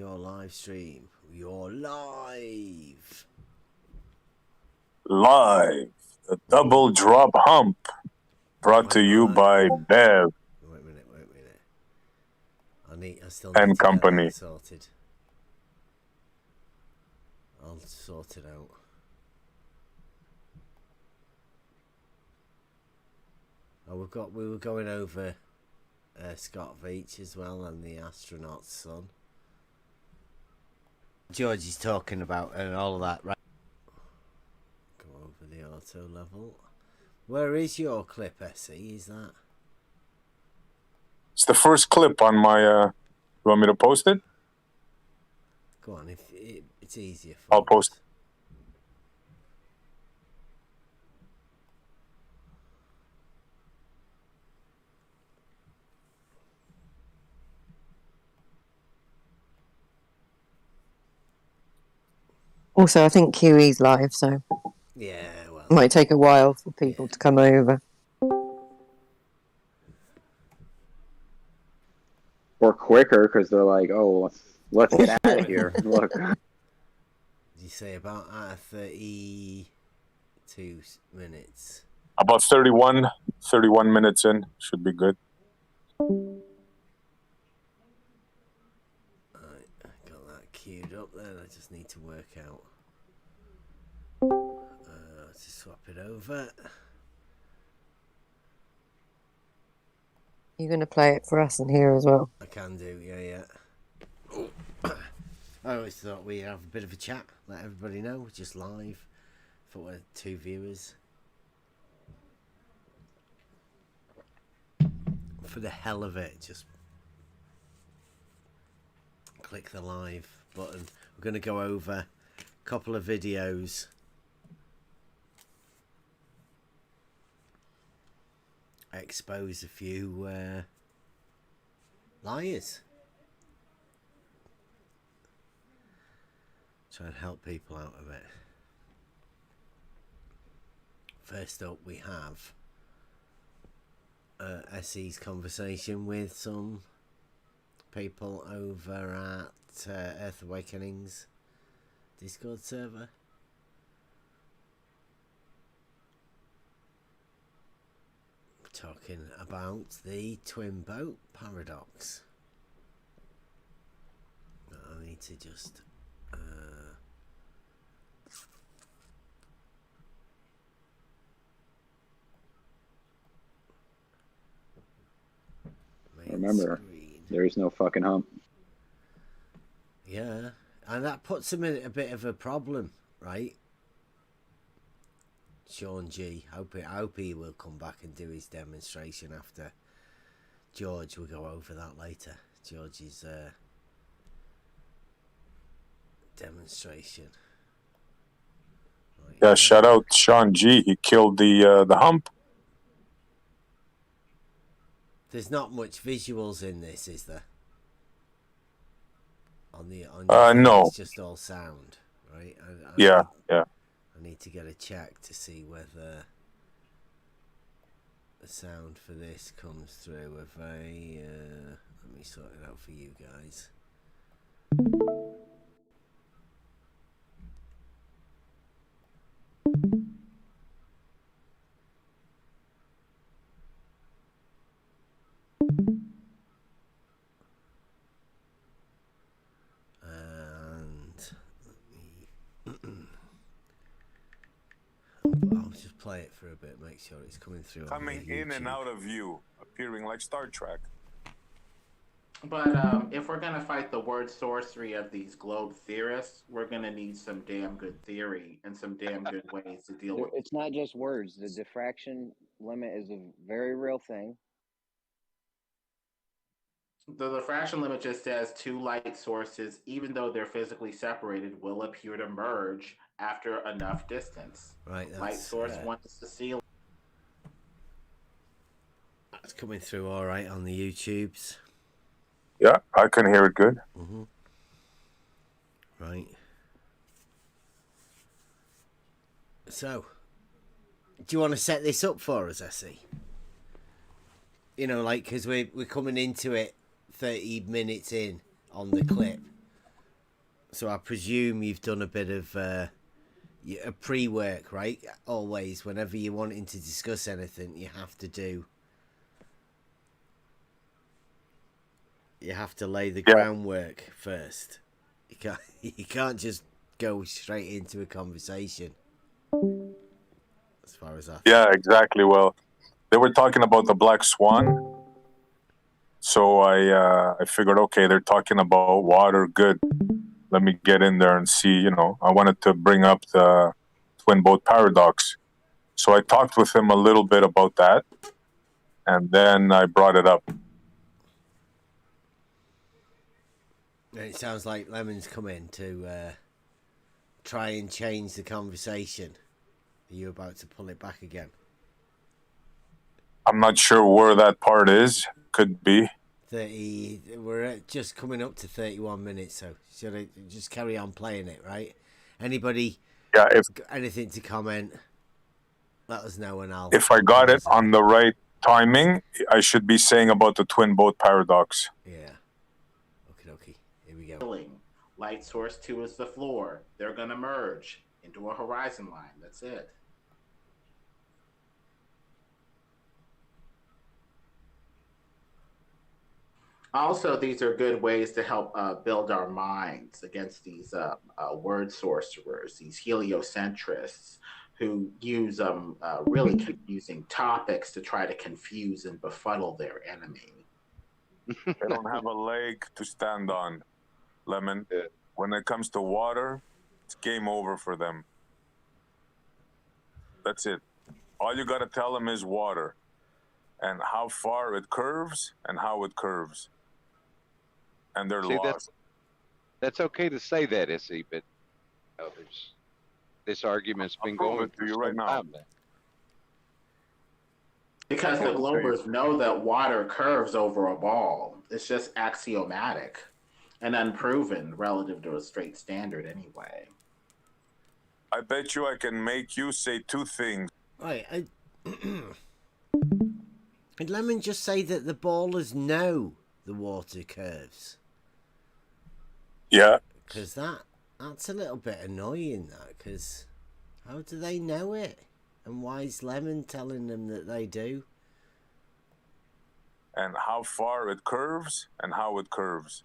your live stream. You're live. Live. The double drop hump. Brought to you by Bev Wait a minute. I still and need to Company. get that sorted. I'll sort it out. Oh, we were going over Scott Veach as well and the astronaut's son. George is talking about and all of that, right? Go over the auto level. Where is your clip, Essie? Is that? It's the first clip on my. You want me to post it? Go on, if it's easier for I'll post it. Also, I think QE's live, so Yeah, well, it might take a while for people to come over. Or quicker, because they're like, oh, let's get out of here. Look. Did you say about 32 minutes? About 31 minutes in. Should be good. Alright, I got that queued up then. I just need to work out. To swap it over. You're going to play it for us in here as well. I can do, yeah. I always thought we'd have a bit of a chat, let everybody know, we're just live for 2 viewers. For the hell of it, just click the live button. We're going to go over a couple of videos. Expose a few liars. Try and help people out of it. First up we have SE's conversation with some people over at Earth Awakening's Discord server. Talking about the twin boat paradox. I need to just Remember, there is no fucking hump. Yeah, and that puts him in a bit of a problem, right? Sean G. I hope he will come back and do his demonstration after George. We'll go over that later. George's demonstration. Right, Yeah, shout out Sean G. He killed the hump. There's not much visuals in this, is there? On no. It's just all sound, right? Yeah. I need to get a check to see whether the sound for this comes through. If let me sort it out for you guys. I'll just play it for a bit, make sure it's coming through. Coming in and out of view, appearing like Star Trek. But if we're going to fight the word sorcery of these globe theorists, we're going to need some damn good theory and some damn good ways to deal with it. It's not just words. The diffraction limit is a very real thing. The diffraction limit just says two light sources, even though they're physically separated, will appear to merge after enough distance. Right, light source wants to see. That's coming through all right on the YouTubes. Yeah, I can hear it good. Mm-hmm. Right. So, do you want to set this up for us, Essie? Like, because we're coming into it 30 minutes in on the clip. So I presume you've done a bit of a pre-work, right? Always, whenever you're wanting to discuss anything, you have to lay the groundwork first. You can't just go straight into a conversation. As far as I think. Yeah, exactly. Well, they were talking about the black swan. So I figured, okay, they're talking about water. Good. Let me get in there and see. You know, I wanted to bring up the twin boat paradox. So I talked with him a little bit about that, and then I brought it up. And it sounds like Lemon's come in to try and change the conversation. Are you about to pull it back again? I'm not sure where that part is. Could be. 30. We're just coming up to 31 minutes, so should I just carry on playing it, right? Anybody? Yeah. Anything to comment? Let us know, and if I got it on the right timing, I should be saying about the twin boat paradox. Yeah. Okay. Here we go. Light source 2 is the floor. They're going to merge into a horizon line. That's it. Also, these are good ways to help build our minds against these word sorcerers, these heliocentrists who use really confusing topics to try to confuse and befuddle their enemy. They don't have a leg to stand on, Lemon. Yeah. When it comes to water, it's game over for them. That's it. All you got to tell them is water and how far it curves and how it curves. And they're lost. That's okay to say that, SE, but this argument's been going for you right now. Because the Globers know that water curves over a ball. It's just axiomatic and unproven relative to a straight standard anyway. I bet you I can make you say two things. Right. Did Lemon just say that the ballers know the water curves? Yeah. Because that's a little bit annoying, that. Because how do they know it? And why is Lemon telling them that they do? And how far it curves and how it curves.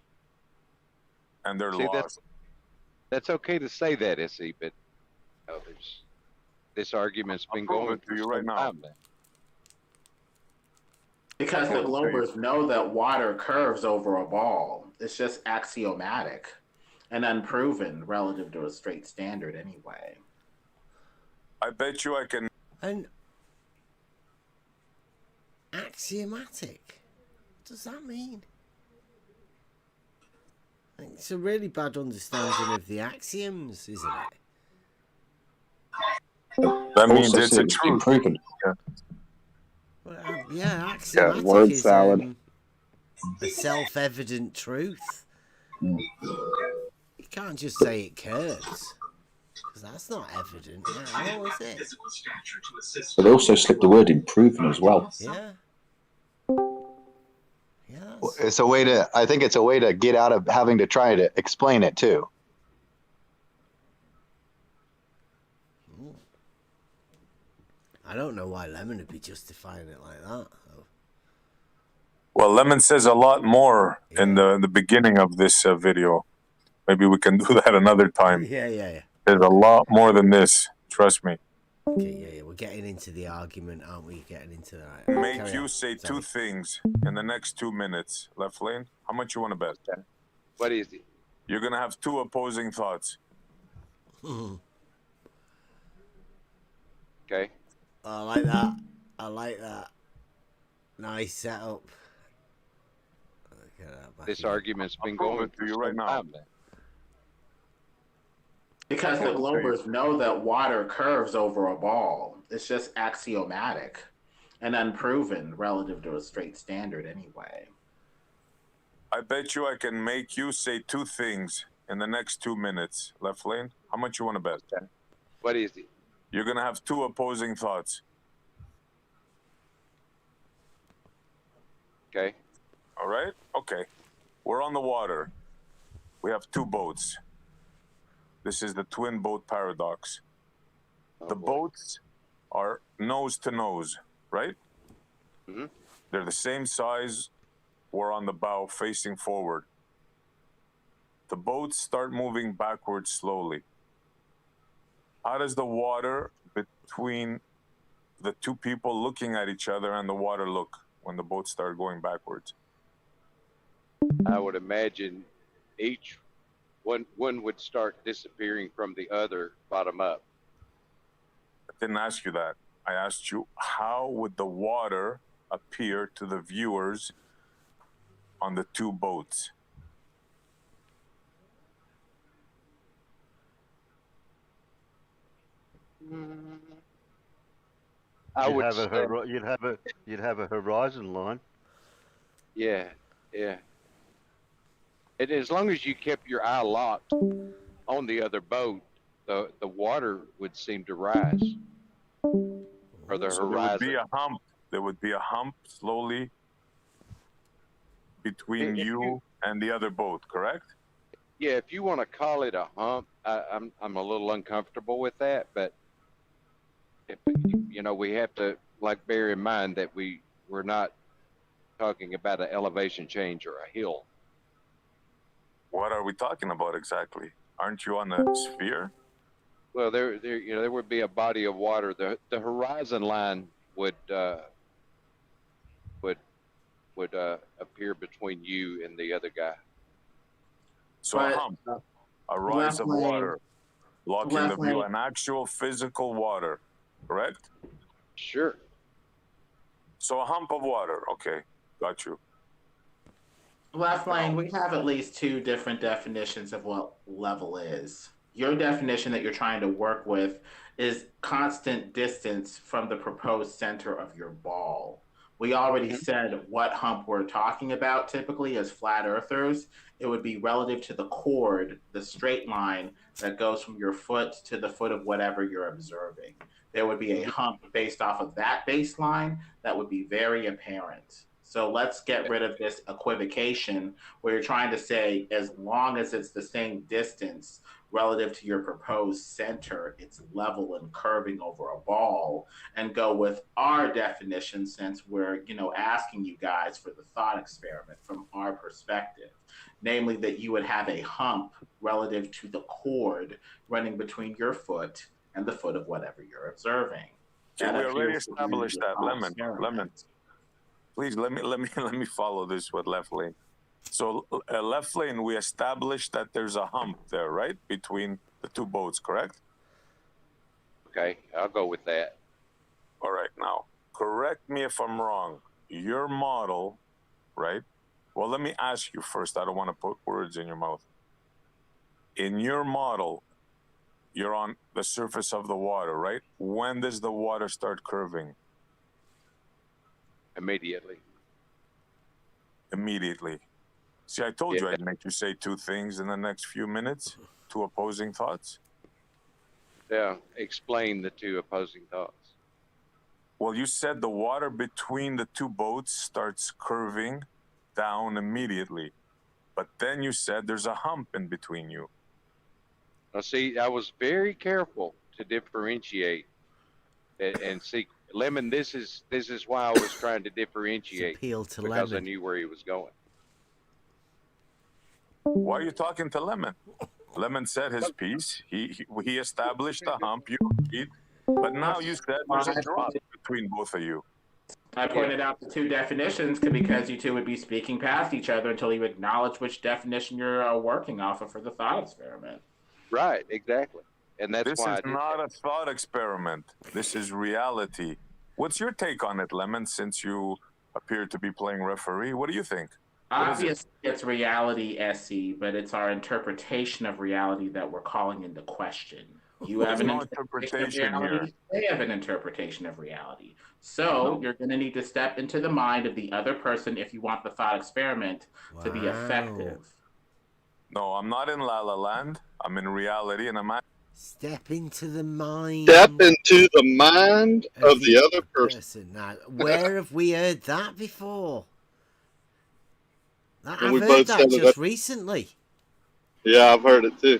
And they're lost. That's okay to say that, SE, but this argument's been going for you right now. Because the Globers know that water curves over a ball. It's just axiomatic and unproven relative to a straight standard anyway. I bet you I can... And axiomatic? What does that mean? It's a really bad understanding of the axioms, isn't it? That means it's a truth. Proven. Yeah. Well, yeah, axiomatic word is salad. A self-evident truth. You can't just say it curves, because that's not evident at all, is it? But they also slipped the word in proven as well. Yeah. It's a way to, I think it's a way to get out of having to try to explain it too. I don't know why Lemon would be justifying it like that. Well, Lemon says a lot more in the beginning of this video. Maybe we can do that another time. Yeah. There's a lot more than this. Trust me. Okay, yeah. We're getting into the argument, aren't we? Getting into that. Make you say two things in the next 2 minutes. Left lane, how much you want to bet? What is it? You're going to have two opposing thoughts. Okay. I like that. Nice setup. This argument's been going for you right now. Because the Globers know that water curves over a ball. It's just axiomatic and unproven relative to a straight standard anyway. I bet you I can make you say two things in the next 2 minutes. Left lane, how much you want to bet? What is it? You're going to have two opposing thoughts. Okay. All right? Okay. We're on the water. We have two boats. This is the twin boat paradox. Oh, The boy. boats are nose to nose, right? Mhm. They're the same size. We're on the bow facing forward. The boats start moving backwards slowly. How does the water between the two people looking at each other and the water look when the boats start going backwards? I would imagine each one would start disappearing from the other bottom up. I didn't ask you that. I asked you, how would the water appear to the viewers on the two boats? I You'd would have say, you'd have a horizon line. yeah, yeah. And as long as you kept your eye locked on the other boat, the water would seem to rise, or the So there would be horizon. a hump. There would be a hump slowly between If you and the other boat, correct? Yeah, if you want to call it a hump, I'm a little uncomfortable with that, but if, you know, we have to like bear in mind that we're not talking about an elevation change or a hill. What are we talking about exactly? Aren't you on a sphere? Well, there would be a body of water. The horizon line would appear between you and the other guy. So But a hump, a rise left of lane, water, blocking the left view, lane. an actual physical water, correct? Sure. So a hump of water, okay, got you. Left lane, we have at least two different definitions of what level is. Your definition that you're trying to work with is constant distance from the proposed center of your ball. We already said what hump we're talking about typically as flat earthers. It would be relative to the chord, the straight line that goes from your foot to the foot of whatever you're observing. There would be a hump based off of that baseline that would be very apparent. So let's get rid of this equivocation where you're trying to say as long as it's the same distance relative to your proposed center, it's level and curving over a ball, and go with our definition since we're, asking you guys for the thought experiment from our perspective. Namely that you would have a hump relative to the chord running between your foot and the foot of whatever you're observing. Okay, That we already appears to be established the that. thought Lemon. experiment. Please let me follow this with left lane. So left lane, we established that there's a hump there, right, between the two boats, correct? Okay, I'll go with that. All right, now correct me if I'm wrong. Your model, right? Well, let me ask you first. I don't want to put words in your mouth. In your model, you're on the surface of the water, right? When does the water start curving? Immediately. Immediately. See, I told you I'd make you say two things in the next few minutes, two opposing thoughts. Yeah, explain the two opposing thoughts. Well, you said the water between the two boats starts curving down immediately. But then you said there's a hump in between you. Now, see, I was very careful to differentiate and see. Lemon, this is why I was trying to differentiate, appeal to because I Lemon. knew where he was going. Why are you talking to Lemon? Lemon said his piece. He established a hump. You agreed. But now you said there's a drop between both of you. I pointed out the two definitions because you two would be speaking past each other until you acknowledge which definition you're working off of for the thought experiment. Right, exactly. And that's This why is I did not that. a thought experiment. This is reality. What's your take on it, Lemon, since you appear to be playing referee? What do you think? What is it? Obviously, it's reality, Essie, but it's our interpretation of reality that we're calling into question. You have There's an no interpretation of interpretation here. reality. They have an interpretation of reality. So you're going to need to step into the mind of the other person if you want the thought experiment to be effective. No, I'm not in La La Land. I'm in reality, and I'm at. Step into the mind. Step into the mind of the other person. Now, where have we heard that before? And I've we heard both that said just recently. Yeah, I've heard it too.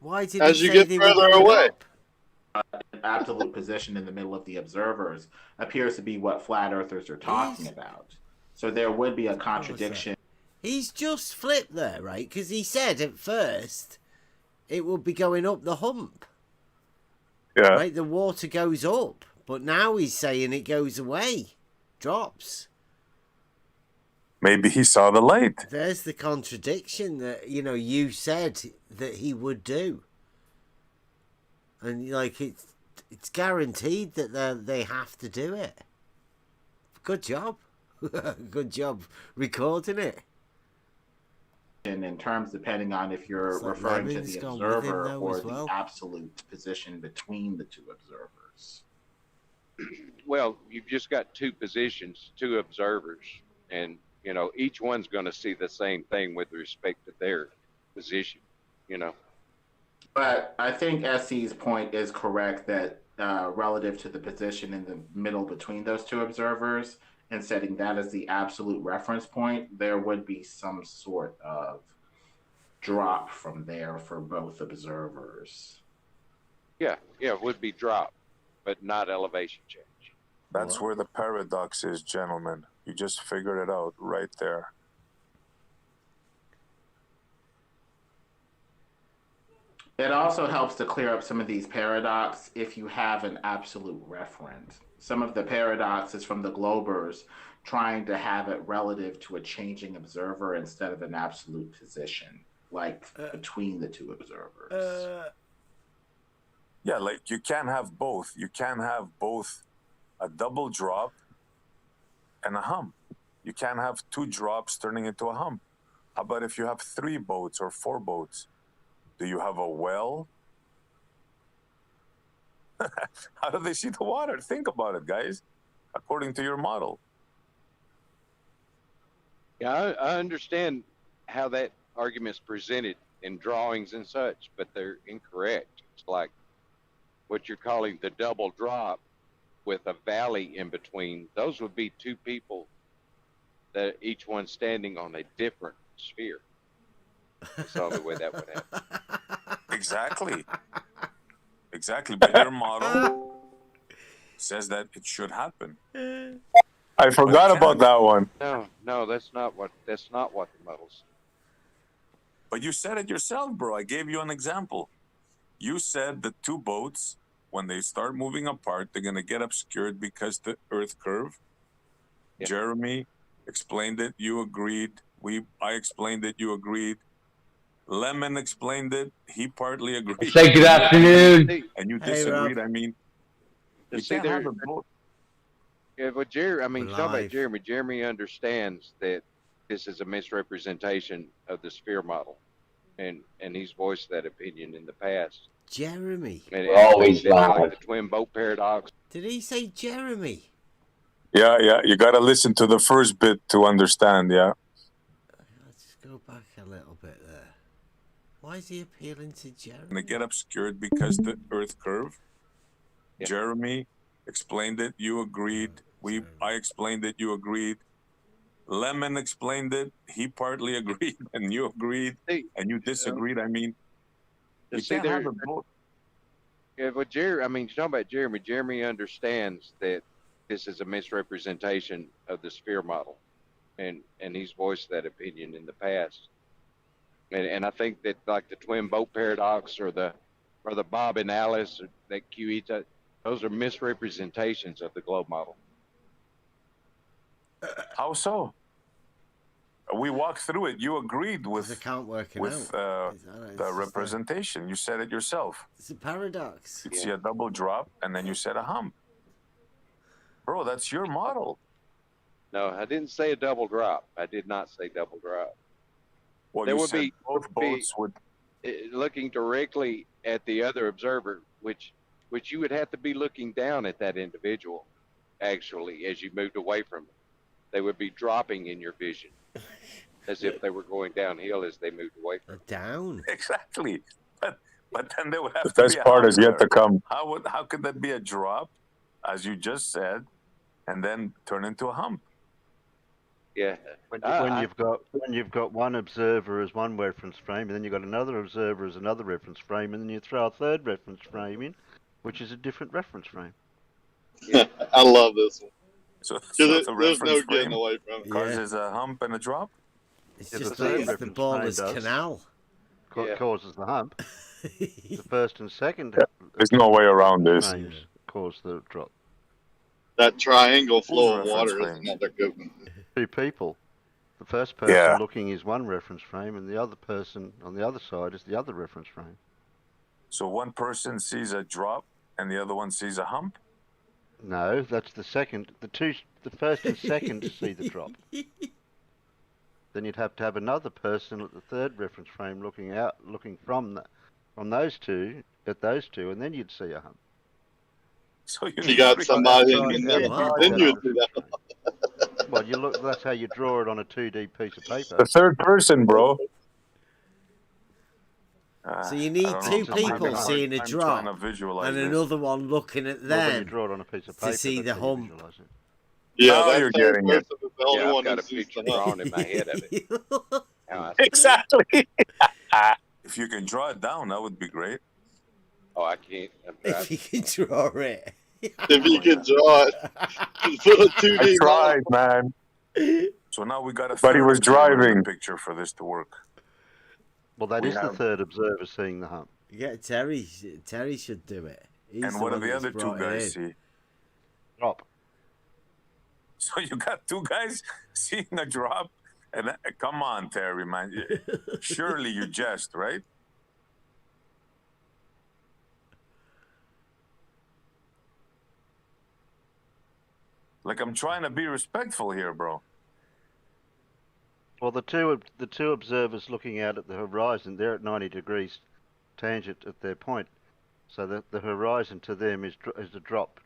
Why did as he you say get they were further going away. up? Absolute position in the middle of the observers appears to be what flat earthers are talking about. So there would be a contradiction. He's just flipped there, right? Because he said at first it would be going up the hump. Yeah. Right? The water goes up. But now he's saying it goes away. Drops. Maybe he saw the light. There's the contradiction that, you said that he would do. And, like, it's guaranteed that they have to do it. Good job. Good job recording it. And in terms, depending on if you're referring to the observer or the absolute position between the two observers. Well, you've just got two positions, two observers, and each one's going to see the same thing with respect to their position. But I think SC's point is correct that relative to the position in the middle between those two observers and setting that as the absolute reference point, there would be some sort of drop from there for both observers. Yeah, it would be drop, but not elevation change. That's where the paradox is, gentlemen. You just figured it out right there. It also helps to clear up some of these paradoxes if you have an absolute reference. Some of the paradox is from the Globers trying to have it relative to a changing observer instead of an absolute position, like between the two observers. Yeah, like you can't have both. You can't have both a double drop and a hump. You can't have two drops turning into a hump. How about if you have 3 boats or 4 boats? Do you have a well? How do they see the water? Think about it, guys, according to your model. Yeah, I understand how that argument's presented in drawings and such, but they're incorrect. It's like what you're calling the double drop with a valley in between. Those would be 2 people that each one standing on a different sphere. That's the only way that would happen. Exactly. Exactly. But your model says that it should happen. I forgot about that one. No, that's not what the model's. But you said it yourself, bro. I gave you an example. You said the 2 boats, when they start moving apart, they're going to get obscured because the Earth curve. Yeah. Jeremy explained it. You agreed. I explained it. You agreed. Lemon explained it. He partly agreed. Say good afternoon. And you disagreed. I mean, you can't have a boat. Yeah, but talking about Jeremy. Jeremy understands that this is a misrepresentation of the sphere model, and he's voiced that opinion in the past. Jeremy. And always like the twin boat paradox. Did he say Jeremy? Yeah. You got to listen to the first bit to understand. Yeah. Let's go back a little bit there. Why is he appealing to Jeremy? And they get obscured because the Earth curve. Yeah. Jeremy explained it. You agreed. I explained it. You agreed. Lemon explained it. He partly agreed, and you agreed, and you disagreed. I mean, you can't have a boat. Yeah, but talking about Jeremy. Jeremy understands that this is a misrepresentation of the sphere model, and he's voiced that opinion in the past. And I think that like the twin boat paradox or the Bob and Alice or that QE, those are misrepresentations of the globe model. How so? We walked through it. You agreed with the representation. You said it yourself. It's a paradox. You see a double drop, and then you said a hump. Bro, that's your model. No, I didn't say a double drop. I did not say double drop. Well, there you would said be both boats would looking directly at the other observer, which you would have to be looking down at that individual. Actually, as you moved away from them, they would be dropping in your vision, as if they were going downhill as they moved away from down. Exactly, but then they would have. The best part is yet to come. How could that be a drop, as you just said, and then turn into a hump? Yeah. When you've got one observer as one reference frame, and then you've got another observer as another reference frame, and then you throw a third reference frame in, which is a different reference frame. I love this one. So There's the no reference getting frame away from it. causes a hump and a drop? It's Yeah, just the third like the reference baller's frame does. canal. Causes the hump. The first and second There's no way around this. frames cause the drop. That triangle Whose flow of reference water is frames? another good one. Two people. The first person Yeah. looking is one reference frame, and the other person on the other side is the other reference frame. So one person sees a drop and the other one sees a hump? No, that's the second. The first and second see the drop. Then you'd have to have another person at the third reference frame looking from those two at those two, and then you'd see a hump. So You got somebody in the Outside middle. Wow. Then that you reference do that. frame. Well, you look. That's how you draw it on a 2D piece of paper. The third person, bro. So you need I don't know. two I'm having people a hard seeing a time drop trying to visualize and this. another one looking at Well, when you them. draw it on a piece of paper, see that's the how you hump. visualize it. Yeah, Now that you're third getting it. person is the only Yeah, I've one got who a sees picture the hump. drawn in my head of it. Now I see. Exactly. If you can draw it down, that would be great. Oh, I can't. If you can draw it. If you can draw it, put a 2D I model. tried, man. So now we got a But he third was observer in driving. the picture for this to work. Well, that We is the have- third observer seeing the hump. Yeah, Terry should do it. He's And the what do one the that's other two brought it guys in. see? Drop. So you got two guys seeing a drop? And come on, Terry, man. Surely you jest, right? Like, I'm trying to be respectful here, bro. Well, the two observers looking out at the horizon, they're at 90 degrees tangent at their point, so that the horizon to them is a drop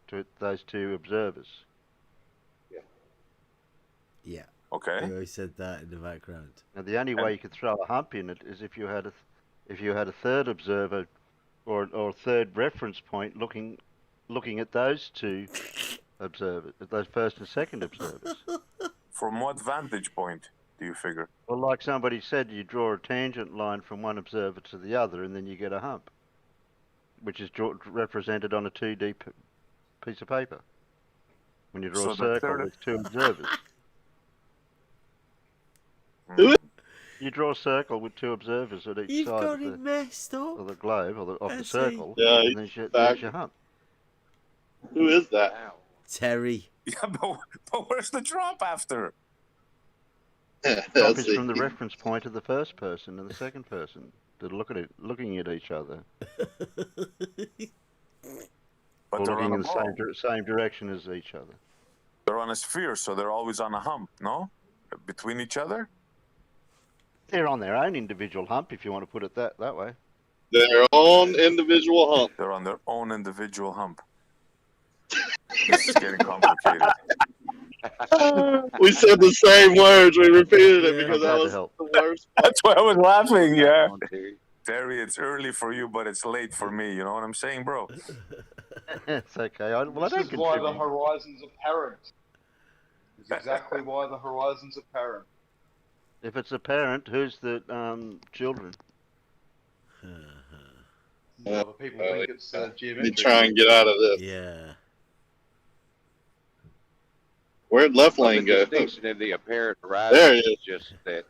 to those two observers. Yeah. Okay. I always said that in the background. Now, the only way you could throw a hump in it is if you had a third observer or third reference point looking at those two observers, those first and second observers. From what vantage point do you figure? Well, like somebody said, you draw a tangent line from one observer to the other, and then you get a hump, which is represented on a 2D piece of paper. When you draw So a the circle third- with two observers. You draw a circle with two observers at each You've side got it messed up. of the globe, or of I the see. circle, Yeah, and there's your hump. Who is that? Wow. Terry. Yeah, but where's the drop after? Drop Let's is see. from the reference point of the first person and the second person. They're looking at each other, But or they're looking on in a the ball. same direction as each other. They're on a sphere, so they're always on a hump, no? Between each other? They're on their own individual hump, if you want to put it that way. Their own individual hump. They're on their own individual hump. This is getting complicated. We said the same words. We repeated it Yeah. because I'm glad that to was help. the worst part. That's why I was laughing, yeah. Come on, Terry. Terry, it's early for you, but it's late for me. You know what I'm saying, bro? It's okay. I This don't is why the contribute. horizon's apparent. This is exactly why the horizon's apparent. If it's apparent, who's the children? Other people think it's Let me geometric. try and get out of this. Yeah. Where'd left Well, lane the go? distinction in the apparent horizon There he is is. just that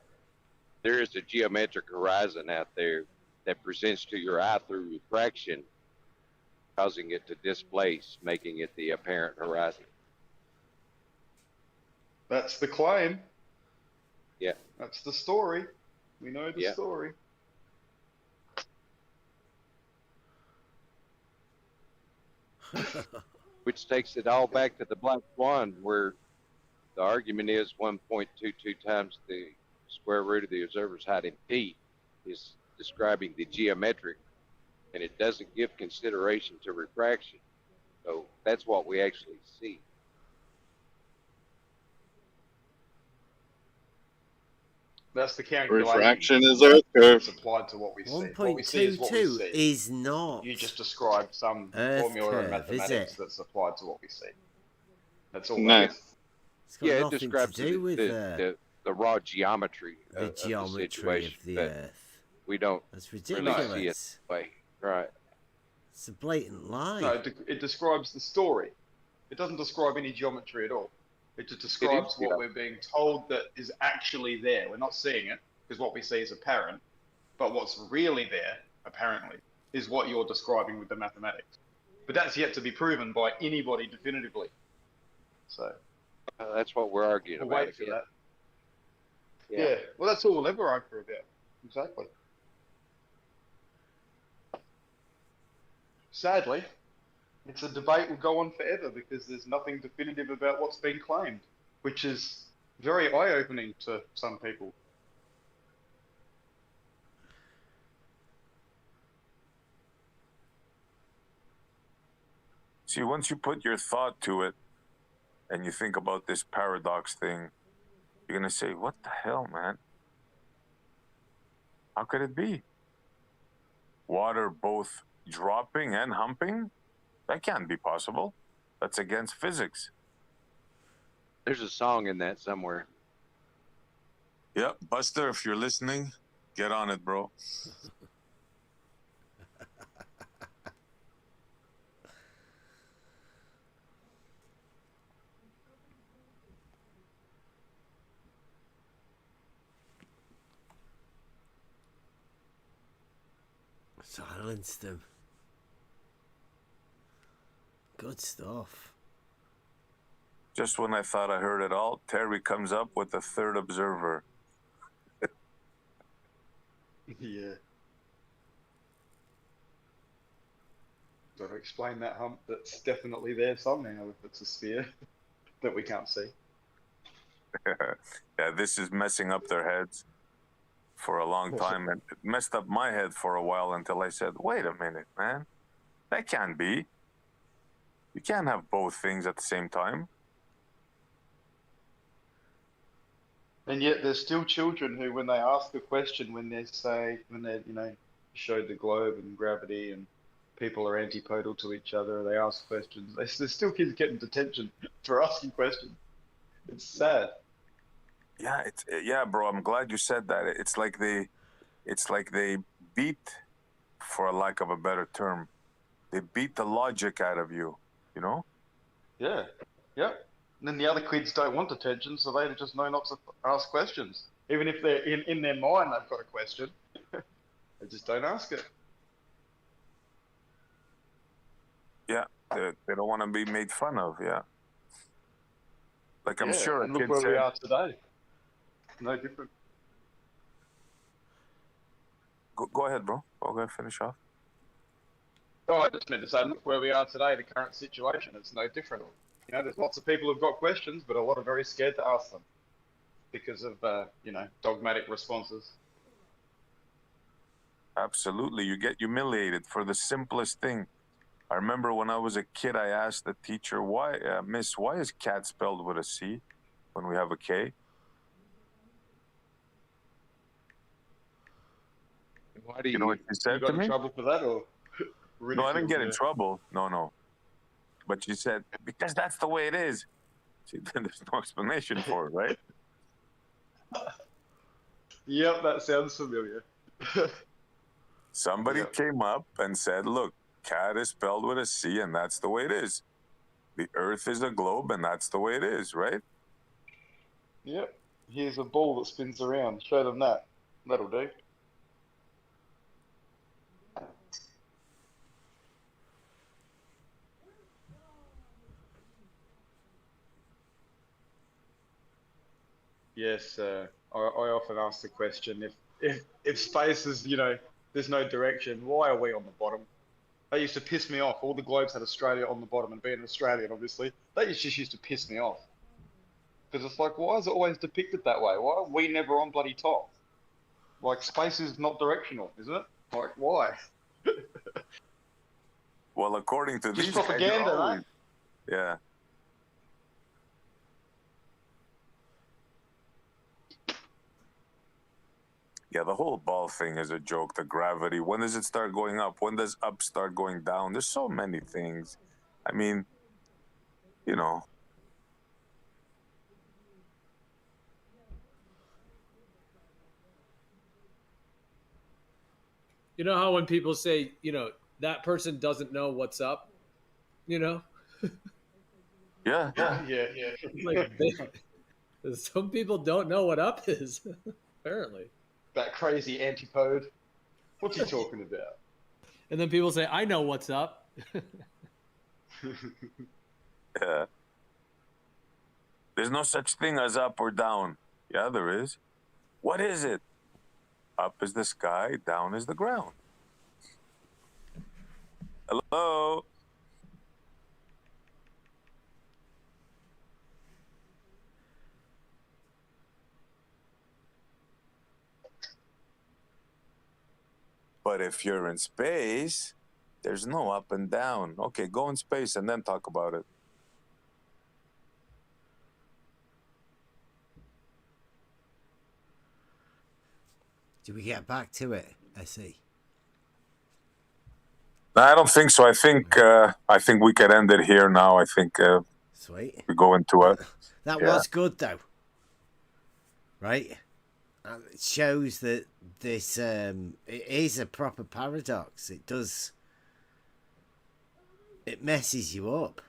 there is a geometric horizon out there that presents to your eye through refraction, causing it to displace, making it the apparent horizon. That's the claim. Yeah. That's the story. We know the Yeah. story. Which takes it all back to the black swan, where the argument is 1.22 times the square root of the observer's height in feet is describing the geometric, and it doesn't give consideration to refraction. So that's what we actually see. That's the calculation. Refraction is Earth curve. It's applied to what we see. What we see is what we 1.22 see. is not. You just described some Earth formula in curve, is mathematics it? that's applied to what we see. That's all Nice. that is. It's got Yeah, it nothing to describes do with the raw geometry the of the geometry situation, of the but Earth. we don't That's really see it ridiculous. that way. Right. It's a blatant lie. No, it describes the story. It doesn't describe any geometry at all. It just describes what we're being told that is actually there. We're not seeing it because what we see is apparent, but what's really there, apparently, is what you're describing with the mathematics. But that's yet to be proven by anybody definitively. So that's what we're arguing we'll about. wait for that. Yeah. Yeah. Well, that's all we'll ever argue about. Exactly. Sadly, it's a debate will go on forever because there's nothing definitive about what's being claimed, which is very eye-opening to some people. See, once you put your thought to it and you think about this paradox thing, you're going to say, what the hell, man? How could it be? Water both dropping and humping? That can't be possible. That's against physics. There's a song in that somewhere. Yep, Buster, if you're listening, get on it, bro. Silenced them. Good stuff. Just when I thought I heard it all, Terry comes up with the third observer. Yeah. Got to explain that hump that's definitely there somehow if it's a sphere that we can't see. Yeah, this is messing up their heads for a long time, and it messed up my head for a while until I said, wait a minute, man. That can't be. You can't have both things at the same time. And yet there's still children who, when they ask a question, when they showed the globe and gravity and people are antipodal to each other, they ask questions. There's still kids getting detention for asking questions. It's sad. Yeah, bro. I'm glad you said that. It's like they beat, for a lack of a better term, they beat the logic out of you. You know? Yeah. Yep. And then the other kids don't want detention, so they just know not to ask questions. Even if they're in their mind they've got a question, they just don't ask it. Yeah, they don't want to be made fun of. Yeah. Like I'm sure a and look kid where said, we are today. No different. Go ahead, bro. Go ahead, finish off. Oh, I just meant to say, look where we are today, the current situation. It's no different. You know, there's lots of people who've got questions, but a lot are very scared to ask them because of, dogmatic responses. Absolutely. You get humiliated for the simplest thing. I remember when I was a kid, I asked the teacher, Miss, why is cat spelled with a C when we have a K? Why do you know what she said got to in me? trouble for that, or No, I didn't get in trouble. No. But she said, because that's the way it is. There's no explanation for it, right? Yep, that sounds familiar. Somebody came up and said, look, cat is spelled with a C, and that's the way it is. The earth is a globe, and that's the way it is, right? Yep. Here's a ball that spins around. Show them that. That'll do. Yes, I often ask the question, if space is, there's no direction, why are we on the bottom? That used to piss me off. All the globes had Australia on the bottom, and being Australian, obviously, that just used to piss me off. Because it's like, why is it always depicted that way? Why are we never on bloody top? Like, space is not directional, isn't it? Like, why? Well, according to Just these propaganda, guys, mate. Yeah. Yeah, the whole ball thing is a joke. The gravity. When does it start going up? When does up start going down? There's so many things. I mean, You know how when people say, that person doesn't know what's up, Yeah. Yeah. like some people don't know what up is, apparently. That crazy antipode. What's he talking about? And then people say, I know what's up. Yeah. There's no such thing as up or down. Yeah, there is. What is it? Up is the sky, down is the ground. Hello? But if you're in space, there's no up and down. Okay, go in space and then talk about it. Do we get back to it? I see. No, I don't think so. I think we could end it here now. I think Sweet. we go into it. That was good though, right? It shows that this it is a proper paradox. It messes you up.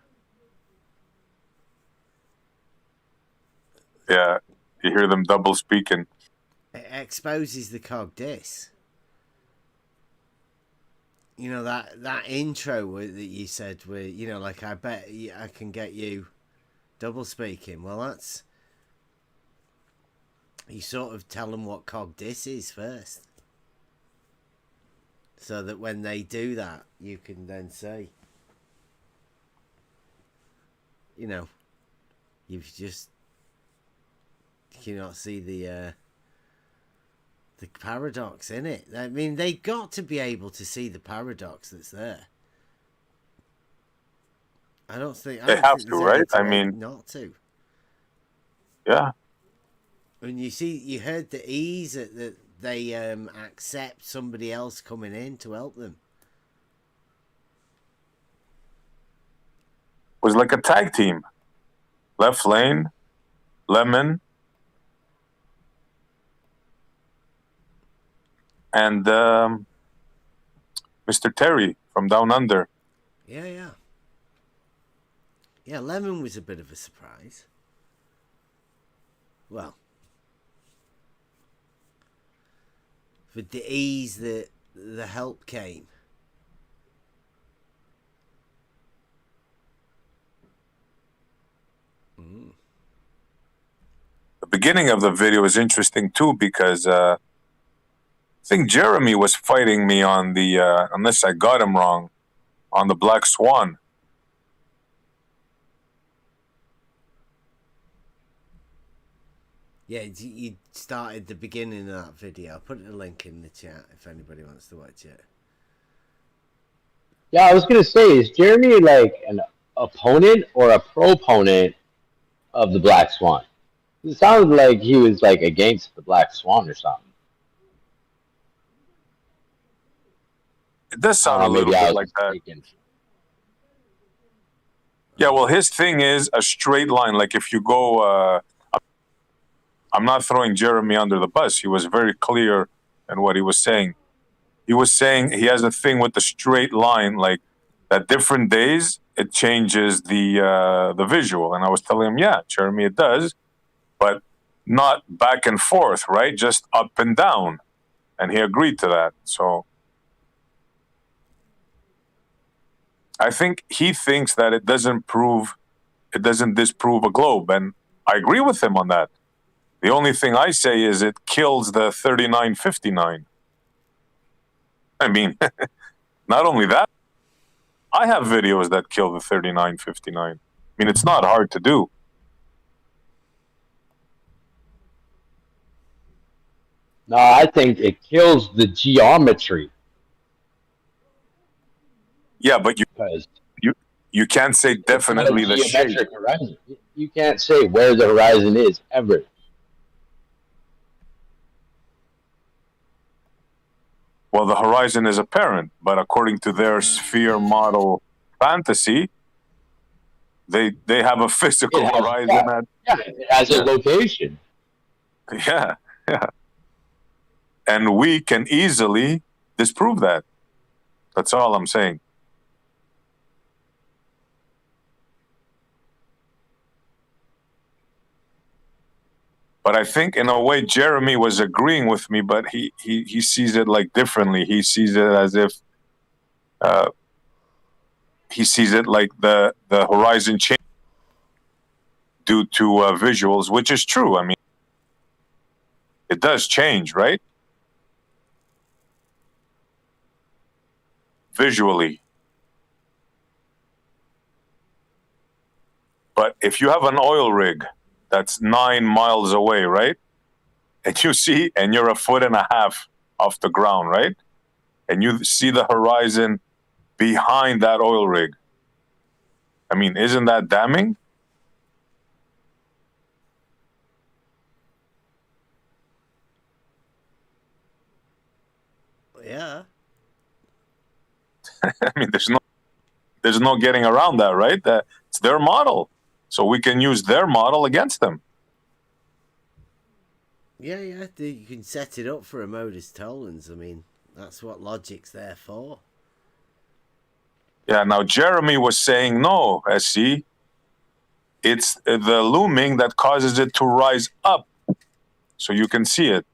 Yeah, you hear them double speaking. It exposes the cog dis. You know, that intro that you said, where, like, I bet I can get you double speaking. Well, that's, you sort of tell them what cog dis is first, so that when they do that, you can then say, you've just, you cannot see the paradox in it. I mean, they got to be able to see the paradox that's there. I don't think they have to, right? I mean, not to. Yeah. When you heard the ease that they accept somebody else coming in to help them. It was like a tag team. Left lane, Lemon, and Mr. Terry from Down Under. Yeah. Yeah, Lemon was a bit of a surprise. Well, with the ease that the help came. The beginning of the video is interesting too, because I think Jeremy was fighting me on the, unless I got him wrong, on the Black Swan. Yeah, you started the beginning of that video. I'll put a link in the chat if anybody wants to watch it. Yeah, I was going to say, is Jeremy like an opponent or a proponent of the Black Swan? It sounded like he was like against the Black Swan or something. It does sound a little bit like that. Yeah, well, his thing is a straight line. Like if you go, I'm not throwing Jeremy under the bus. He was very clear in what he was saying. He was saying he has a thing with the straight line, like that different days it changes the visual. And I was telling him, yeah, Jeremy, it does, but not back and forth, right? Just up and down. And he agreed to that. So I think he thinks that it doesn't disprove a globe. And I agree with him on that. The only thing I say is it kills the 3959. I mean, not only that, I have videos that kill the 3959. I mean, it's not hard to do. No, I think it kills the geometry. Yeah, but you can't say definitely the shape. Horizon. You can't say where the horizon is ever. Well, the horizon is apparent, but according to their sphere model fantasy, they have a physical horizon. It has a location. Yeah. And we can easily disprove that. That's all I'm saying. But I think in a way Jeremy was agreeing with me, but he sees it like differently. He sees it as if he sees it like the horizon change due to visuals, which is true. I mean, it does change, right? Visually. But if you have an oil rig that's 9 miles away, right? And you see, and you're 1.5 feet off the ground, right? And you see the horizon behind that oil rig. I mean, isn't that damning? Yeah. I mean, there's no getting around that, right? It's their model. So we can use their model against them. Yeah, you can set it up for a modus tollens. I mean, that's what logic's there for. Yeah, now Jeremy was saying, no, SC, it's the looming that causes it to rise up so you can see it.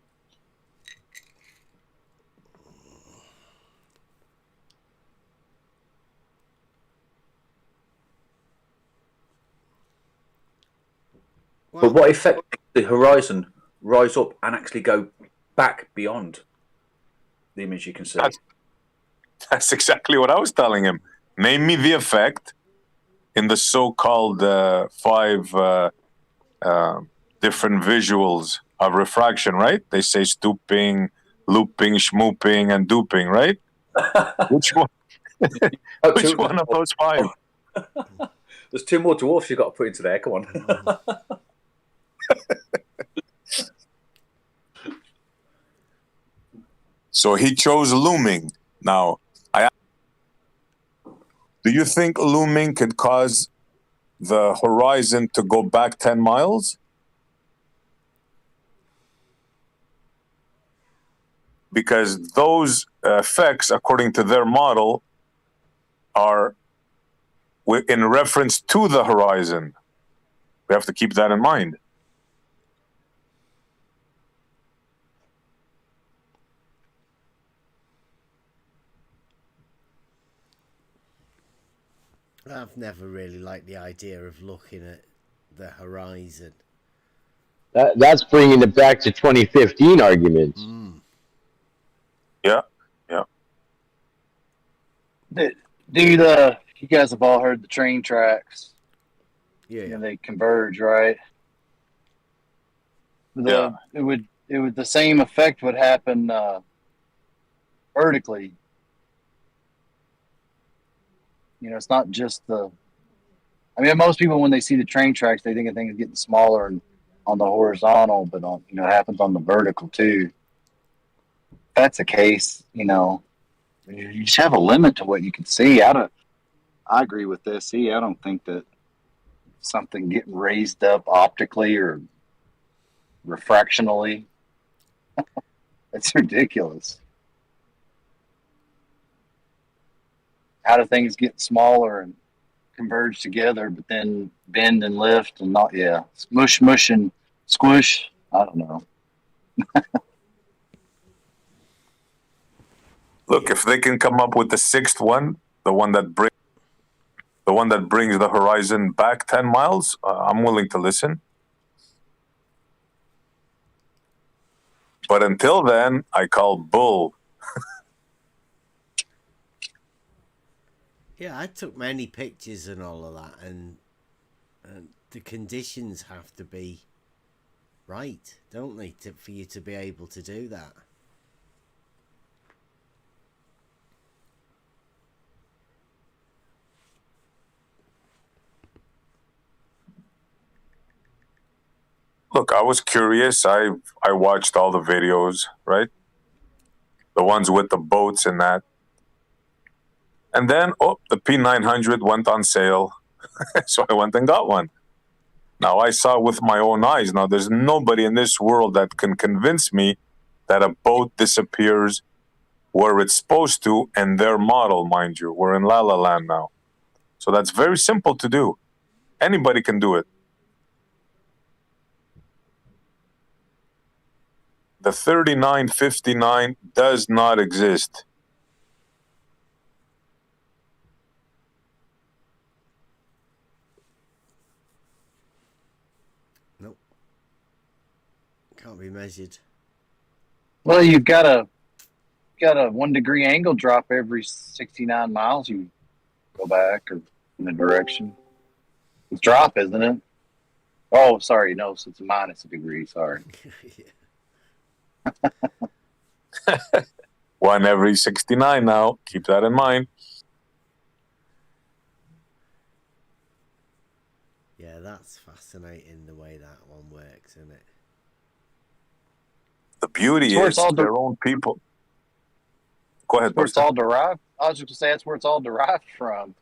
But what effect makes the horizon rise up and actually go back beyond the image you can see? That's exactly what I was telling him. Name me the effect in the so-called 5 different visuals of refraction, right? They say stooping, looping, schmooping, and duping, right? Which one? Which one of those 5? There's 2 more dwarfs you've got to put into there. Come on. So he chose looming. Now, do you think looming could cause the horizon to go back 10 miles? Because those effects, according to their model, are in reference to the horizon. We have to keep that in mind. I've never really liked the idea of looking at the horizon. That's bringing it back to 2015 arguments. Yeah. You guys have all heard the train tracks. Yeah. And they converge, right? It would the same effect would happen vertically. You know, it's not just most people when they see the train tracks, they think of things getting smaller and on the horizontal, but it happens on the vertical too. If that's the case, you just have a limit to what you can see. I agree with this. I don't think that something getting raised up optically or refractionally, it's ridiculous. How do things get smaller and converge together, but then bend and lift and not, smush and squish? I don't know. Look, if they can come up with the 6th one, the one that brings the horizon back 10 miles, I'm willing to listen. But until then, I call bull. Yeah, I took many pictures and all of that, and the conditions have to be right, don't they, for you to be able to do that. Look, I was curious. I watched all the videos, right? The ones with the boats and that. And then, the P900 went on sale. So I went and got one. Now, I saw with my own eyes. Now, there's nobody in this world that can convince me that a boat disappears where it's supposed to in their model, mind you. We're in La La Land now. So that's very simple to do. Anybody can do it. The 3959 does not exist. Nope. Can't be measured. Well, you've got a 1 degree angle drop every 69 miles. You go back or in the direction. It's drop, isn't it? Oh, sorry, no, so it's minus a degree. Sorry. One every 69 now. Keep that in mind. Yeah, that's fascinating the way that one works, isn't it? The beauty is their own people. Go ahead, Where it's all derived. I was just gonna say that's where it's all derived from.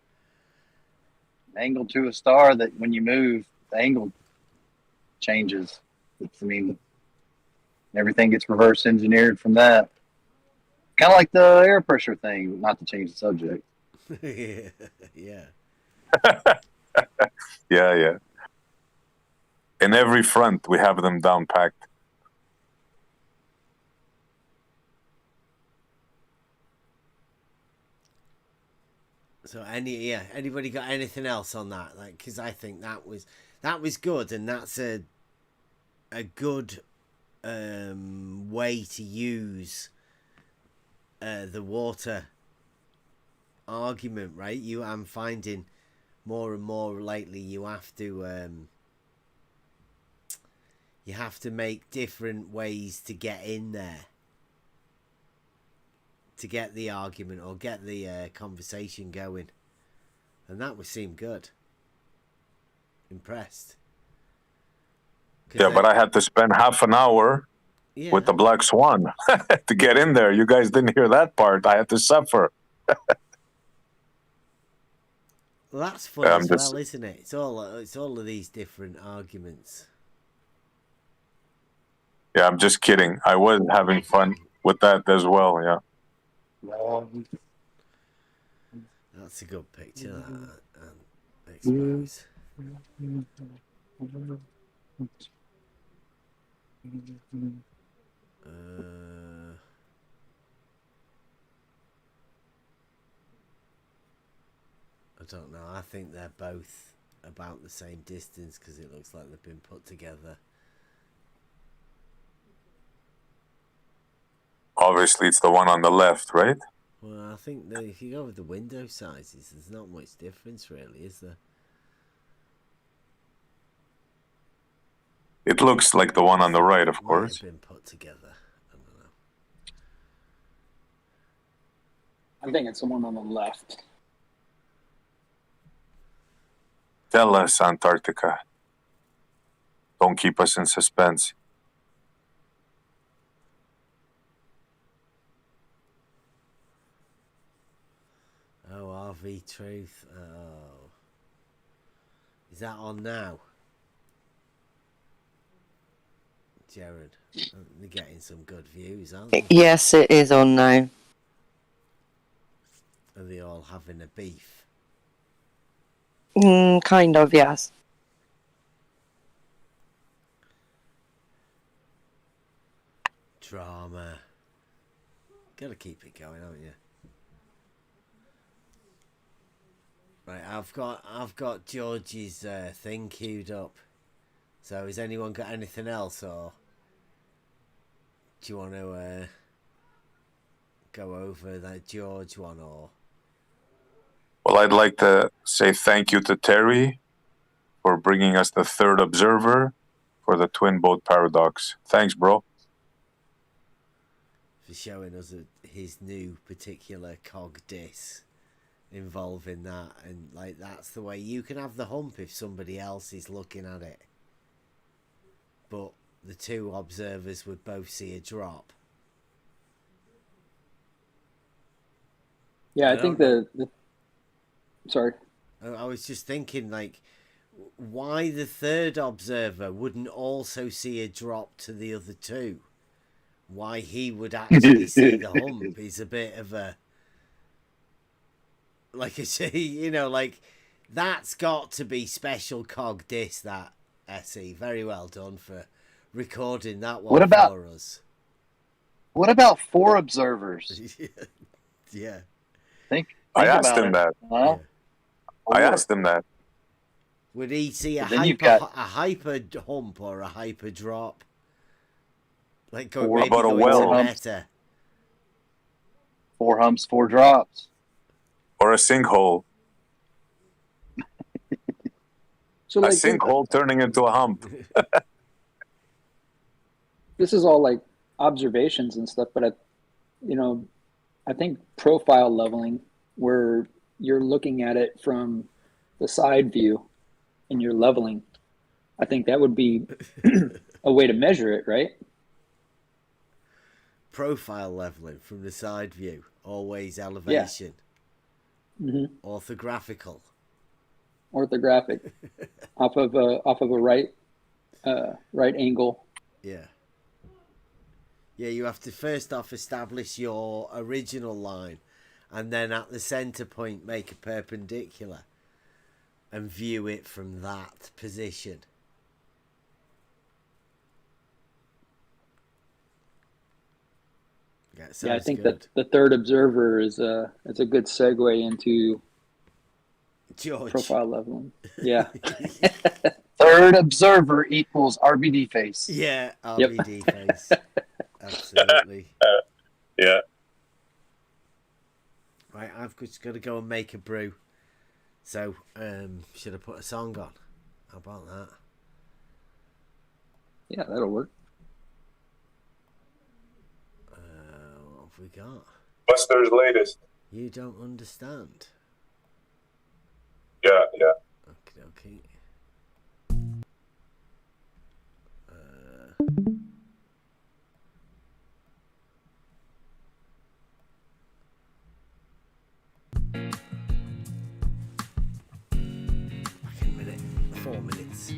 An angle to a star that when you move, the angle changes. I mean, everything gets reverse engineered from that. Kind of like the air pressure thing. Not to change the subject. Yeah. Yeah. In every front, we have them down packed. So anybody got anything else on that? Like, because I think that was good, and that's a good way to use the water argument, right? I'm finding more and more lately you have to make different ways to get in there, to get the argument or get the conversation going, and that seemed good. Impressed. Yeah, but I had to spend half an hour with the Black Swan to get in there. You guys didn't hear that part. I had to suffer. Well, that's fun as well, isn't it? It's all of these different arguments. Yeah, I'm just kidding. I was having fun with that as well. Yeah. That's a good picture. I suppose. I don't know. I think they're both about the same distance because it looks like they've been put together. Obviously, it's the one on the left, right? Well, I think that if you go with the window sizes, there's not much difference, really, is there? It looks like the one on the right, of course. Might have been put together. I don't know. I think it's the one on the left. Tell us, Antarctica. Don't keep us in suspense. Oh, RV Truth. Oh. Is that on now? Jared, they're getting some good views, aren't they? Yes, it is on now. Are they all having a beef? Kind of, yes. Drama. Gotta keep it going, haven't you? Right, I've got George's thing queued up. So has anyone got anything else, or do you want to go over that George one, or? Well, I'd like to say thank you to Terry for bringing us the third observer for the twin boat paradox. Thanks, bro. For showing us his new particular cog dis involving that, and like that's the way you can have the hump if somebody else is looking at it, but the two observers would both see a drop. Yeah, I think the sorry. I was just thinking, like, why the third observer wouldn't also see a drop to the other two, why he would actually see the hump is a bit of a, like I say, you know, like that's got to be special cog disc, that SE. Very well done for recording that one for us. What about 4 observers? Yeah. Think I asked about him it. that. Huh? I asked him that. Would he see a But then you've hyper hump or a hyper drop? Like Four- maybe about a going well? to meta. 4 humps, 4 drops. Or a sinkhole. So A like sinkhole turning into a hump. this is all like observations and stuff, but I think profile leveling, where you're looking at it from the side view and you're leveling, I think that would be a way to measure it, right? Profile leveling from the side view, always elevation. Orthographical. Orthographic, off of a right angle. Yeah. Yeah, you have to first off establish your original line, and then at the center point make a perpendicular and view it from that position. Yeah, I think that the third observer is it's a good segue into George. profile leveling. Yeah. Third observer equals RBD face. Yeah, RBD face. Absolutely. Yeah. Right, I've just got to go and make a brew. So, should I put a song on? How about that? Yeah, that'll work. What have we got? Buster's latest. You don't understand. Yeah, yeah. Okay. Back in a minute. 4 minutes.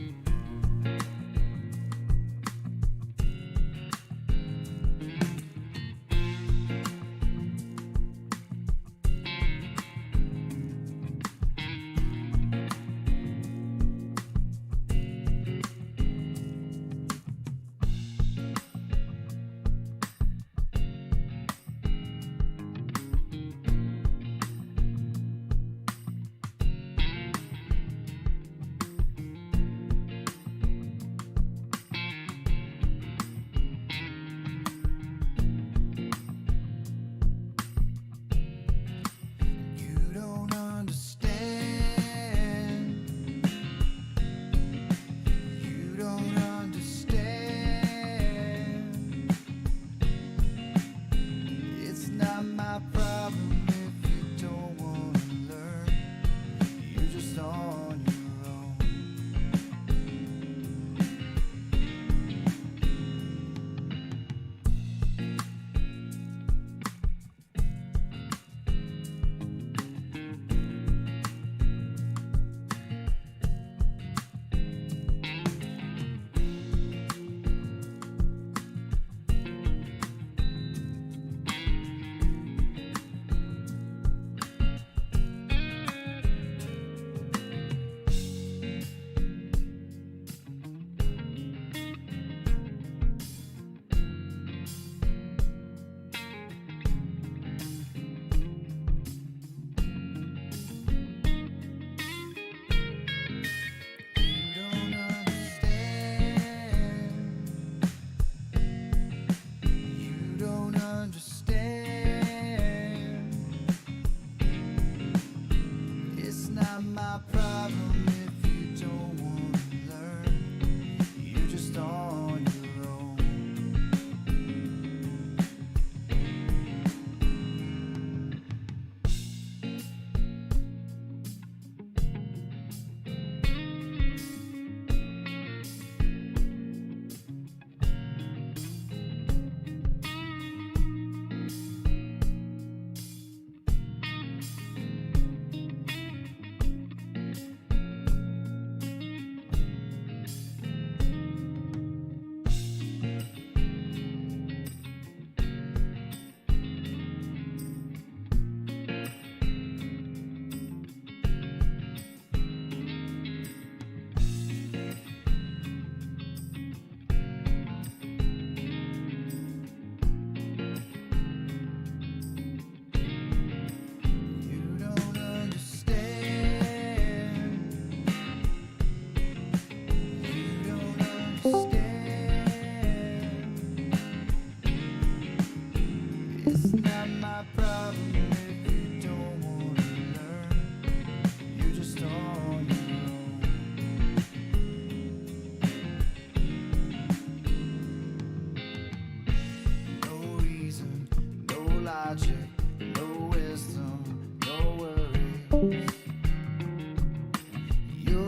You're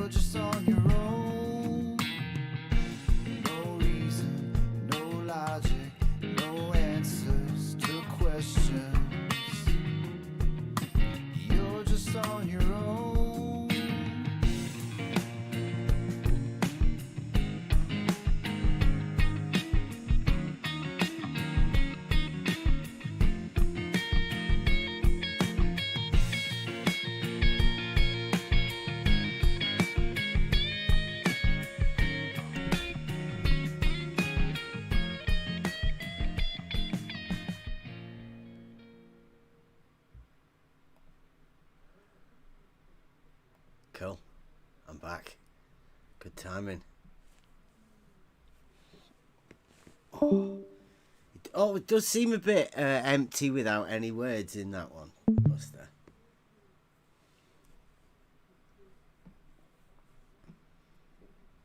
just on your own. No reason, no logic, no answers to questions. You're just on your own. Cool. I'm back. Good timing. Oh, it does seem a bit empty without any words in that one, Buster.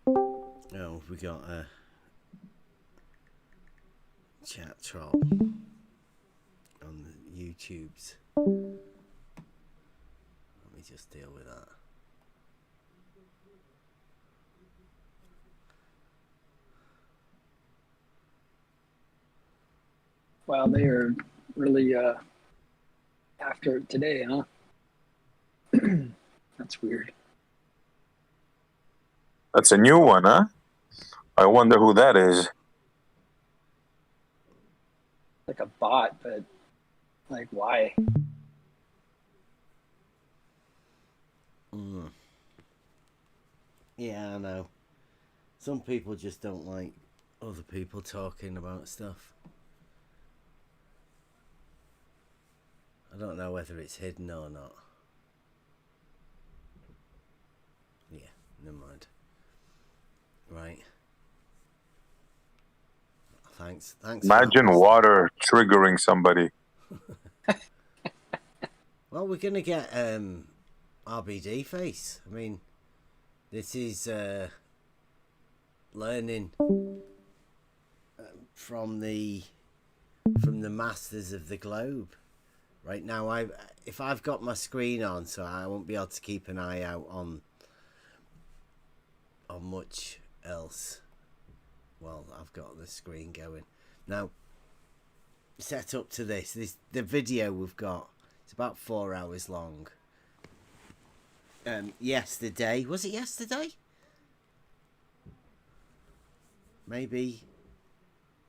Oh, we got a chat troll on the YouTubes. Let me just deal with that. Wow, they are really after it today, huh? That's weird. That's a new one, huh? I wonder who that is. Like a bot, but like why? Yeah, I know. Some people just don't like other people talking about stuff. I don't know whether it's hidden or not. Yeah, never mind. Right. Thanks. Imagine water triggering somebody. Well, we're gonna get RBD face. I mean, this is learning from the masters of the globe. Right now, if I've got my screen on, so I won't be able to keep an eye out on much else. Well, I've got the screen going now. Set up to this. The video we've got. It's about 4 hours long. Yesterday, was it yesterday? Maybe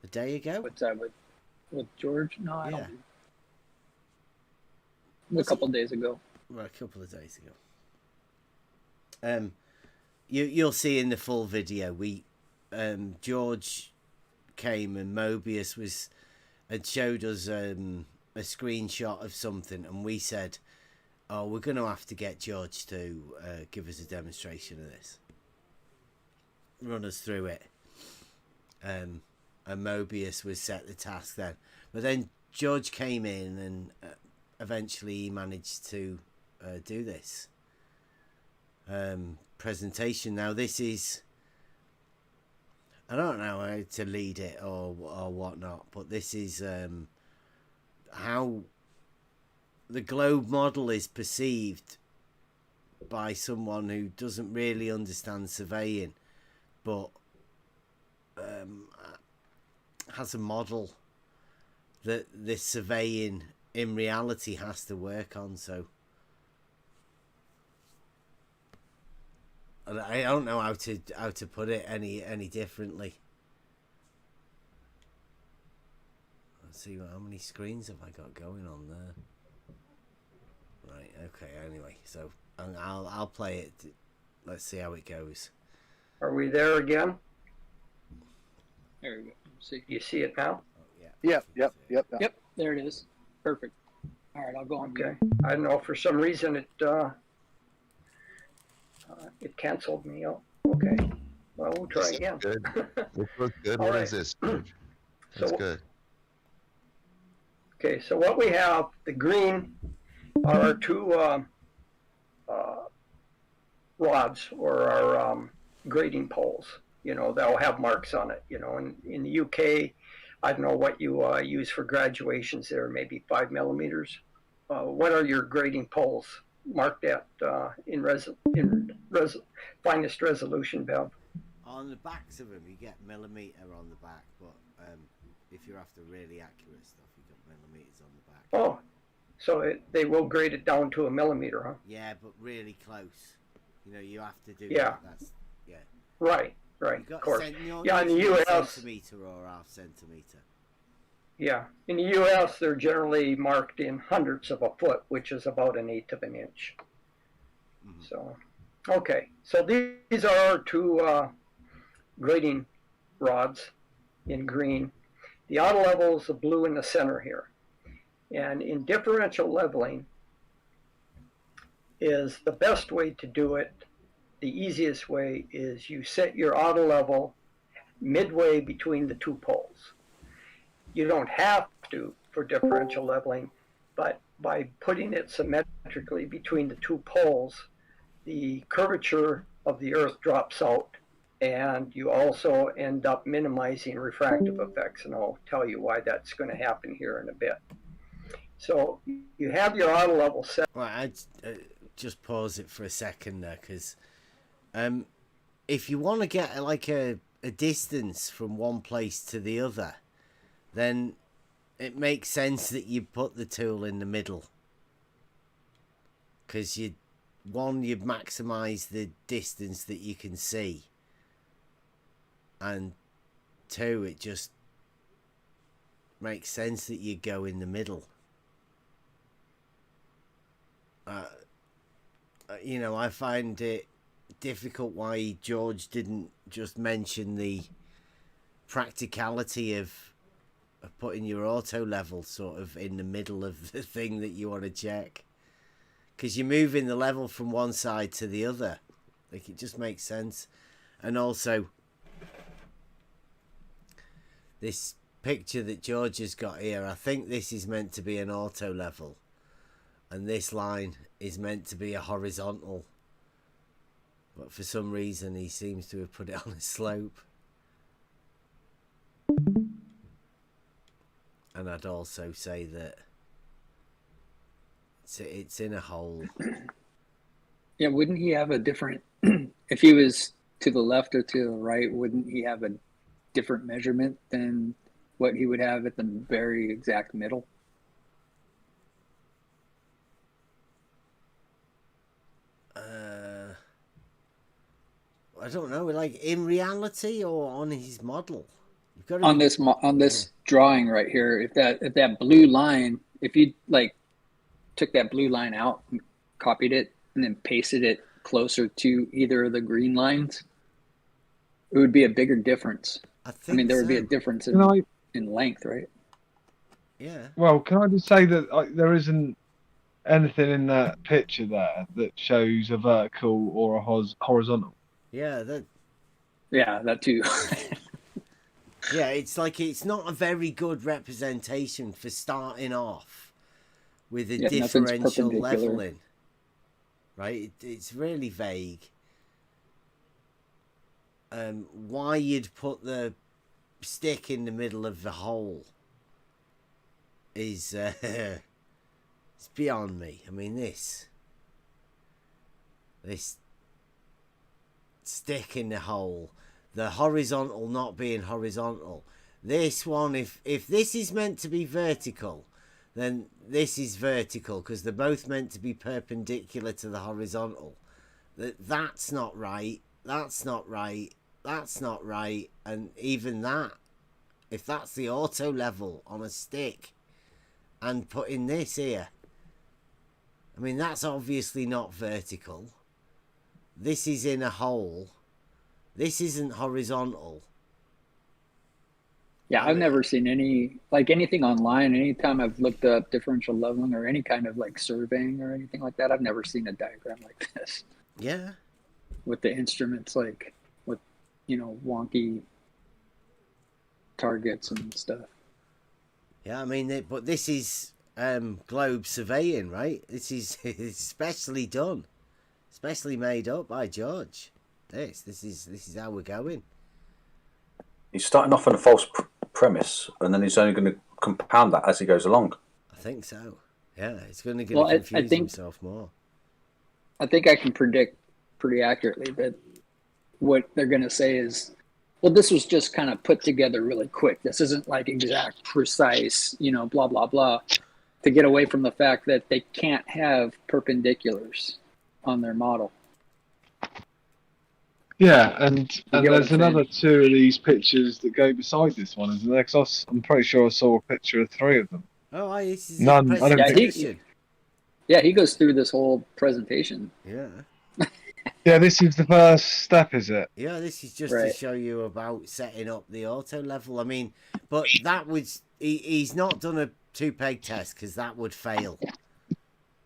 a day ago. What's that with George? No, I Yeah. don't. A couple of days ago. Well, a couple of days ago. You'll see in the full video. George came and Mobius had showed us a screenshot of something, and we said, "Oh, we're going to have to get George to give us a demonstration of this, run us through it." And Mobius was set the task then, but then George came in and eventually he managed to do this presentation. Now this is, I don't know how to lead it or whatnot, but this is how the globe model is perceived by someone who doesn't really understand surveying, but has a model that this surveying in reality has to work on. So I don't know how to put it any differently. Let's see how many screens have I got going on there. Right, okay, anyway, so I'll play it. Let's see how it goes. Are we there again? There we go. See. You see it now? Yep. Yep, there it is. Perfect. All right, I'll go on. Okay. I don't know, for some reason it canceled me. Oh, okay. Well, we'll try again. Good. This was good. All What right. is this? That's good. Okay, so what we have, the green are our two rods, or our grading poles. You know, they'll have marks on it. You know, in the UK, I don't know what you use for graduations there, maybe 5 millimeters. What are your grading poles marked at finest resolution, Bev. On the backs of them, you get millimeter on the back, but if you're after really accurate stuff, you got millimeters on the back. Oh, so they will grade it down to a millimeter, huh? Yeah, but really close. You know, you have to do Yeah. that. That's Right, You got of course. you're Yeah, in the usually a U.S. centimeter or half centimeter. Yeah, in the U.S. they're generally marked in hundredths of a foot, which is about an eighth of an inch. Mm-hmm. So, okay, so these are our two grading rods in green. The auto level is the blue in the center here. And in differential leveling is the best way to do it. The easiest way is you set your auto level midway between the two poles. You don't have to for differential leveling, but by putting it symmetrically between the two poles, the curvature of the Earth drops out, and you also end up minimizing refractive effects, and I'll tell you why that's going to happen here in a bit. So you have your auto level set. Well, I'd just pause it for a second there, because if you want to get like a distance from one place to the other, then it makes sense that you put the tool in the middle, because you maximize the distance that you can see, and two, it just makes sense that you go in the middle. You know, I find it difficult why George didn't just mention the practicality of putting your auto level sort of in the middle of the thing that you want to check, because you're moving the level from one side to the other. Like, it just makes sense. And also, this picture that George has got here, I think this is meant to be an auto level, and this line is meant to be a horizontal, but for some reason he seems to have put it on a slope. And I'd also say that it's in a hole. Yeah, wouldn't he have a different, if he was to the left or to the right, wouldn't he have a different measurement than what he would have at the very exact middle? I don't know, like in reality or on his model? You've got to on this drawing right here, if that blue line, if you like took that blue line out and copied it and then pasted it closer to either of the green lines, it would be a bigger difference. I mean, there would be a difference in length, right? Yeah. Well, can I just say that there isn't anything in that picture there that shows a vertical or a horizontal? Yeah, that too. Yeah, it's like it's not a very good representation for starting off with a differential leveling. Right? It's really vague. Why you'd put the stick in the middle of the hole is it's beyond me. I mean, this stick in the hole, the horizontal not being horizontal. This one, if this is meant to be vertical, then this is vertical, because they're both meant to be perpendicular to the horizontal. That's not right. That's not right. That's not right. And even that, if that's the auto level on a stick and putting this here, I mean, that's obviously not vertical. This is in a hole. This isn't horizontal. Yeah, I've never seen anything online. Anytime I've looked up differential leveling or any kind of like surveying or anything like that, I've never seen a diagram like this. Yeah. With the instruments, like with, wonky targets and stuff. Yeah, I mean, but this is globe surveying, right? This is specially done, specially made up by George. This is how we're going. He's starting off on a false premise, and then he's only going to compound that as he goes along. I think so. Yeah, it's going to Well, confuse himself more. I think I can predict pretty accurately that what they're going to say is, well, this was just kind of put together really quick. This isn't like exact, precise, blah, blah, blah, to get away from the fact that they can't have perpendiculars on their model. Yeah, and You get what there's I'm saying? another 2 of these pictures that go beside this one, isn't there? 'Cause I'm pretty sure I saw a picture of 3 of them. Oh, this is None. I don't think. He goes through this whole presentation. Yeah. Yeah, this is the first step, is it? Yeah, this is just to show you about setting up the auto level. I mean, but that was he's not done a 2-peg test because that would fail,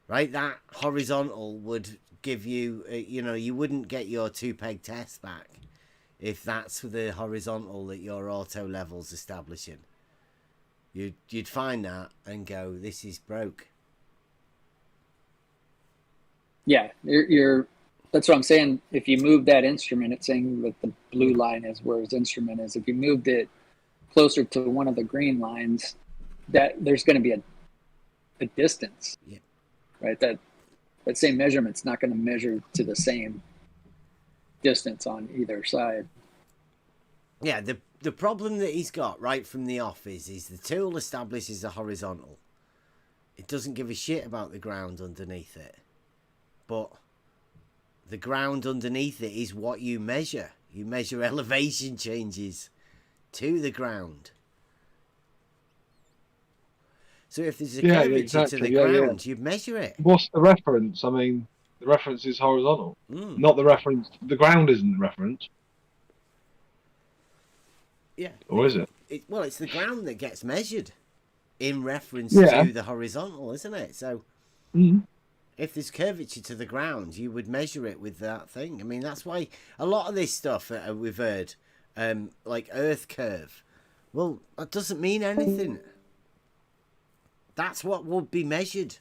right? That horizontal would give you, you wouldn't get your 2-peg test back if that's the horizontal that your auto level's establishing. You'd find that and go, this is broke. Yeah, you're. That's what I'm saying. If you move that instrument, it's saying that the blue line is where his instrument is. If you moved it closer to one of the green lines, that there's going to be a distance. Yeah. Right. That same measurement's not going to measure to the same distance on either side. Yeah. The problem that he's got right from the off is the tool establishes a horizontal. It doesn't give a shit about the ground underneath it, but the ground underneath it is what you measure. You measure elevation changes to the ground. So if there's a curvature to the ground, you measure it. What's the reference? I mean, the reference is horizontal. Not the reference. The ground isn't the reference. Yeah. Or is it? Well, it's the ground that gets measured in reference Yeah. to the horizontal, isn't it? So if there's curvature to the ground, you would measure it with that thing. I mean, that's why a lot of this stuff that we've heard, like Earth curve, well, that doesn't mean anything. That's what would be measured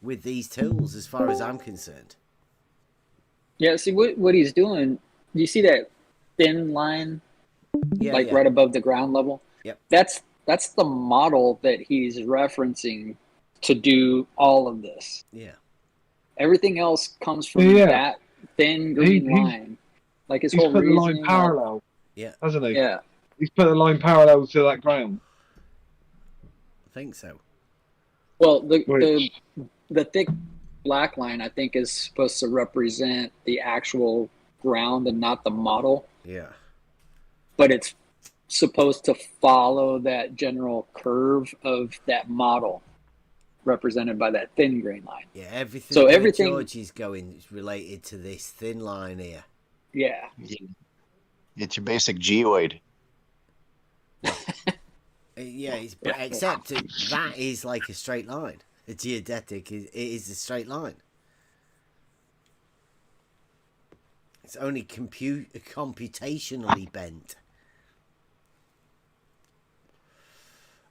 with these tools, as far as I'm concerned. Yeah. See what he's doing. Do you see that thin line, right above the ground level? Yep. That's the model that he's referencing to do all of this. Yeah. Everything else comes from that thin green line. Like his He's whole put the reasoning. line parallel. Yeah. Hasn't he? Yeah. He's put the line parallel to that ground. I think so. Well, the thick black line, I think, is supposed to represent the actual ground and not the model. Yeah. But it's supposed to follow that general curve of that model represented by that thin green line. Yeah, everything so where everything George is going is related to this thin line here. Yeah. It's your basic geoid. Yeah, except that is like a straight line. A geodetic is a straight line. It's only computationally bent.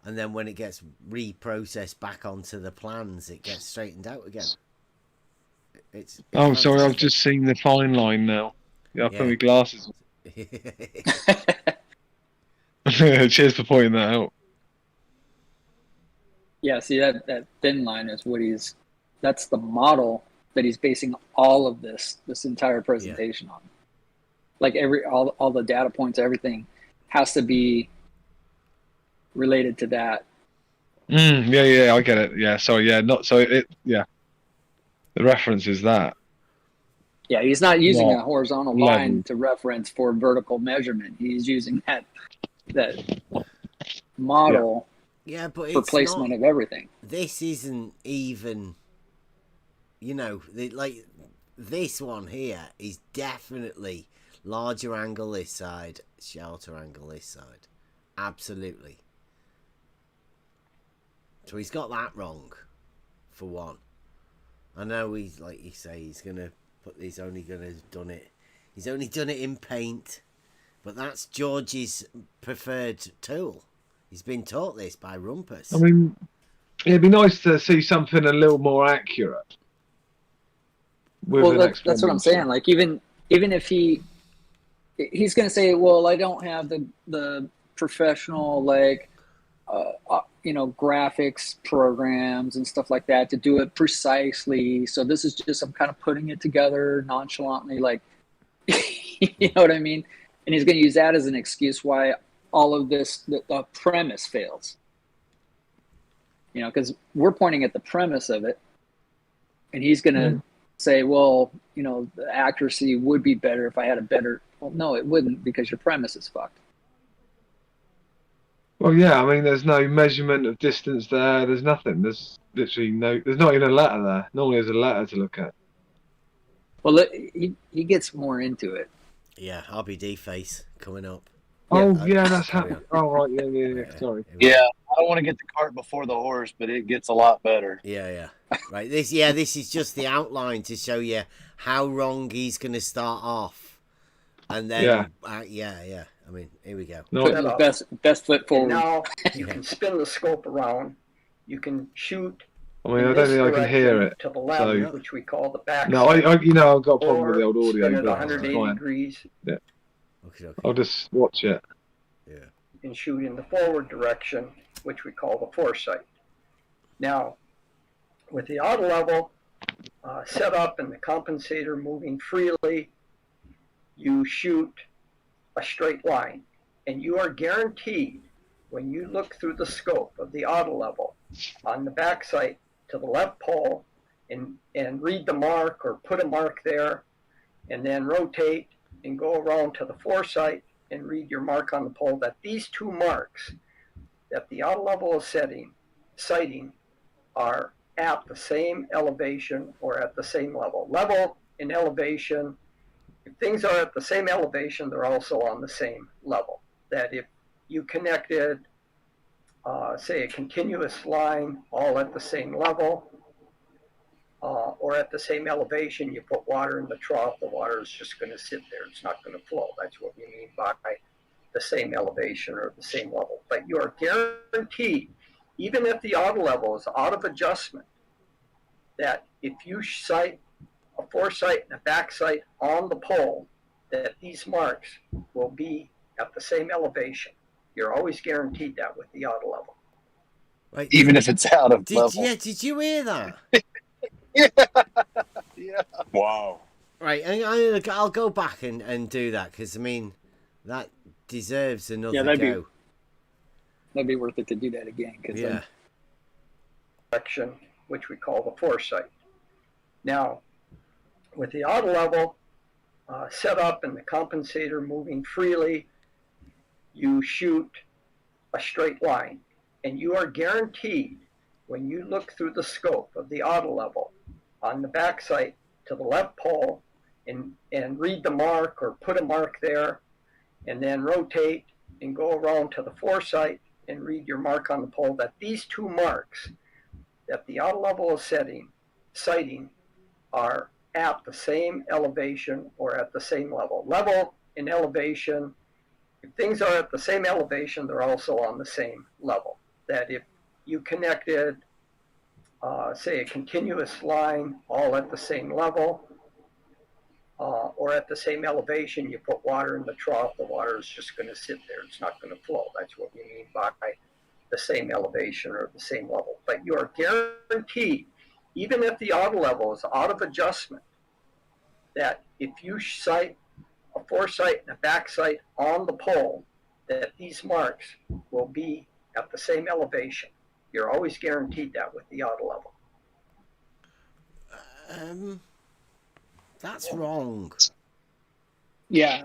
And then when it gets reprocessed back onto the plans, it gets straightened out again. It's Oh, sorry, I've fantastic. just seen the fine line now. Yeah, I put my glasses on. Cheers for pointing that out. Yeah, see that thin line is that's the model that he's basing all of this entire presentation on. Like all the data points, everything has to be related to that. Yeah, I get it. Yeah, sorry, the reference is that. Yeah, he's not using Not a horizontal level. line to reference for vertical measurement. He's using that model Yeah, but for it's placement not, of everything. This isn't even, like this one here is definitely larger angle this side, shorter angle this side. Absolutely. So he's got that wrong, for one. I know he's, like you say, he's only done it in paint, but that's George's preferred tool. He's been taught this by Rumpus. I mean, it'd be nice to see something a little more accurate. Well, that's what I'm saying. Like even if he's going to say, well, I don't have the professional graphics programs and stuff like that to do it precisely. So this is just, I'm kind of putting it together nonchalantly, like, you know what I mean? And he's going to use that as an excuse why all of this, the premise fails. Because we're pointing at the premise of it, and he's going to say, well, the accuracy would be better if I had a better. Well, no, it wouldn't, because your premise is fucked. Well, yeah, I mean, there's no measurement of distance there. There's nothing. There's literally there's not even a letter there. Normally there's a letter to look at. Well, he gets more into it. Yeah, RBD face coming up. Oh, yeah, that's happening. Oh, right, yeah. Sorry. Yeah, I don't want to get the cart before the horse, but it gets a lot better. Yeah. Right, this is just the outline to show you how wrong he's going to start off. And then, yeah. I mean, here we go. Putting his best foot forward. And now you can spin the scope around. You can shoot. I mean, I don't think I can hear it. To the left, so... which we call the back. No, I've got a problem with the old audio. Spin it But 180 fine. degrees. Yeah. Okay. I'll just watch it. Yeah. And shoot in the forward direction, which we call the foresight. Now, with the auto level set up and the compensator moving freely, you shoot a straight line, and you are guaranteed, when you look through the scope of the auto level on the back sight to the left pole and read the mark or put a mark there, and then rotate and go around to the foresight and read your mark on the pole, that these two marks that the auto level is sighting are at the same elevation or at the same level. Level and elevation, if things are at the same elevation, they're also on the same level. That if you connected, say, a continuous line all at the same level or at the same elevation, you put water in the trough, the water is just going to sit there. It's not going to flow. That's what we mean by the same elevation or the same level. But you are guaranteed, even if the auto level is out of adjustment, that if you sight a foresight and a back sight on the pole, that these marks will be at the same elevation. You're always guaranteed that with the auto level. Right. Even if it's out of level. Yeah, did you hear that? Yeah. Wow. Right, I'll go back and do that, because, I mean, that deserves another go. That'd be worth it to do that again. Yeah. Direction, which we call the foresight. Now, with the auto level set up and the compensator moving freely, you shoot a straight line, and you are guaranteed, when you look through the scope of the auto level on the back sight to the left pole and read the mark or put a mark there, and then rotate and go around to the foresight and read your mark on the pole, that these two marks that the auto level is sighting are at the same elevation or at the same level. Level and elevation, if things are at the same elevation, they're also on the same level. That if you connected, say, a continuous line all at the same level or at the same elevation, you put water in the trough, the water is just going to sit there. It's not going to flow. That's what we mean by the same elevation or the same level. But you are guaranteed, even if the auto level is out of adjustment, that if you sight a foresight and a back sight on the pole, that these marks will be at the same elevation. You're always guaranteed that with the auto level. That's wrong. Yeah.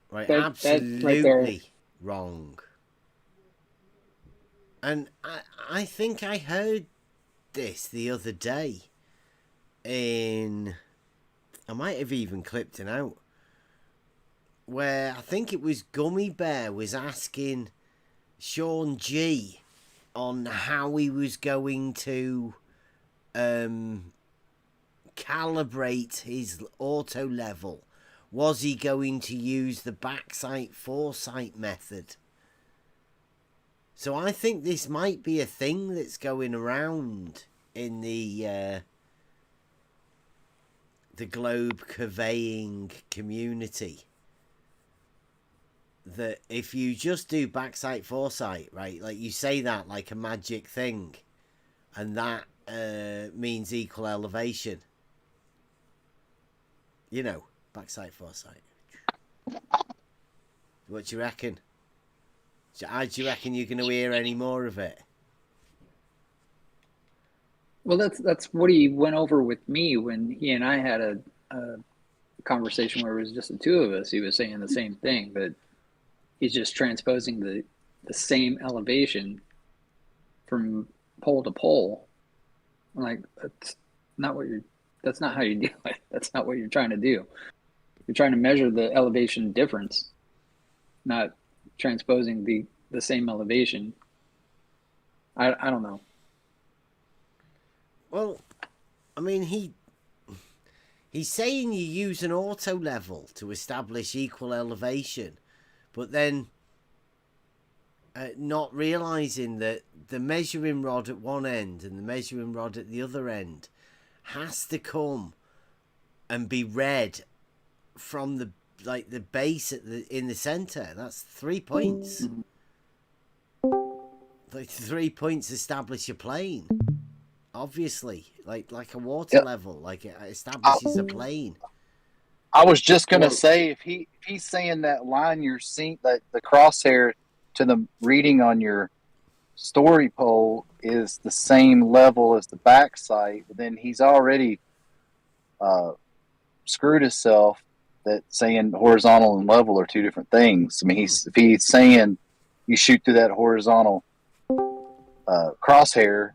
Right, That absolutely right wrong. And I think I heard this the other day I might have even clipped it out, where I think it was Gummy Bear was asking Sean G on how he was going to calibrate his auto level. Was he going to use the backsight foresight method? So I think this might be a thing that's going around in the globe conveying community. that if you just do backsight foresight, right, like you say that like a magic thing, and that means equal elevation. You know, backsight foresight. What do you reckon? How do you reckon you're going to hear any more of it? Well, that's what he went over with me when he and I had a conversation where it was just the two of us. He was saying the same thing, but he's just transposing the same elevation from pole to pole. I'm like, that's not how you do it. That's not what you're trying to do. You're trying to measure the elevation difference, not transposing the same elevation. I don't know. Well, I mean, he's saying you use an auto level to establish equal elevation, but then not realizing that the measuring rod at one end and the measuring rod at the other end has to come and be read from the base in the center. That's 3 points. Like 3 points establish a plane. Obviously, like a water level, like it establishes a plane. I was just gonna say if he's saying that line you're seeing, that the crosshair to the reading on your story pole is the same level as the back sight, then he's already screwed himself. That saying horizontal and level are two different things. I mean, if he's saying you shoot through that horizontal crosshair,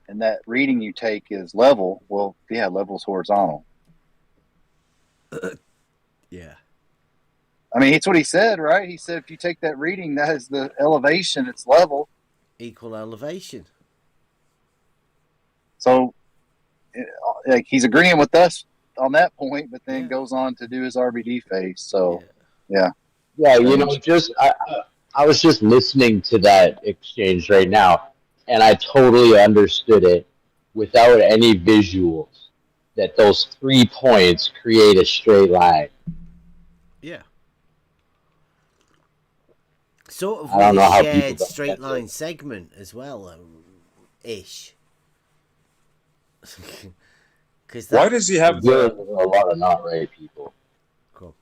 and that reading you take is level, well, yeah, level's horizontal. Yeah. I mean, it's what he said, right? He said if you take that reading, that is the elevation, it's level. Equal elevation. So, like, he's agreeing with us on that point, but then goes on to do his RBD phase. So, yeah. Yeah, you know, I was just listening to that exchange right now, and I totally understood it without any visuals, that those 3 points create a straight line. Yeah. Sort of I don't with know a how people shared don't straight get line it. segment as well, ish. Why does he have There's a lot of not right people. Cool.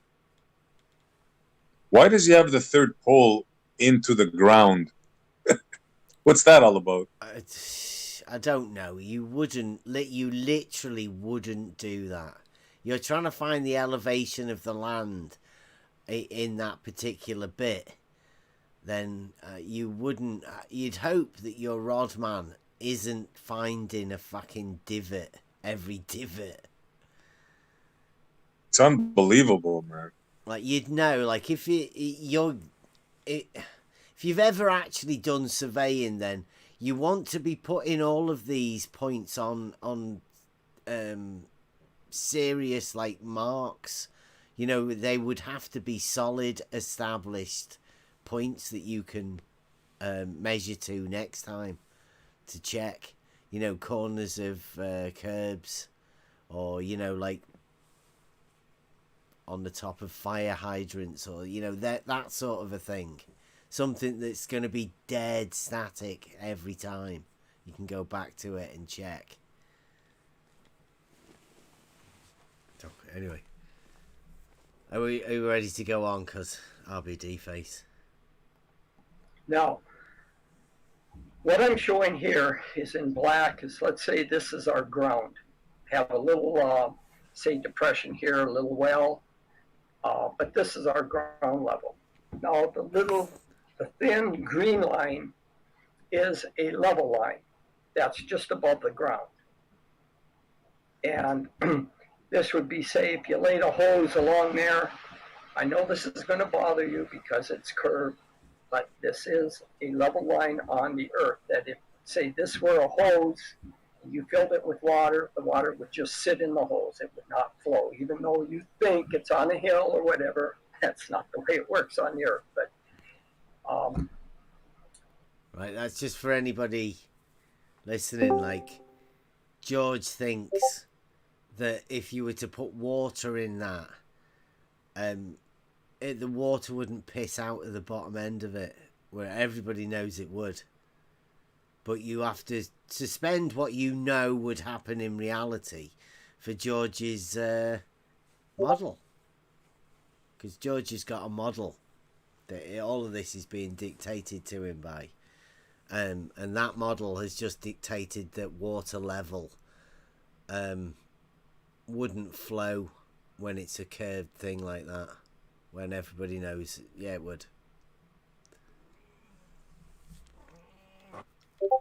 Why does he have the third pole into the ground? What's that all about? I don't know. You literally wouldn't do that. You're trying to find the elevation of the land in that particular bit. Then you wouldn't. You'd hope that your rod man isn't finding a fucking divot every divot. It's unbelievable, man. Like, you'd know, like, if you've ever actually done surveying, then you want to be putting all of these points on serious, like, marks. You know, they would have to be solid, established points that you can measure to next time to check. You know, corners of curbs, or, you know, like, on the top of fire hydrants, or, you know, that sort of a thing. Something that's going to be dead static every time. You can go back to it and check. Anyway, are we ready to go on? Because RBD face. Now, what I'm showing here is in black. Is, let's say this is our ground. Have a little, say, depression here, a little well. But this is our ground level. Now, the thin green line is a level line. That's just above the ground. And this would be, say, if you laid a hose along there. I know this is going to bother you because it's curved, but this is a level line on the earth that if, say, this were a hose, you filled it with water, the water would just sit in the hose. It would not flow. Even though you think it's on a hill or whatever, that's not the way it works on the earth. But right, that's just for anybody listening. Like, George thinks that if you were to put water in that, the water wouldn't piss out of the bottom end of it, where everybody knows it would. But you have to suspend what you know would happen in reality for George's model. Because George has got a model that all of this is being dictated to him by. And that model has just dictated that water level wouldn't flow when it's a curved thing like that. When everybody knows, yeah, it would.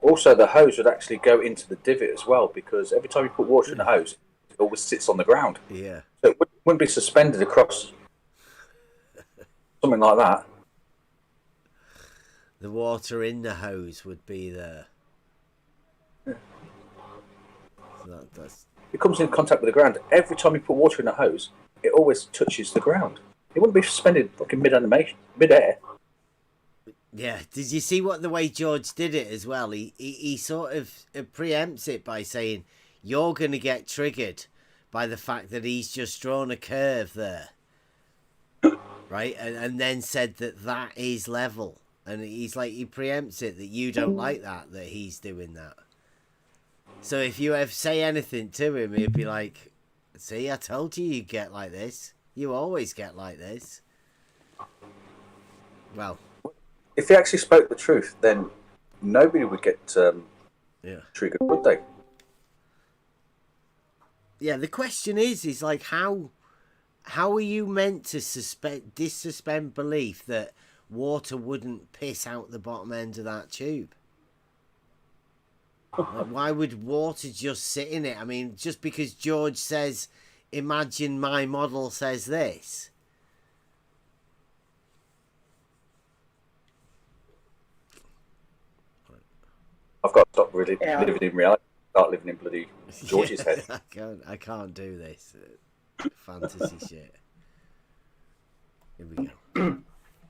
Also, the hose would actually go into the divot as well, because every time you put water in the hose, it always sits on the ground. Yeah. So it wouldn't be suspended across something like that. The water in the hose would be there. Yeah. So that's... It comes in contact with the ground. Every time you put water in the hose, it always touches the ground. It wouldn't be suspended fucking mid-air. Yeah, did you see the way George did it as well? He sort of preempts it by saying, you're going to get triggered by the fact that he's just drawn a curve there. Right? And then said that is level. And he's like, he preempts it that you don't like that he's doing that. So if you ever say anything to him, he'd be like, see, I told you you'd get like this. You always get like this. Well... If he actually spoke the truth, then nobody would get triggered, would they? Yeah, the question is like how are you meant to dissuspend belief that water wouldn't piss out the bottom end of that tube? Like, why would water just sit in it? I mean, just because George says, imagine my model says this. I've got to stop really living in reality. Start living in bloody George's head. I can't do this fantasy shit. Here we go.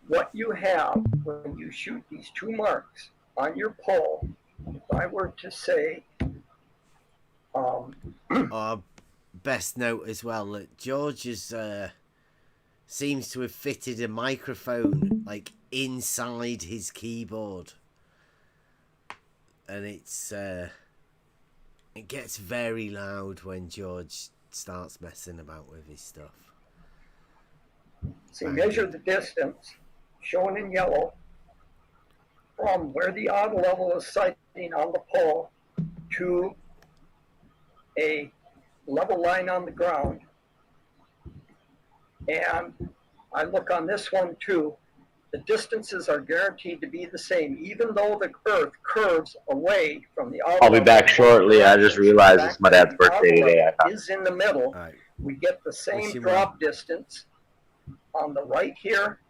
What you have when you shoot these two marks on your pole, if I were to say, best note as well that George is, seems to have fitted a microphone like inside his keyboard. And it gets very loud when George starts messing about with his stuff. so measure the distance shown in yellow from where the auto level is sighting on the pole to a level line on the ground. And I look on this one too. The distances are guaranteed to be the same, even though the Earth curves away from the auto I'll be level. back shortly. I just realized it's my dad's birthday today. Is in the middle. Right. We get the same Wish you drop distance on the right here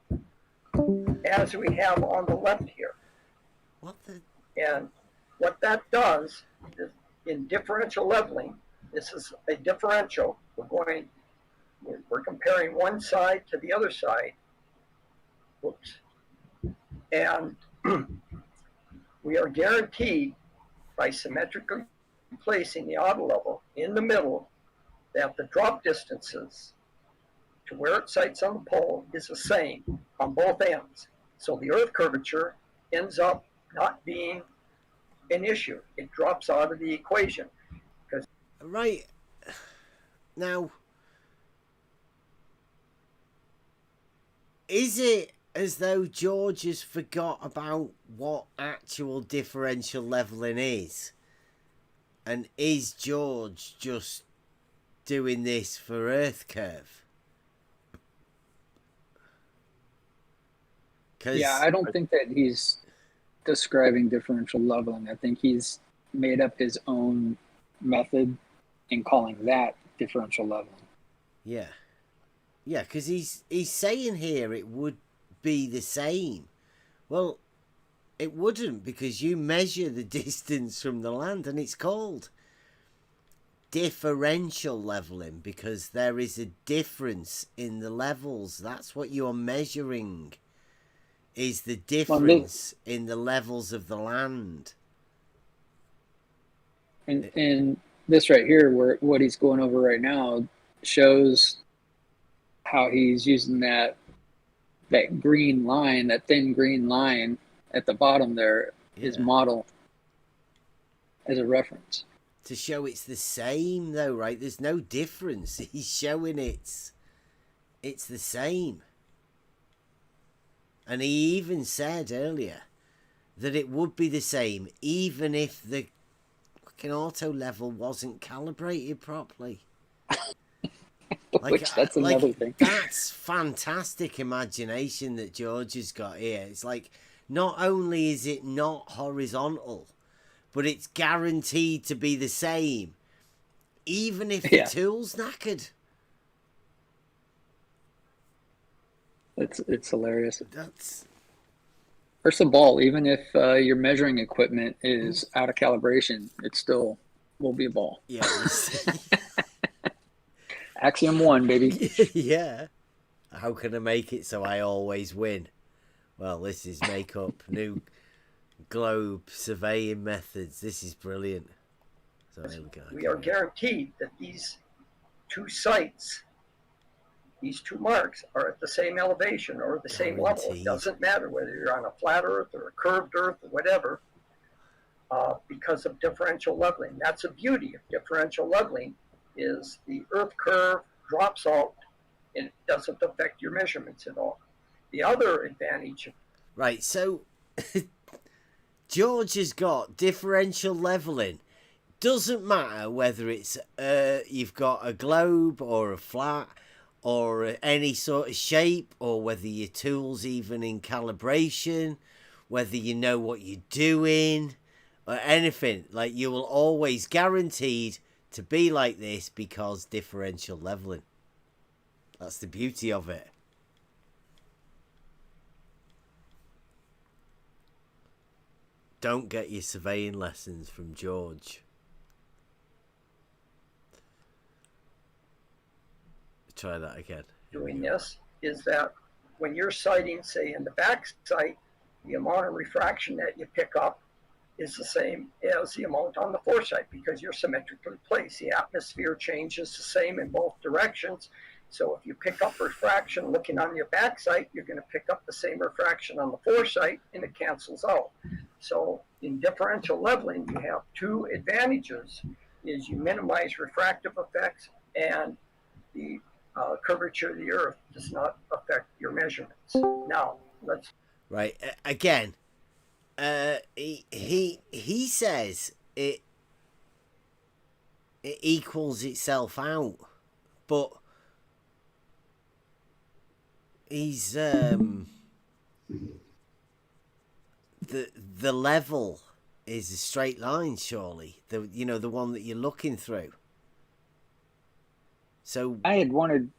as we have on the left here. What the? And what that does is in differential leveling, this is a differential. We're comparing one side to the other side. Whoops. And we are guaranteed by symmetrically placing the auto level in the middle that the drop distances to where it sights on the pole is the same on both ends. So the Earth curvature ends up not being an issue. It drops out of the equation. Right. Now, is it as though George has forgot about what actual differential leveling is? And is George just doing this for Earth curve? Yeah, I don't think that he's describing differential leveling. I think he's made up his own method and calling that differential leveling. Yeah. Yeah, because he's saying here it would be the same. Well, it wouldn't, because you measure the distance from the land and it's called differential leveling because there is a difference in the levels. That's what you're measuring, is the difference in the levels of the land. And this right here, where what he's going over right now, shows how he's using that that green line, that thin green line at the bottom there is model as a reference. To show it's the same though, right? There's no difference. He's showing it's the same. And he even said earlier that it would be the same even if the fucking auto level wasn't calibrated properly. Which that's another thing. That's fantastic imagination that George has got here. It's like, not only is it not horizontal, but it's guaranteed to be the same, even if the tool's knackered. It's hilarious. That's... First of all, even if your measuring equipment is out of calibration, it still will be a ball. Yeah. Axiom 1, baby. Yeah. How can I make it so I always win? Well, this is make up new globe surveying methods. This is brilliant. So there we go. We are guaranteed that these two sites, these two marks, are at the same elevation or the same level. It doesn't matter whether you're on a flat earth or a curved earth or whatever, because of differential leveling. That's the beauty of differential leveling, is the earth curve drops out and it doesn't affect your measurements at all. The other advantage... Right, so George has got differential leveling. Doesn't matter whether it's you've got a globe or a flat or any sort of shape, or whether your tool's even in calibration, whether you know what you're doing or anything. Like, you will always guaranteed to be like this because differential leveling. That's the beauty of it. Don't get your surveying lessons from George. Try that again. Doing this is that when you're sighting, say, in the back sight, the amount of refraction that you pick up is the same as the amount on the foresight, because you're symmetrically placed. The atmosphere changes the same in both directions. So if you pick up refraction looking on your back sight, you're going to pick up the same refraction on the foresight, and it cancels out. So in differential leveling, you have two advantages: is you minimize refractive effects, and the curvature of the earth does not affect your measurements. Now let's again. He says it equals itself out, but he's the level is a straight line, surely. The one that you're looking through. So I had wanted.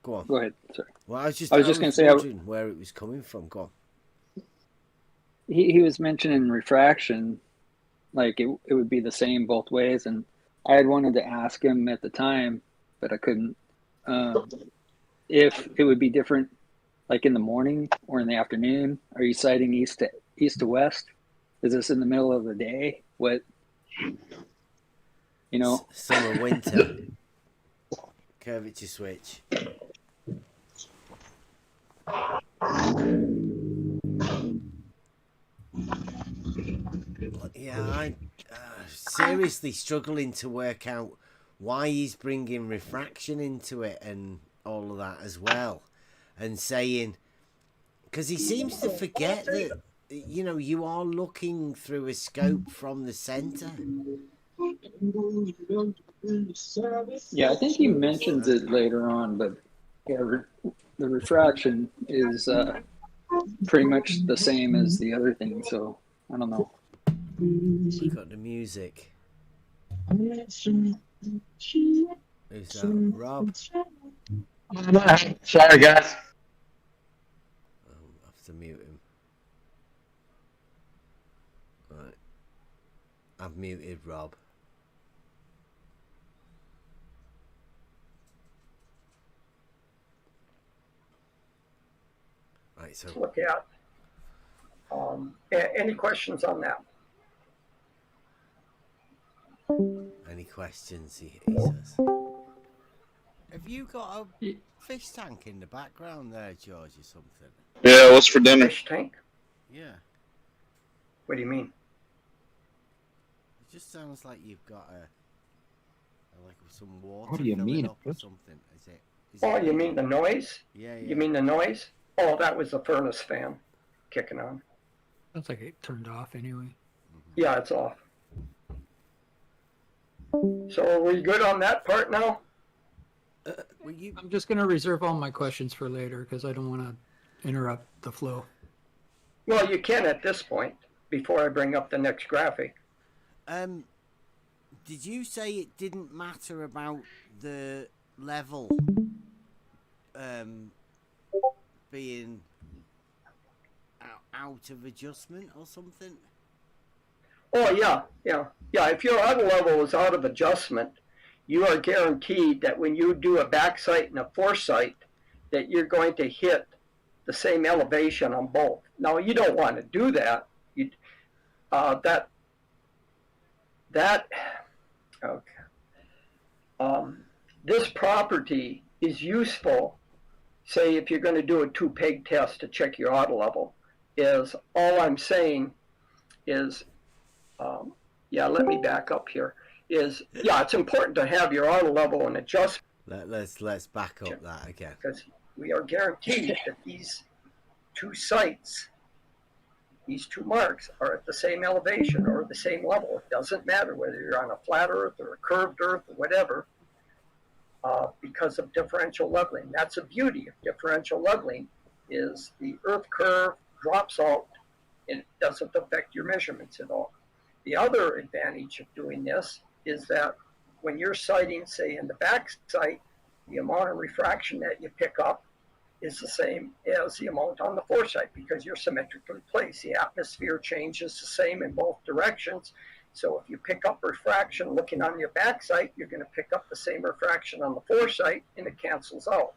Go on. Go ahead. Sorry. Well, I was just going to say where it was coming from. Go on. He was mentioning refraction, like it would be the same both ways, and I had wanted to ask him at the time, but I couldn't. If it would be different, like in the morning or in the afternoon. Are you sighting east to west? Is this in the middle of the day? What? Summer, winter. Curvature switch. Yeah, I'm seriously struggling to work out why he's bringing refraction into it and all of that as well, and saying, because he seems to forget that you are looking through a scope from the center. Yeah, I think he mentions it later on, but yeah, the refraction is pretty much the same as the other thing, so I don't know. We've got the music. Who's that? Rob? Sorry, guys. I have to mute him. Right. I've muted Rob. Right, so look at. Any questions on that? Any questions, he says. Have you got a fish tank in the background there, George, or something? Yeah, what's for dinner? Fish tank? Yeah. What do you mean? It just sounds like you've got like some water What do you filling mean, up or something. Is it? Oh, you mean the noise? Yeah, yeah. You mean the noise? Oh, that was the furnace fan kicking on. Sounds like it turned off anyway. Yeah, it's off. So are we good on that part now? I'm just going to reserve all my questions for later because I don't want to interrupt the flow. Well, you can at this point before I bring up the next graphic. Did you say it didn't matter about the level being out of adjustment or something? Oh, yeah. If your auto level is out of adjustment, you are guaranteed that when you do a backsight and a foresight, that you're going to hit the same elevation on both. Now, you don't want to do that. This property is useful, say, if you're going to do a two-peg test to check your auto level, is all I'm saying is, let me back up here, it's important to have your auto level and adjust. Let's back up that again. Because we are guaranteed that these two sites, these two marks, are at the same elevation or the same level. It doesn't matter whether you're on a flat earth or a curved earth or whatever, because of differential leveling. That's the beauty of differential leveling, is the earth curve drops out and it doesn't affect your measurements at all. The other advantage of doing this is that when you're sighting, say, in the back sight, the amount of refraction that you pick up is the same as the amount on the foresight because you're symmetrically placed. The atmosphere changes the same in both directions. So if you pick up refraction looking on your back sight, you're going to pick up the same refraction on the foresight and it cancels out.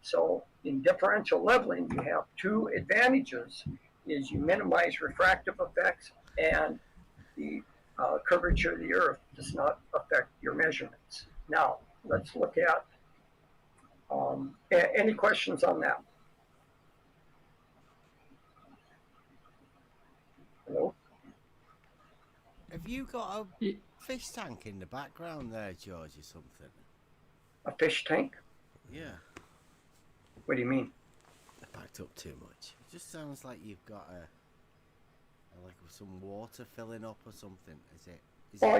So in differential leveling, you have two advantages, is you minimize refractive effects and the curvature of the earth does not affect your measurements. Now, let's look at any questions on that? Hello? Have you got a fish tank in the background there, George, or something? A fish tank? Yeah. What do you mean? I backed up too much. It just sounds like you've got like some water filling up or something. Is it?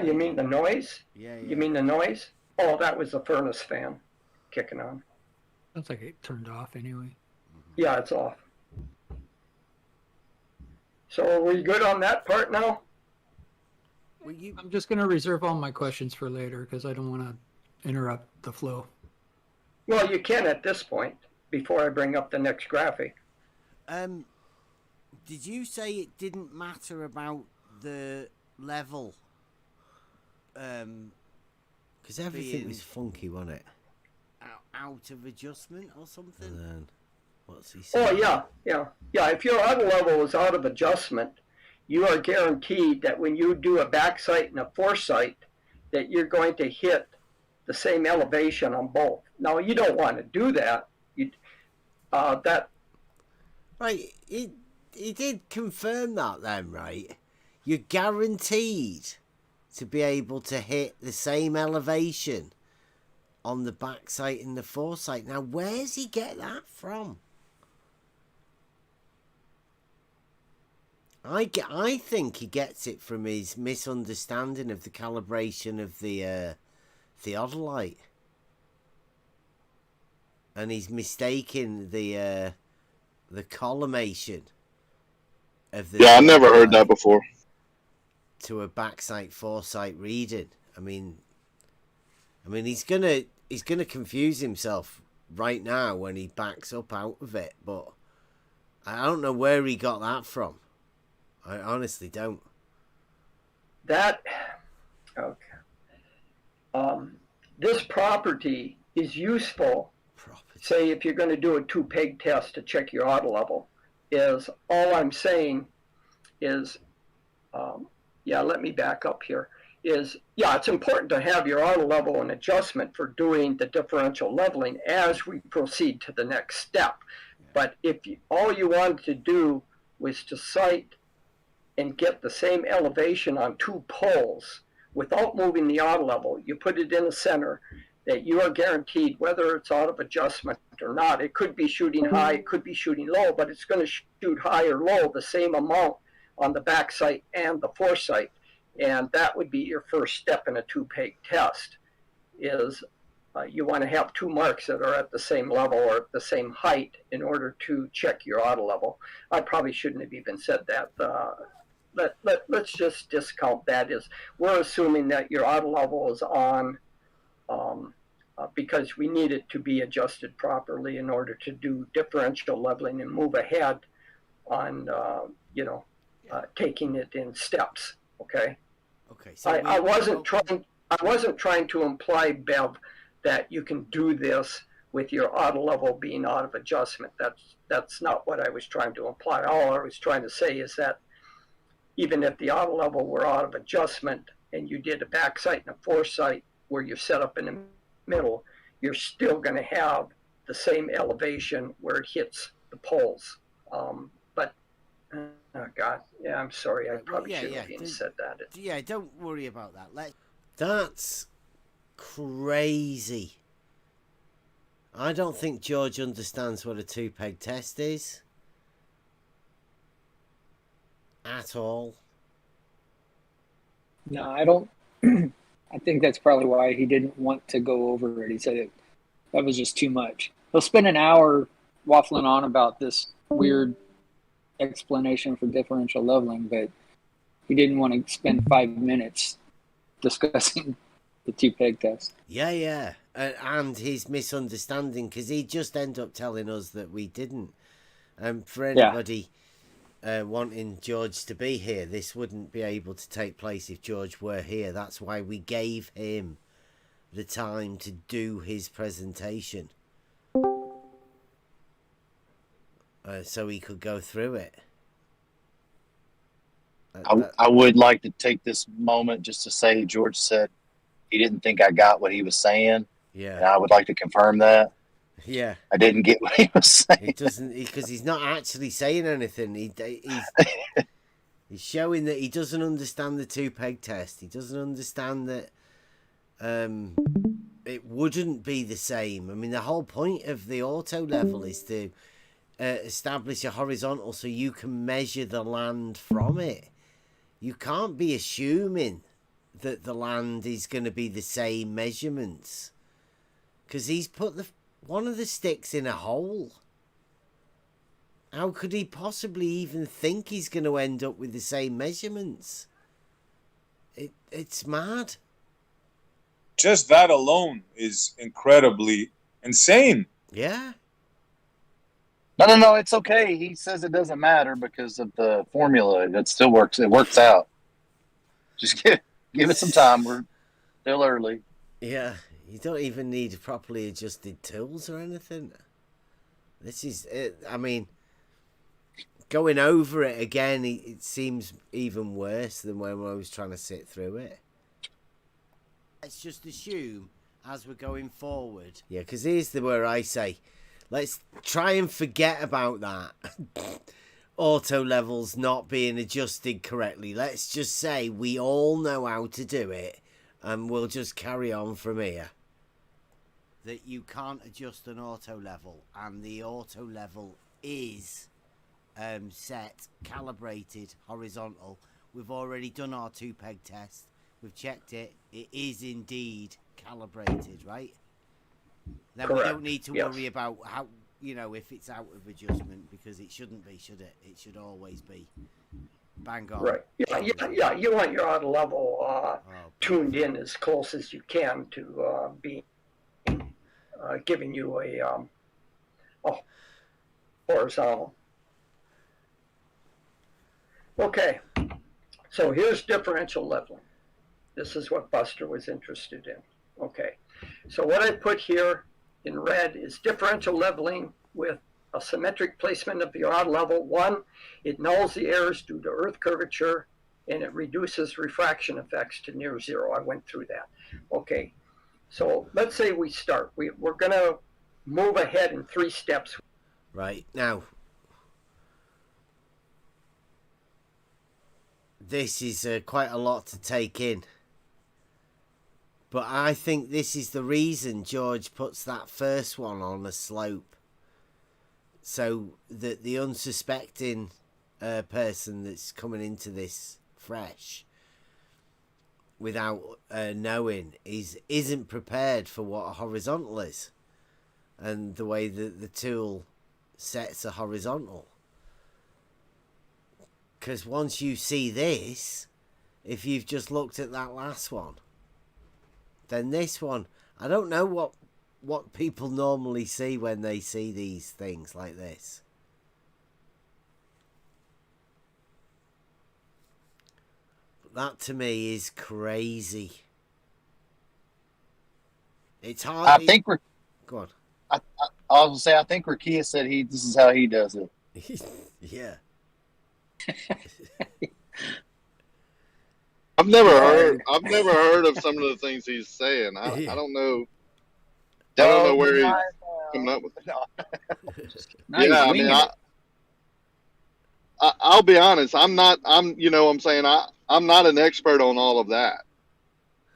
You mean the noise? Yeah. You mean the noise? Oh, that was the furnace fan kicking on. Sounds like it turned off anyway. Yeah, it's off. So are we good on that part now? I'm just going to reserve all my questions for later because I don't want to interrupt the flow. Well, you can at this point before I bring up the next graphic. Did you say it didn't matter about the level? Because everything was funky, wasn't it? Out of adjustment or something? And then, what's he saying? Oh, yeah. If your auto level is out of adjustment, you are guaranteed that when you do a backsight and a foresight, that you're going to hit the same elevation on both. Now, you don't want to do that. Right, he did confirm that then, right? You're guaranteed to be able to hit the same elevation on the backsight and the foresight. Now, where's he get that from? I think he gets it from his misunderstanding of the calibration of the theodolite, and he's mistaken the collimation of the. Yeah, I never heard that before. To a backsight foresight reading. I mean, he's gonna confuse himself right now when he backs up out of it, but I don't know where he got that from. I honestly don't. This property is useful. Say if you're going to do a two-peg test to check your auto level, is all I'm saying is, let me back up here, is, yeah, it's important to have your auto level and adjustment for doing the differential leveling as we proceed to the next step. But if all you wanted to do was to sight and get the same elevation on two poles without moving the auto level, you put it in the center, that you are guaranteed, whether it's out of adjustment or not. It could be shooting high, it could be shooting low, but it's going to shoot high or low the same amount on the back sight and the foresight. And that would be your first step in a two-peg test, is you want to have two marks that are at the same level or at the same height in order to check your auto level. I probably shouldn't have even said that. Let's just discount that. Is we're assuming that your auto level is on because we need it to be adjusted properly in order to do differential leveling and move ahead on taking it in steps. Okay. Okay. So I wasn't trying to imply, Bev, that you can do this with your auto level being out of adjustment. That's not what I was trying to imply. All I was trying to say is that even if the auto level were out of adjustment and you did a back sight and a foresight where you're set up in the middle, you're still going to have the same elevation where it hits the poles. But oh God, yeah, I'm sorry. I probably shouldn't have even said that. Yeah, don't worry about that. That's crazy. I don't think George understands what a two-peg test is at all. No, I don't. I think that's probably why he didn't want to go over it. He said that was just too much. He'll spend an hour waffling on about this weird explanation for differential leveling, but he didn't want to spend 5 minutes discussing the two-peg test. Yeah. And his misunderstanding, because he just ended up telling us that we didn't. For anybody wanting George to be here, this wouldn't be able to take place if George were here. That's why we gave him the time to do his presentation. So he could go through it. I would like to take this moment just to say George said he didn't think I got what he was saying. Yeah. And I would like to confirm that. Yeah. I didn't get what he was saying. He doesn't, because he's not actually saying anything. He's showing that he doesn't understand the two-peg test. He doesn't understand that it wouldn't be the same. I mean, the whole point of the auto level is to establish a horizontal so you can measure the land from it. You can't be assuming that the land is going to be the same measurements, because he's put one of the sticks in a hole. How could he possibly even think he's going to end up with the same measurements? It's mad. Just that alone is incredibly insane. Yeah. No, it's okay. He says it doesn't matter because of the formula. It still works. It works out. Just give it some time. We're still early. Yeah, you don't even need properly adjusted tools or anything. This is it. I mean, going over it again, it seems even worse than when I was trying to sit through it. Let's just assume as we're going forward. Yeah, because here's where I say, let's try and forget about that. Auto levels not being adjusted correctly. Let's just say we all know how to do it, and we'll just carry on from here. That you can't adjust an auto level, and the auto level is set, calibrated, horizontal. We've already done our two-peg test. We've checked it. It is indeed calibrated, right? Then Correct. we don't need to worry about how, if it's out of adjustment, because it shouldn't be, should it? It should always be bang on. Right. Yeah. You want your auto level tuned in as close as you can to be giving you a horizontal. Okay. So here's differential leveling. This is what Buster was interested in. Okay. So what I put here in red is differential leveling with a symmetric placement of your auto level. 1, it nulls the errors due to earth curvature and it reduces refraction effects to near zero. I went through that. Okay, so let's say we start. We're going to move ahead in 3 steps. Right, now, this is quite a lot to take in. But I think this is the reason George puts that first one on a slope. So that the unsuspecting person that's coming into this fresh without knowing isn't prepared for what a horizontal is and the way that the tool sets a horizontal. Because once you see this, if you've just looked at that last one, then this one, I don't know what people normally see when they see these things like this. That to me is crazy. It's hard. I think we're. Go on. I was gonna say I think Rakia said this is how he does it. Yeah. I've never heard of some of the things he's saying. I don't know. I don't know where he's coming up with it. Yeah, I mean, I'll be honest. I'm not an expert on all of that.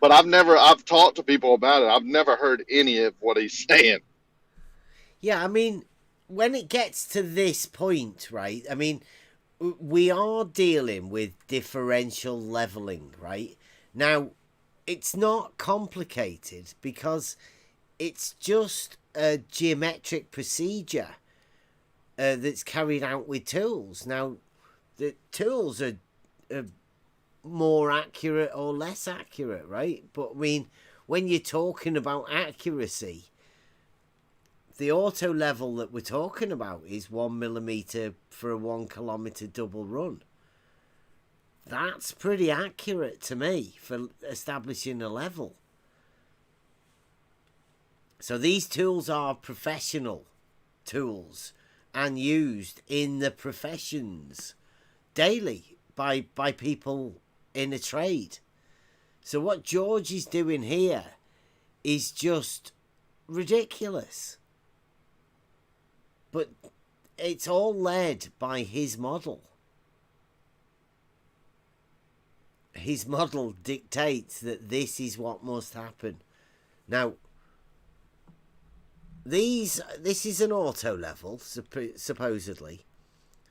But I've talked to people about it. I've never heard any of what he's saying. Yeah, I mean, when it gets to this point, right? I mean, we are dealing with differential leveling, right? Now, it's not complicated because it's just a geometric procedure that's carried out with tools. Now, the tools are more accurate or less accurate, right? But I mean, when you're talking about accuracy, the auto level that we're talking about is 1 millimeter for a 1 kilometer double run. That's pretty accurate to me for establishing a level. So these tools are professional tools and used in the professions daily by people in a trade. So what George is doing here is just ridiculous. But it's all led by his model. His model dictates that this is what must happen. Now, this is an auto level, supposedly.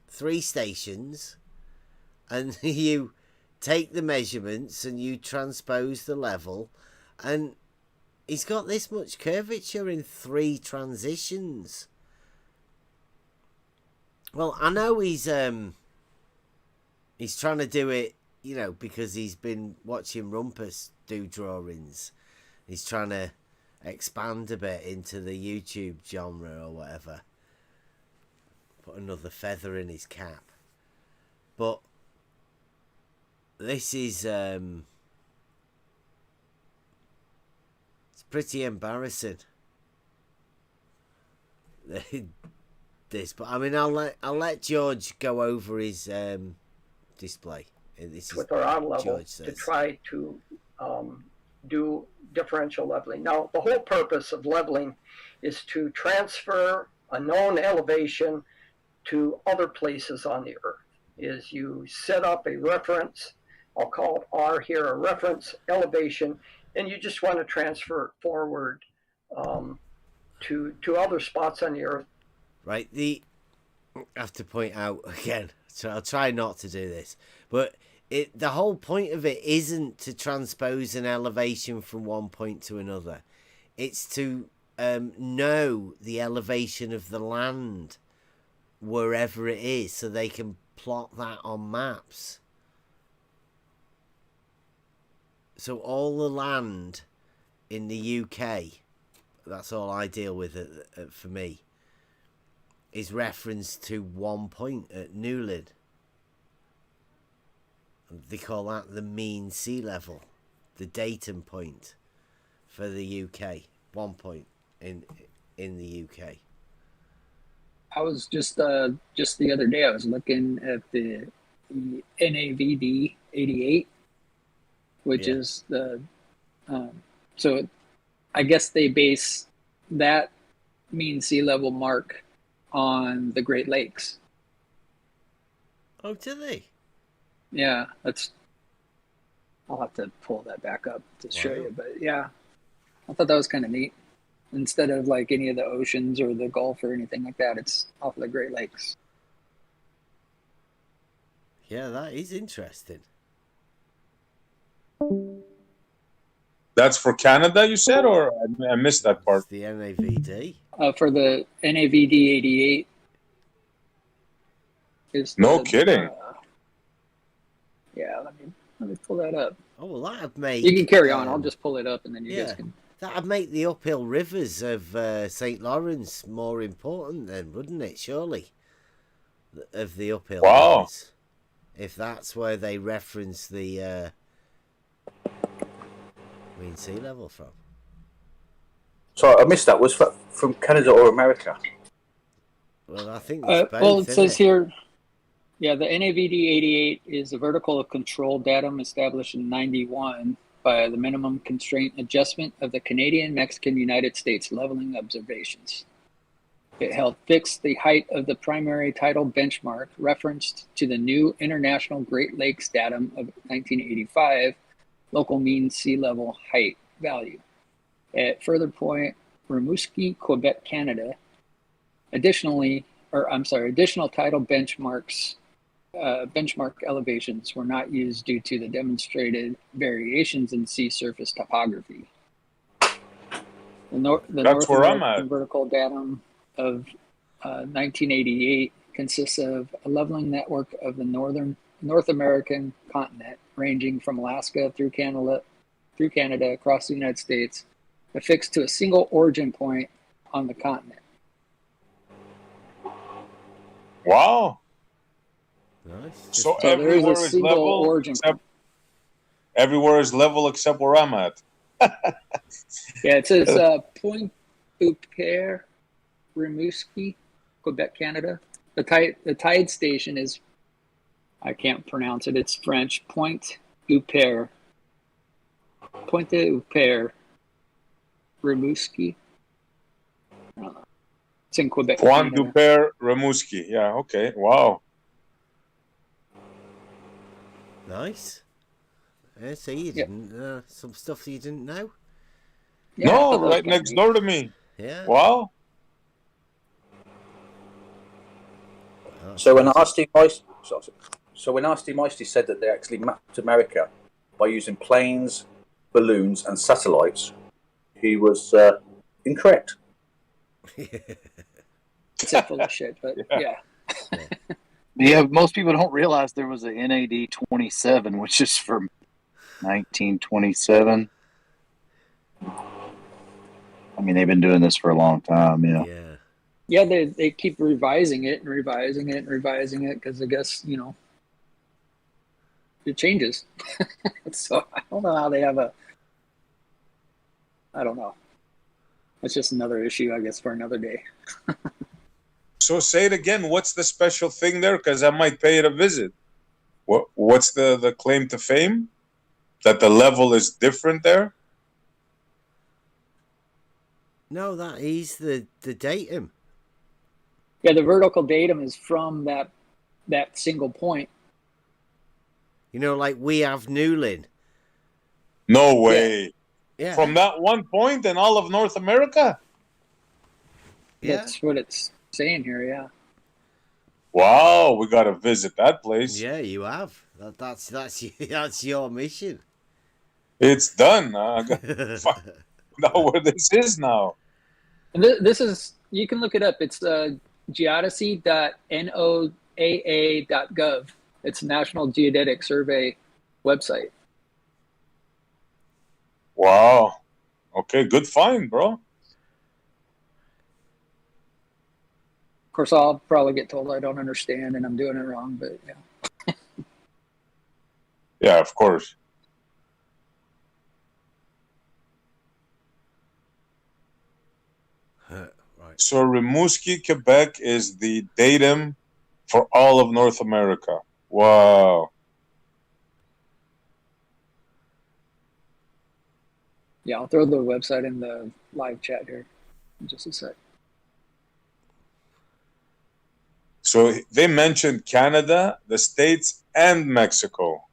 3 stations. And you take the measurements and you transpose the level. And he's got this much curvature in 3 transitions. Well, I know he's trying to do it, because he's been watching Rumpus do drawings. He's trying to expand a bit into the YouTube genre or whatever. Put another feather in his cap. But this is it's pretty embarrassing. But I mean, I'll let George go over his display. This is with our auto level George says. To try to do differential leveling. Now, the whole purpose of leveling is to transfer a known elevation to other places on the Earth. Is you set up a reference, I'll call it R here, a reference elevation, and you just want to transfer it forward to other spots on the Earth. Right, I have to point out again, so I'll try not to do this, but the whole point of it isn't to transpose an elevation from one point to another. It's to know the elevation of the land wherever it is, so they can plot that on maps. So all the land in the UK, that's all I deal with for me, is referenced to one point at Newlyn. They call that the mean sea level, the datum point for the UK. 1 point in the UK. I was just the other day I was looking at the the NAVD 88, which Yeah. is the so I guess they base that mean sea level mark on the Great Lakes. Oh, do they? Yeah, that's. I'll have to pull that back up to show Wow. you, but yeah, I thought that was kind of neat. Instead of like any of the oceans or the Gulf or anything like that, it's off of the Great Lakes. Yeah, that is interesting. That's for Canada, you said, or I missed that part. It's the NAVD. For the NAVD 88 is No kidding. Yeah, let me pull that up. Oh, well, that'd make... You can carry on. I'll just pull it up and then you guys can... That'd make the uphill rivers of St. Lawrence more important then, wouldn't it, surely? Of the uphill rivers. If that's where they reference the mean sea level from. Sorry, I missed that. Was that from Canada or America? Well, I think it's both, well, it isn't says here... Yeah, the NAVD 88 is a vertical control datum established in 91 by the minimum constraint adjustment of the Canadian, Mexican, United States leveling observations. It held fixed the height of the primary tidal benchmark referenced to the new International Great Lakes datum of 1985 local mean sea level height value. At further point, Rimouski, Quebec, Canada. Additional tidal benchmark elevations were not used due to the demonstrated variations in sea surface topography. The North American vertical datum of 1988 consists of a leveling network of the North American continent, ranging from Alaska through Canada across the United States, affixed to a single origin point on the continent. Wow. Nice. So everywhere is level origin. Everywhere is level except where I'm at. Yeah, it says Point Upere, Rimouski, Quebec, Canada. The tide station is, I can't pronounce it. It's French. Point Upere, Rimouski. I don't know. It's in Quebec, Point Canada. Upere, Rimouski. Yeah. Okay. Wow. Nice. So you didn't some stuff you didn't know. Yeah, no, right next door to me. Yeah. Wow. So when Nasty Meisty said that they actually mapped America by using planes, balloons, and satellites, he was incorrect. It's full of shit, but yeah. Yeah, most people don't realize there was a NAD 27, which is from 1927. I mean, they've been doing this for a long time, yeah. Yeah, they keep revising it and revising it and revising it because I guess, it changes. So I don't know how they have I don't know. It's just another issue, I guess, for another day. So say it again. What's the special thing there? Because I might pay it a visit. What's the claim to fame? That the level is different there? No, that is the datum. Yeah, the vertical datum is from that single point. Like we have Newlyn. No way. Yeah. From that one point in all of North America? Yeah. That's what it's saying here, yeah. Wow, we got to visit that place. Yeah, you have. That's your mission. It's done. I gotta find out where this is now. And this is, you can look it up. It's geodesy.noaa.gov. It's National Geodetic Survey website. Wow. Okay, good find, bro. Of course, I'll probably get told I don't understand and I'm doing it wrong, but yeah. Yeah, of course. Right. So Rimouski, Quebec is the datum for all of North America. Wow. Yeah, I'll throw the website in the live chat here in just a sec. So they mentioned Canada, the States, and Mexico.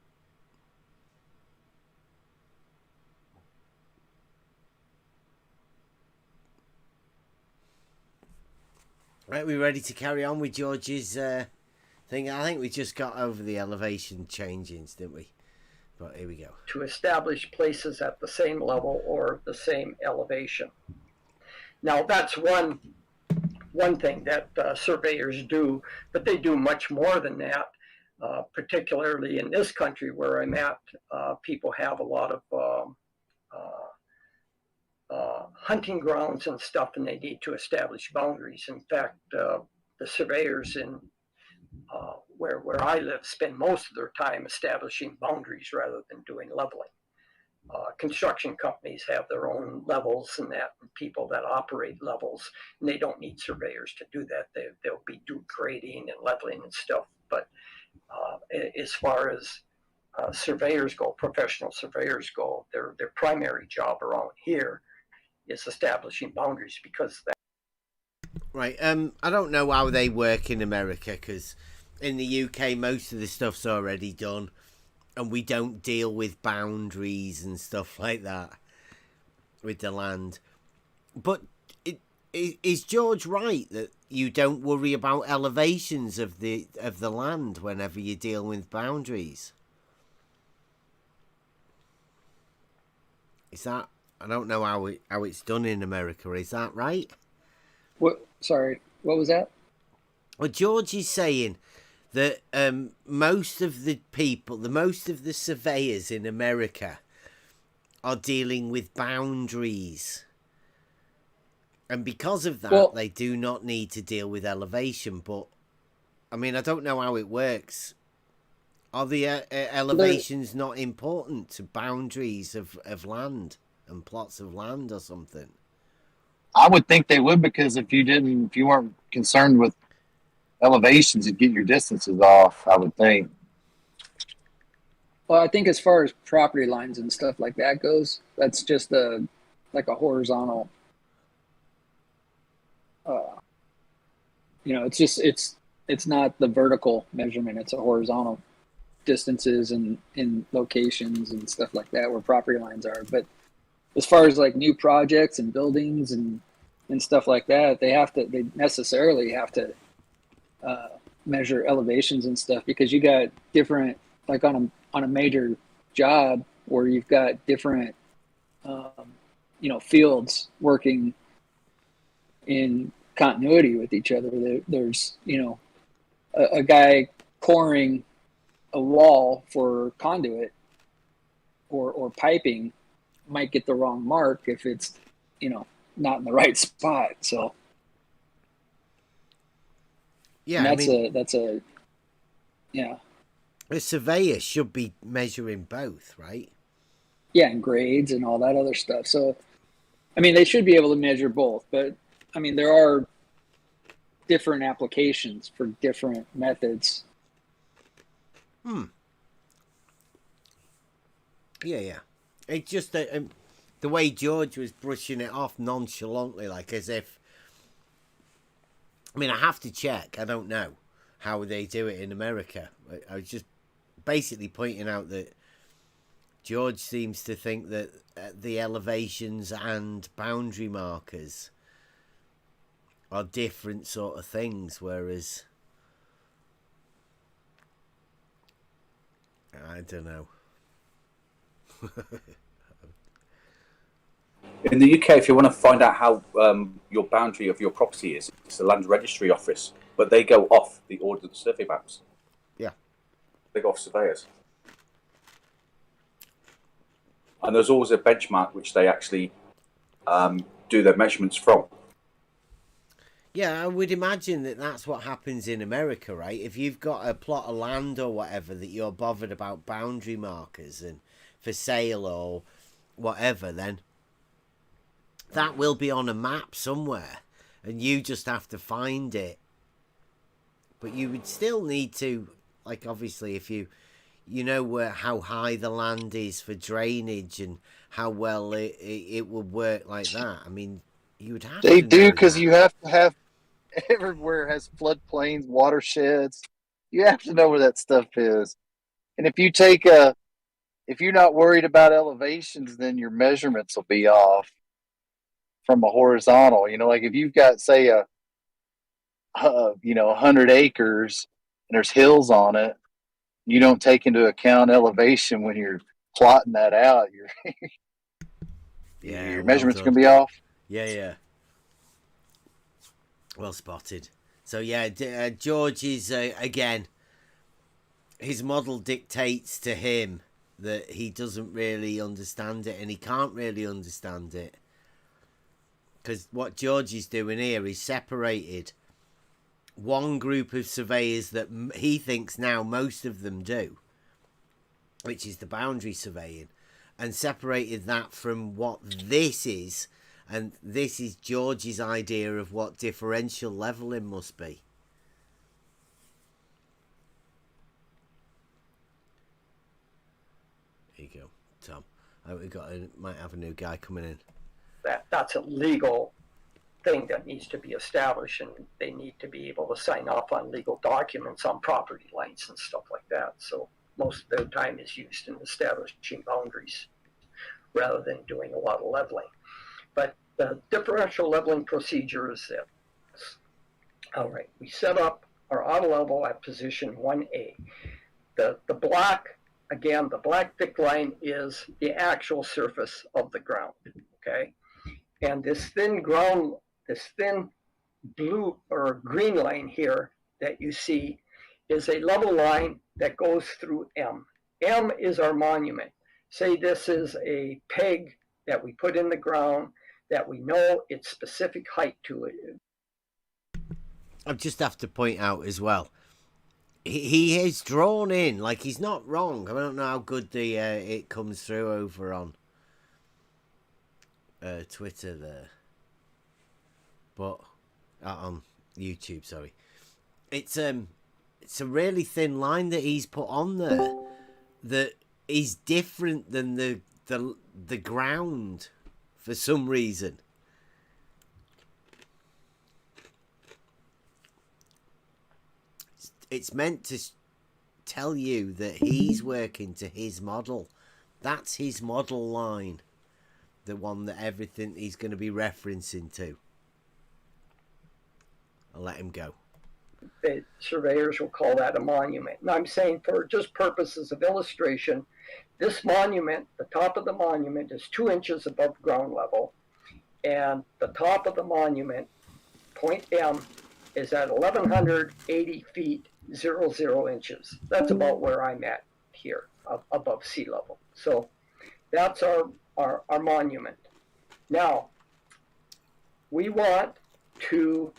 Right, we ready to carry on with George's thing? I think we just got over the elevation changings, didn't we? But here we go. To establish places at the same level or the same elevation. Now, that's one thing that surveyors do, but they do much more than that. Particularly in this country where I'm at, people have a lot of hunting grounds and stuff, and they need to establish boundaries. In fact, the surveyors in where I live spend most of their time establishing boundaries rather than doing leveling. Construction companies have their own levels and that, and people that operate levels, and they don't need surveyors to do that. They'll be do grading and leveling and stuff. But as far as surveyors go, professional surveyors go, their primary job around here is establishing boundaries, because that. Right. I don't know how they work in America, because in the UK most of the stuff's already done, and we don't deal with boundaries and stuff like that with the land. But is George right that you don't worry about elevations of the land whenever you deal with boundaries? Is that, I don't know how it's done in America. Is that right? What? Sorry, what was that? Well, George is saying that most of the surveyors in America are dealing with boundaries, and because of that, they do not need to deal with elevation. But I mean, I don't know how it works. Are the elevations not important to boundaries of land and plots of land or something? I would think they would, because if you weren't concerned with elevations, you'd get your distances off, I would think. Well, I think as far as property lines and stuff like that goes, that's just like a horizontal. It's not the vertical measurement; it's a horizontal distances and in locations and stuff like that where property lines are. But as far as like new projects and buildings and stuff like that, they necessarily have to measure elevations and stuff, because you got different, like on a major job where you've got different fields working in continuity with each other. There's a guy coring a wall for conduit or piping might get the wrong mark if it's not in the right spot. So yeah, that's a surveyor should be measuring both, right? Yeah, and grades and all that other stuff. So I mean, they should be able to measure both, but I mean, there are different applications for different methods. Yeah. It's just that the way George was brushing it off nonchalantly, like as if. I mean, I have to check. I don't know how they do it in America. I was just basically pointing out that George seems to think that the elevations and boundary markers are different sort of things, whereas I don't know. In the UK, if you want to find out how your boundary of your property is, it's the Land Registry Office, but they go off the Ordnance Survey maps. Yeah. They go off surveyors. And there's always a benchmark which they actually do their measurements from. Yeah, I would imagine that that's what happens in America, right? If you've got a plot of land or whatever that you're bothered about boundary markers and for sale or whatever, then that will be on a map somewhere and you just have to find it. But you would still need to like obviously if you know where how high the land is for drainage and how well it would work like that. I mean, you would have They to do, know because that. you have to have everywhere has floodplains, watersheds. You have to know where that stuff is. And if you're not worried about elevations, then your measurements will be off from a horizontal. Like if you've got, say, a 100 acres and there's hills on it, you don't take into account elevation when you're plotting that out. Your Well measurements are done. going to be off. Yeah. Well spotted. So yeah, George is again. His model dictates to him that he doesn't really understand it, and he can't really understand it, because what George is doing here is separated one group of surveyors that he thinks now most of them do, which is the boundary surveying, and separated that from what this is. And this is George's idea of what differential leveling must be. There you go, Tom. We might have a new guy coming in. That's a legal thing that needs to be established, and they need to be able to sign off on legal documents on property lines and stuff like that. So most of their time is used in establishing boundaries rather than doing a lot of leveling. But the differential leveling procedure is this. All right, we set up our auto level at position 1A. The black, again, the black thick line is the actual surface of the ground, okay? And this thin blue or green line here that you see is a level line that goes through M. M is our monument. Say this is a peg that we put in the ground that we know its specific height to it. I just have to point out as well, he is drawn in, like he's not wrong. I don't know how good it comes through over on Twitter there, but on YouTube, sorry. It's a really thin line that he's put on there that is different than the ground for some reason. It's meant to tell you that he's working to his model. That's his model line, the one that everything he's going to be referencing to. I'll let him go. The surveyors will call that a monument. And I'm saying, for just purposes of illustration, this monument, the top of the monument is 2 inches above ground level, and the top of the monument, point M, is at 1,180 feet 00 inches. That's about where I'm at here, above sea level. So that's our monument. Now, we want to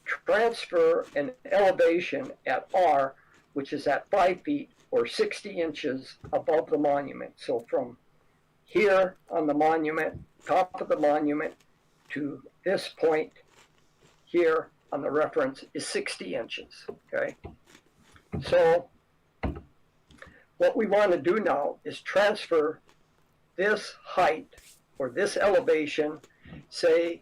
transfer an elevation at R, which is at 5 feet or 60 inches above the monument. So from here on the monument, top of the monument, to this point here on the reference is 60 inches, okay? So what we want to do now is transfer this height or this elevation, say,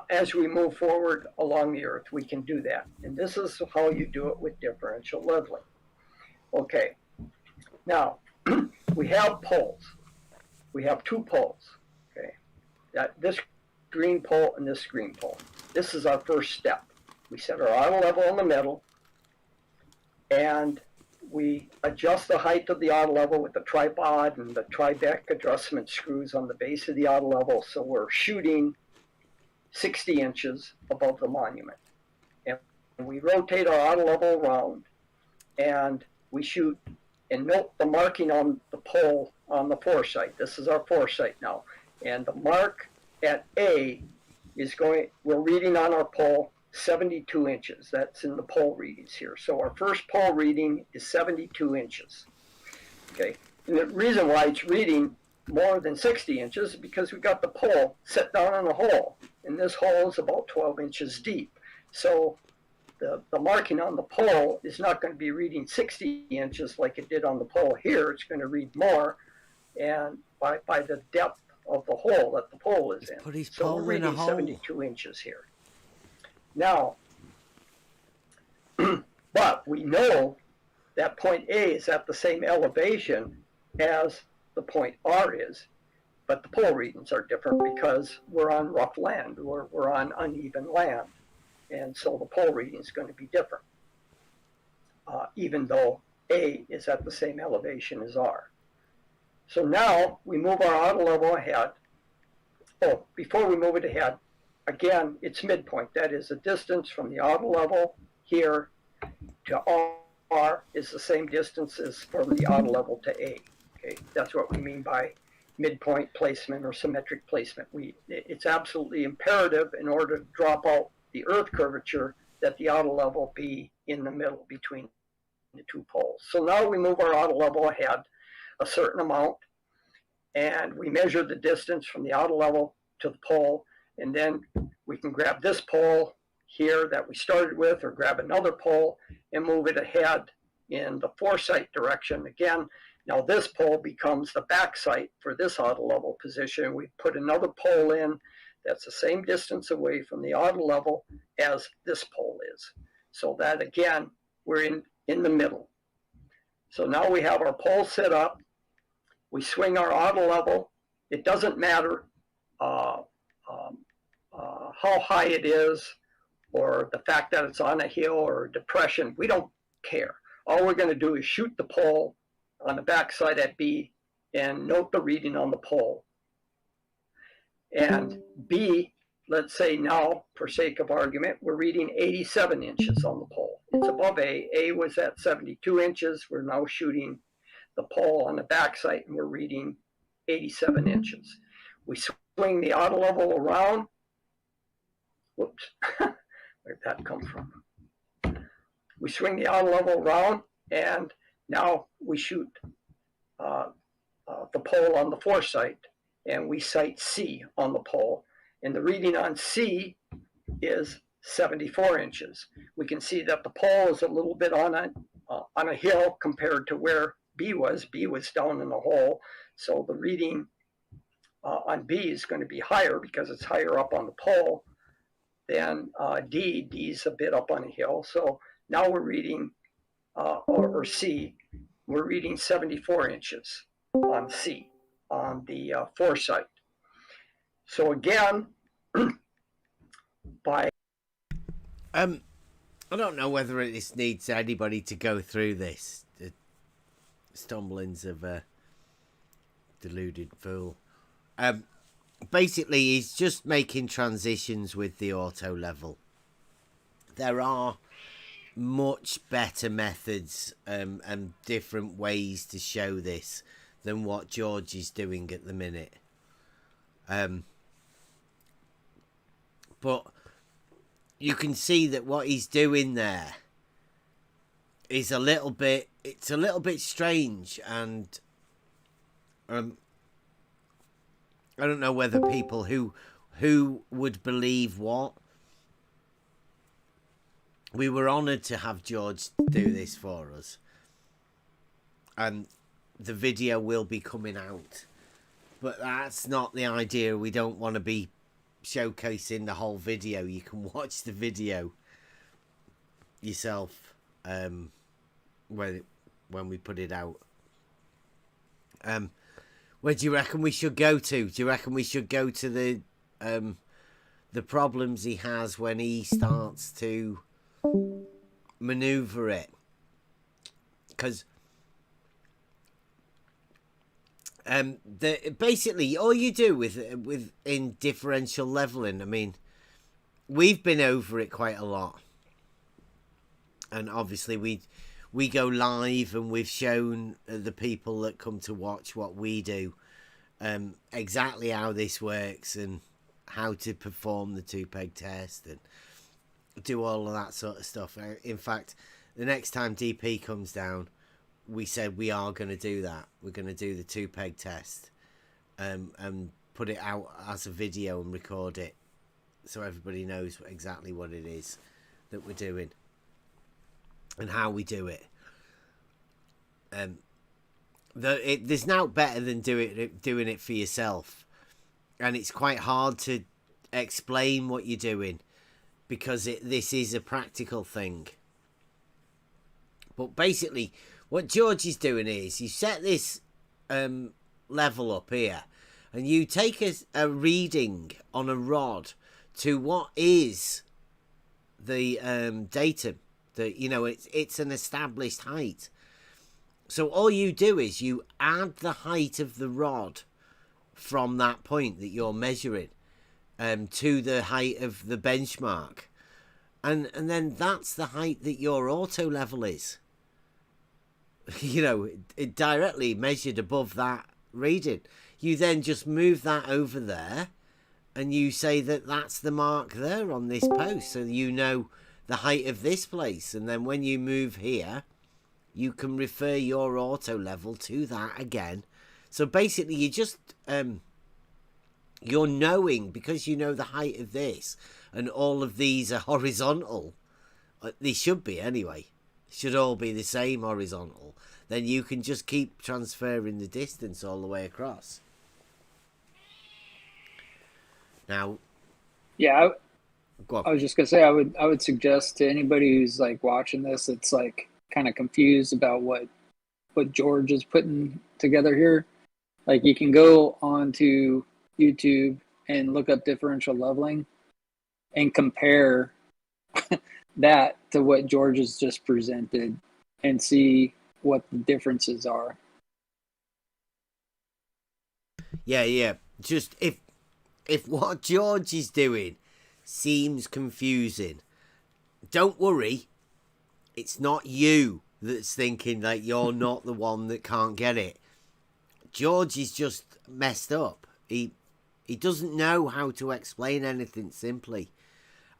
as we move forward along the earth. We can do that. And this is how you do it with differential leveling. Okay, now we have poles. We have 2 poles, okay? This green pole and this green pole. This is our first step. We set our auto level in the middle, and we adjust the height of the auto level with the tripod and the Tribec adjustment screws on the base of the auto level, so we're shooting 60 inches above the monument. And we rotate our auto level around, and we shoot, and note the marking on the pole on the foresight. This is our foresight now. And the mark at A is we're reading on our pole 72 inches. That's in the pole readings here. So our first pole reading is 72 inches. Okay, and the reason why it's reading more than 60 inches is because we got the pole set down in a hole, and this hole is about 12 inches deep. So the marking on the pole is not going to be reading 60 inches like it did on the pole here. It's going to read more, and by the depth of the hole that the pole is in. Put his So pole we're in a reading hole. 72 inches here. Now, but we know that point A is at the same elevation as the point R is, but the pole readings are different because we're on rough land, we're on uneven land, and so the pole reading is going to be different, even though A is at the same elevation as R. So now we move our auto level ahead. Oh, before we move it ahead, again, it's midpoint. That is the distance from the auto level here to R is the same distance as from the auto level to A. Okay, that's what we mean by midpoint placement or symmetric placement. It's absolutely imperative in order to drop out the Earth curvature that the auto level be in the middle between the two poles. So now we move our auto level ahead a certain amount, and we measure the distance from the auto level to the pole, and then we can grab this pole here that we started with, or grab another pole and move it ahead in the foresight direction again. Now this pole becomes the back sight for this auto level position. We put another pole in that's the same distance away from the auto level as this pole is. So that again, we're in the middle. So now we have our pole set up. We swing our auto level. It doesn't matter how high it is, or the fact that it's on a hill or a depression. We don't care. All we're going to do is shoot the pole on the backside at B and note the reading on the pole. And B, let's say now, for sake of argument, we're reading 87 inches on the pole. It's above A. A was at 72 inches. We're now shooting the pole on the backside and we're reading 87 inches. We swing the auto level around. Whoops, where'd that come from? We swing the auto level around, and now we shoot the pole on the foresight, and we sight C on the pole. And the reading on C is 74 inches. We can see that the pole is a little bit on a hill compared to where B was. B was down in the hole, so the reading on B is going to be higher because it's higher up on the pole than D. D's a bit up on a hill. So now we're reading, or C, we're reading 74 inches on C, on the foresight. So again, by... I don't know whether this needs anybody to go through this. The stumblings of a deluded fool. Basically, he's just making transitions with the auto level. There are much better methods and different ways to show this than what George is doing at the minute. But you can see that what he's doing there is a little bit strange, and I don't know whether people who would believe what. We were honoured to have George do this for us, and the video will be coming out, but that's not the idea. We don't want to be showcasing the whole video. You can watch the video yourself when we put it out. Where do you reckon we should go to? Do you reckon we should go to the problems he has when he starts to maneuver it? Because basically all you do with in differential leveling, I mean, we've been over it quite a lot, and obviously we go live and we've shown the people that come to watch what we do exactly how this works and how to perform the two-peg test and do all of that sort of stuff. In fact, the next time DP comes down, we said we are going to do that. We're going to do the two-peg test and put it out as a video and record it so everybody knows exactly what it is that we're doing. and how we do it. There's now better than doing it for yourself, and it's quite hard to explain what you're doing because this is a practical thing. But basically, what George is doing is you set this level up here, and you take a reading on a rod to what is the datum. It's an established height. So all you do is you add the height of the rod from that point that you're measuring to the height of the benchmark. And then that's the height that your auto level is. It directly measured above that reading. You then just move that over there and you say that that's the mark there on this post. So you know the height of this place. And then when you move here, you can refer your auto level to that again. So basically you just, you're knowing, because you know the height of this and all of these are horizontal. They should be anyway. Should all be the same horizontal. Then you can just keep transferring the distance all the way across. Now, yeah, go on. I was just gonna say I would suggest to anybody who's like watching this, it's like kind of confused about what George is putting together here. Like you can go onto YouTube and look up differential leveling and compare that to what George has just presented and see what the differences are. Yeah. Just if what George is doing seems confusing, don't worry. It's not you that's thinking that you're not the one that can't get it. George is just messed up. He doesn't know how to explain anything simply.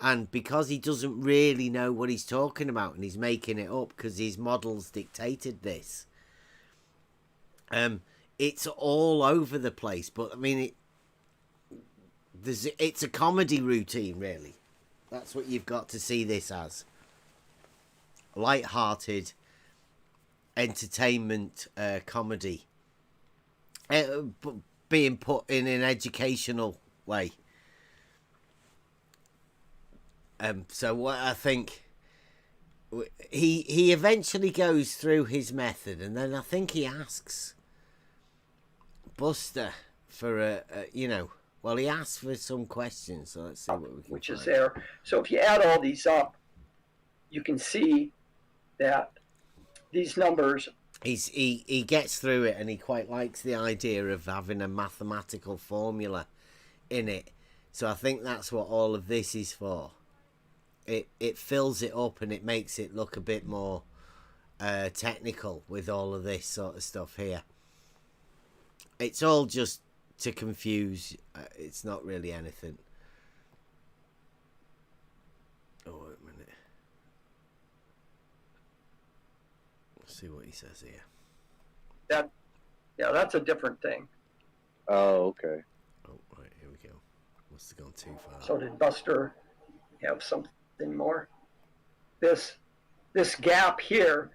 And because he doesn't really know what he's talking about and he's making it up because his models dictated this, it's all over the place. But I mean, it's a comedy routine, really. That's what you've got to see this as. Light-hearted entertainment comedy. Being put in an educational way. So what I think, he eventually goes through his method, and then I think he asks Buster for he asks for some questions. So let's see what we can which find. is there. So if you add all these up, you can see that these numbers. He gets through it, and he quite likes the idea of having a mathematical formula in it. So I think that's what all of this is for. It fills it up and it makes it look a bit more technical with all of this sort of stuff here. It's all just to confuse. It's not really anything. Oh, wait a minute. Let's see what he says here. That's a different thing. Oh, okay. Oh, right, here we go. Must have gone too far. So did Buster have something more? This gap here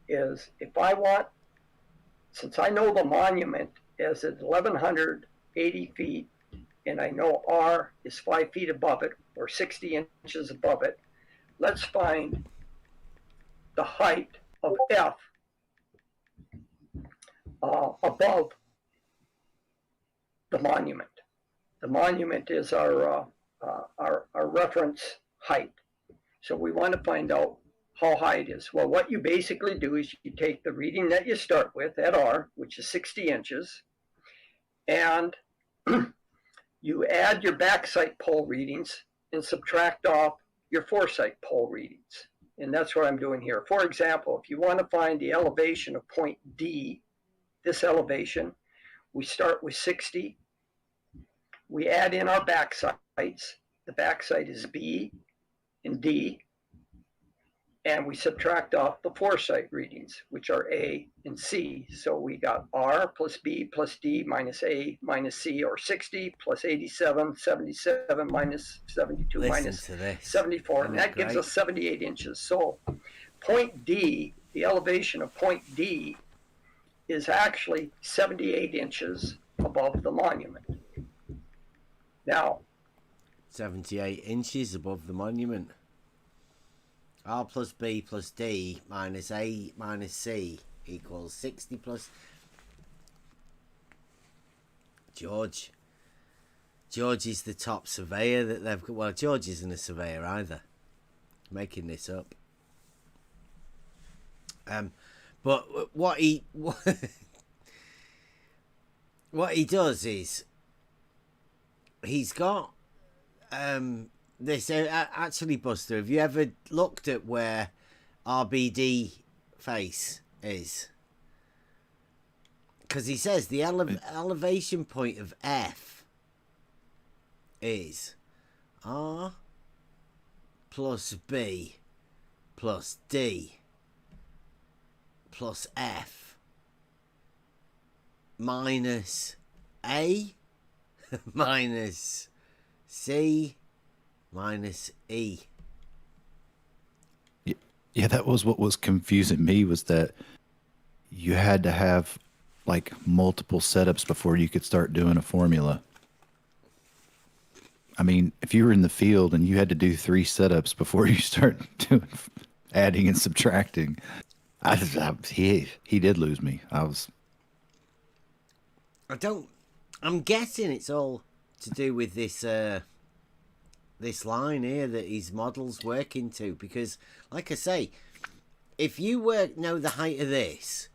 is, if I want, since I know the monument is at 1,180 feet, and I know R is 5 feet above it, or 60 inches above it, let's find the height of F above the monument. The monument is our reference height. So we want to find out how high it is. Well, what you basically do is you take the reading that you start with at R, which is 60 inches, and you add your backside pole readings and subtract off your foresight pole readings. And that's what I'm doing here. For example, if you want to find the elevation of point D, this elevation, we start with 60. We add in our backsides. The backside is B and D. and we subtract off the foresight readings, which are A and C. So we got R plus B plus D minus A minus C, or 60 plus 87, 77 minus 72 minus 74, and that gives us 78 inches. So point D, the elevation of point D, is actually 78 inches above the monument. Now, 78 inches above the monument. R plus B plus D minus A minus C equals 60 plus... George is the top surveyor that they've got. Well, George isn't a surveyor either. Making this up. But what he does is he's got this. Actually, Buster, have you ever looked at where RBD face is? Because he says the elevation point of F is R plus B plus D plus F minus A minus C minus E. Yeah, that was what was confusing me, was that you had to have like multiple setups before you could start doing a formula. I mean, if you were in the field and you had to do 3 setups before you start doing adding and subtracting, he did lose me. I'm guessing it's all to do with this this line here that his model's working to, because like I say, if you know the height of this,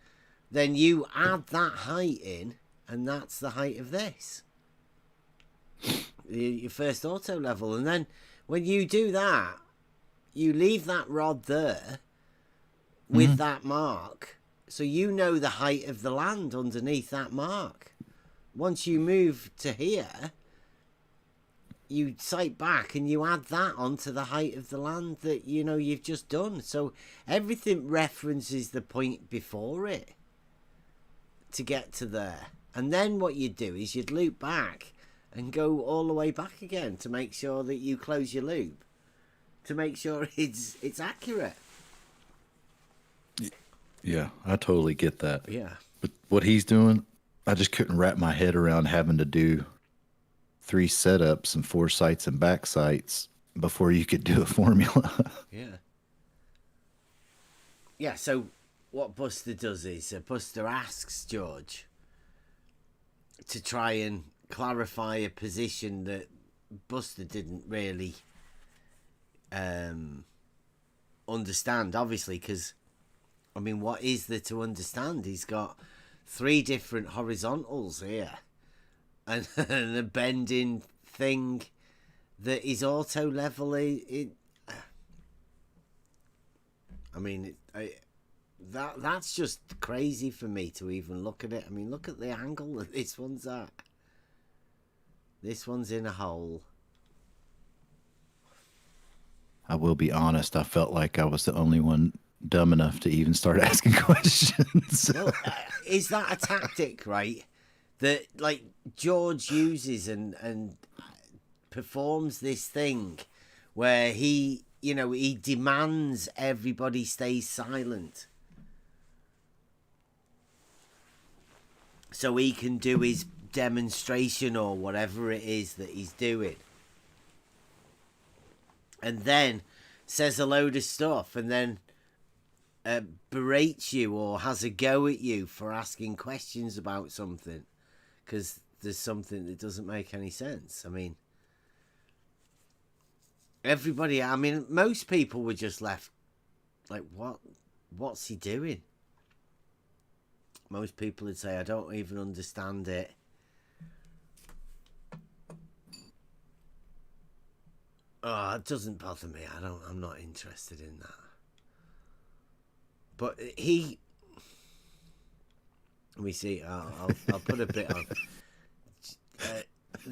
then you add that height in, and that's the height of this, your first auto level. And then when you do that, you leave that rod there with that mark, so you know the height of the land underneath that mark. Once you move to here, you sight back and you add that onto the height of the land that you know you've just done. So everything references the point before it to get to there. And then what you'd do is you'd loop back and go all the way back again to make sure that you close your loop, to make sure it's accurate. Yeah, I totally get that. Yeah. But what he's doing, I just couldn't wrap my head around having to do 3 setups and 4 sights and back sights before you could do a formula. Yeah, so what Buster does is Buster asks George to try and clarify a position that Buster didn't really understand, obviously, because, I mean, what is there to understand? He's got 3 different horizontals here and a bending thing that is auto level. That's just crazy for me to even look at it. I mean, look at the angle that this one's at. This one's in a hole. I will be honest, I felt like I was the only one dumb enough to even start asking questions. Well, is that a tactic, right, that like George uses and performs this thing where he demands everybody stays silent so he can do his demonstration or whatever it is that he's doing, and then says a load of stuff and then berates you or has a go at you for asking questions about something because there's something that doesn't make any sense. I mean, most people were just left like, what's he doing? Most people would say, I don't even understand it. Oh, it doesn't bother me. I'm not interested in that. But let me see. I'll put a bit on.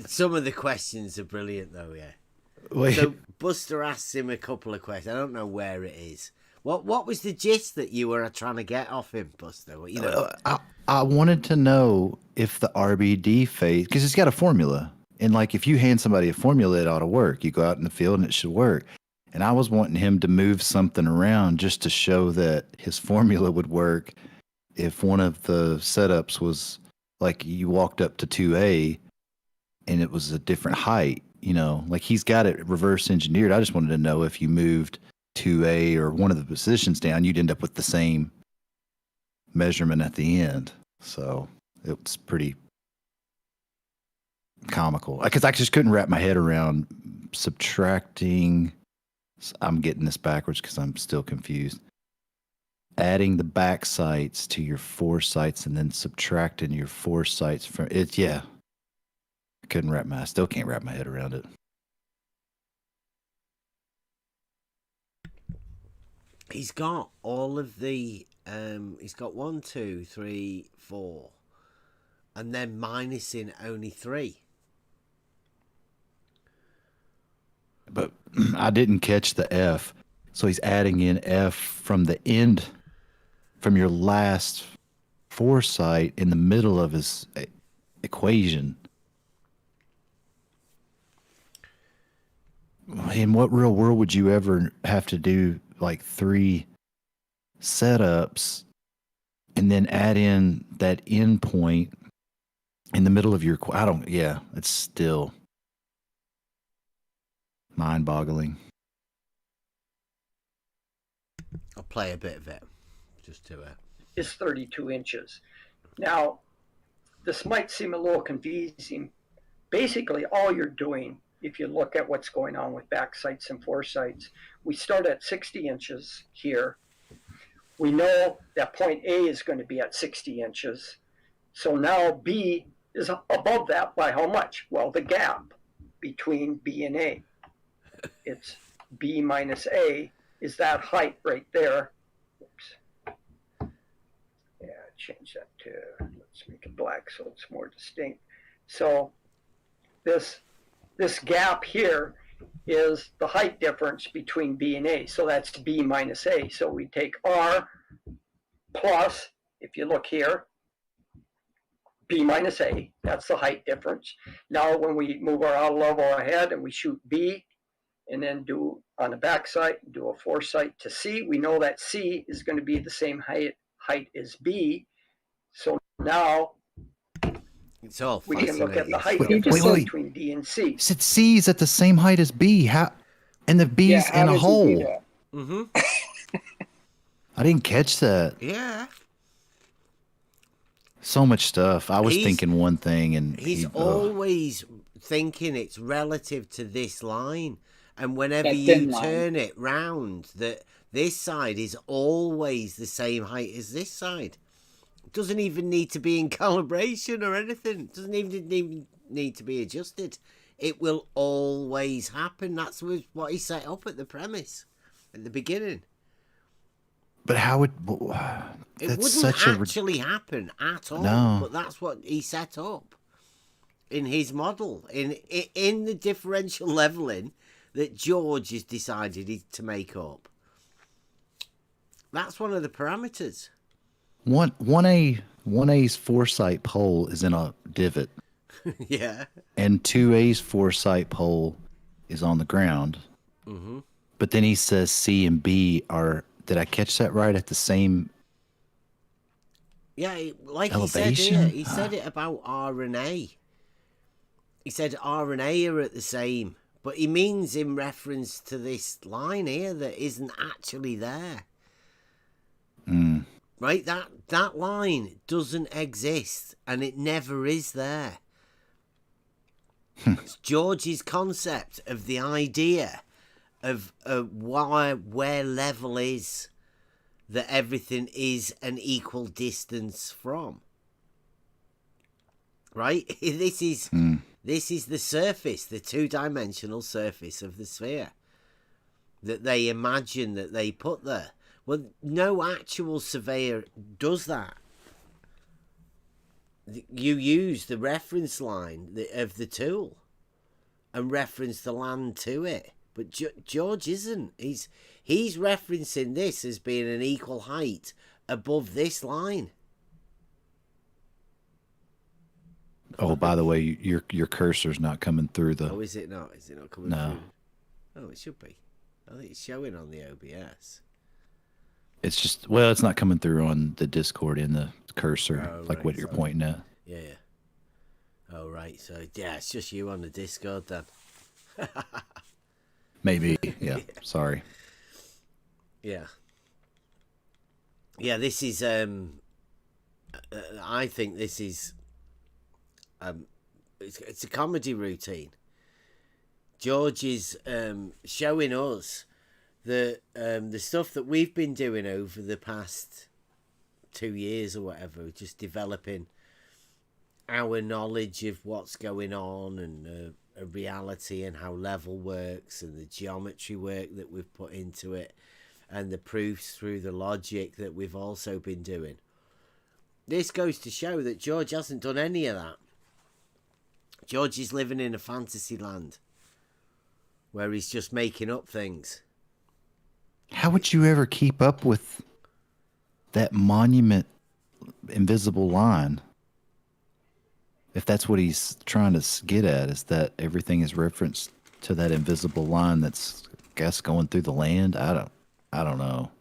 Some of the questions are brilliant, though. Yeah. Wait. So Buster asks him a couple of questions. I don't know where it is. What was the gist that you were trying to get off him, Buster? You know, I wanted to know if the RBD phase, because it's got a formula. And like if you hand somebody a formula, it ought to work. You go out in the field and it should work. And I was wanting him to move something around just to show that his formula would work if one of the setups was like you walked up to 2A and it was a different height, you know, like he's got it reverse engineered. I just wanted to know if you moved 2A or one of the positions down, you'd end up with the same measurement at the end. So it's pretty comical because I just couldn't wrap my head around subtracting. I'm getting this backwards because I'm still confused. Adding the back sights to your foresights and then subtracting your foresights from it. Yeah. I still can't wrap my head around it. he's got all of the he's got 1, 2, 3, 4, and then minusing only 3. But I didn't catch the F. So he's adding in F from the end, from your last foresight in the middle of his equation. In what real world would you ever have to do like 3 setups and then add in that end point in the middle of your, it's still mind-boggling. I'll play a bit of it just to it. Is 32 inches. Now, this might seem a little confusing. Basically, all you're doing, if you look at what's going on with back sights and foresights, we start at 60 inches here. We know that point A is going to be at 60 inches. So now B is above that by how much? Well, the gap between B and A. It's B minus A is that height right there. Oops. Yeah, change that to, let's make it black so it's more distinct. So this gap here is the height difference between B and A. So that's B minus A. So we take R plus, if you look here, B minus A, that's the height difference. Now when we move our outer level ahead and we shoot B, and then do on the back side, do a foresight to C, we know that C is going to be the same height as B. So now it's all we can look at the height Wait. difference between D and C. You said C is at the same height as B. How? And the B's in a hole. Mm-hmm. I didn't catch that. Yeah. So much stuff. I was thinking one thing, and he's always thinking it's relative to this line. And whenever you turn it round, that this side is always the same height as this side. It doesn't even need to be in calibration or anything. It doesn't even need to be adjusted. It will always happen. That's what he set up at the premise, at the beginning. But how would... It wouldn't actually happen at all. No. But that's what he set up in his model. In the differential leveling that George has decided to make up. That's one of the parameters. 1A's foresight pole is in a divot. Yeah. And 2A's foresight pole is on the ground. Mm-hmm. But then he says C and B are... Did I catch that right? At the same... Yeah, like elevation? he said here. He said it about R and A. He said R and A are at the same... But he means in reference to this line here that isn't actually there. Mm. Right? That line doesn't exist and it never is there. It's George's concept of the idea of where level is, that everything is an equal distance from. Right? This is... This is the surface, the 2-dimensional surface of the sphere that they imagine that they put there. Well, no actual surveyor does that. You use the reference line of the tool and reference the land to it But George isn't. He's referencing this as being an equal height above this line. Oh, by the way, your cursor's not coming through the. Oh, is it not? Is it not coming No. through? Oh, it should be. I think it's showing on the OBS. It's just it's not coming through on the Discord in the cursor, Oh, like right, what you're sorry. pointing at. Yeah. Oh, right. So yeah, it's just you on the Discord then. Maybe. Yeah. Sorry. Yeah. Yeah. This is. I think this is. It's a comedy routine. George is showing us the stuff that we've been doing over the past 2 years or whatever, just developing our knowledge of what's going on and a reality and how level works and the geometry work that we've put into it and the proofs through the logic that we've also been doing. This goes to show that George hasn't done any of that. George is living in a fantasy land where he's just making up things. How would you ever keep up with that monument invisible line? If that's what he's trying to get at, is that everything is referenced to that invisible line that's, I guess, going through the land? I don't know.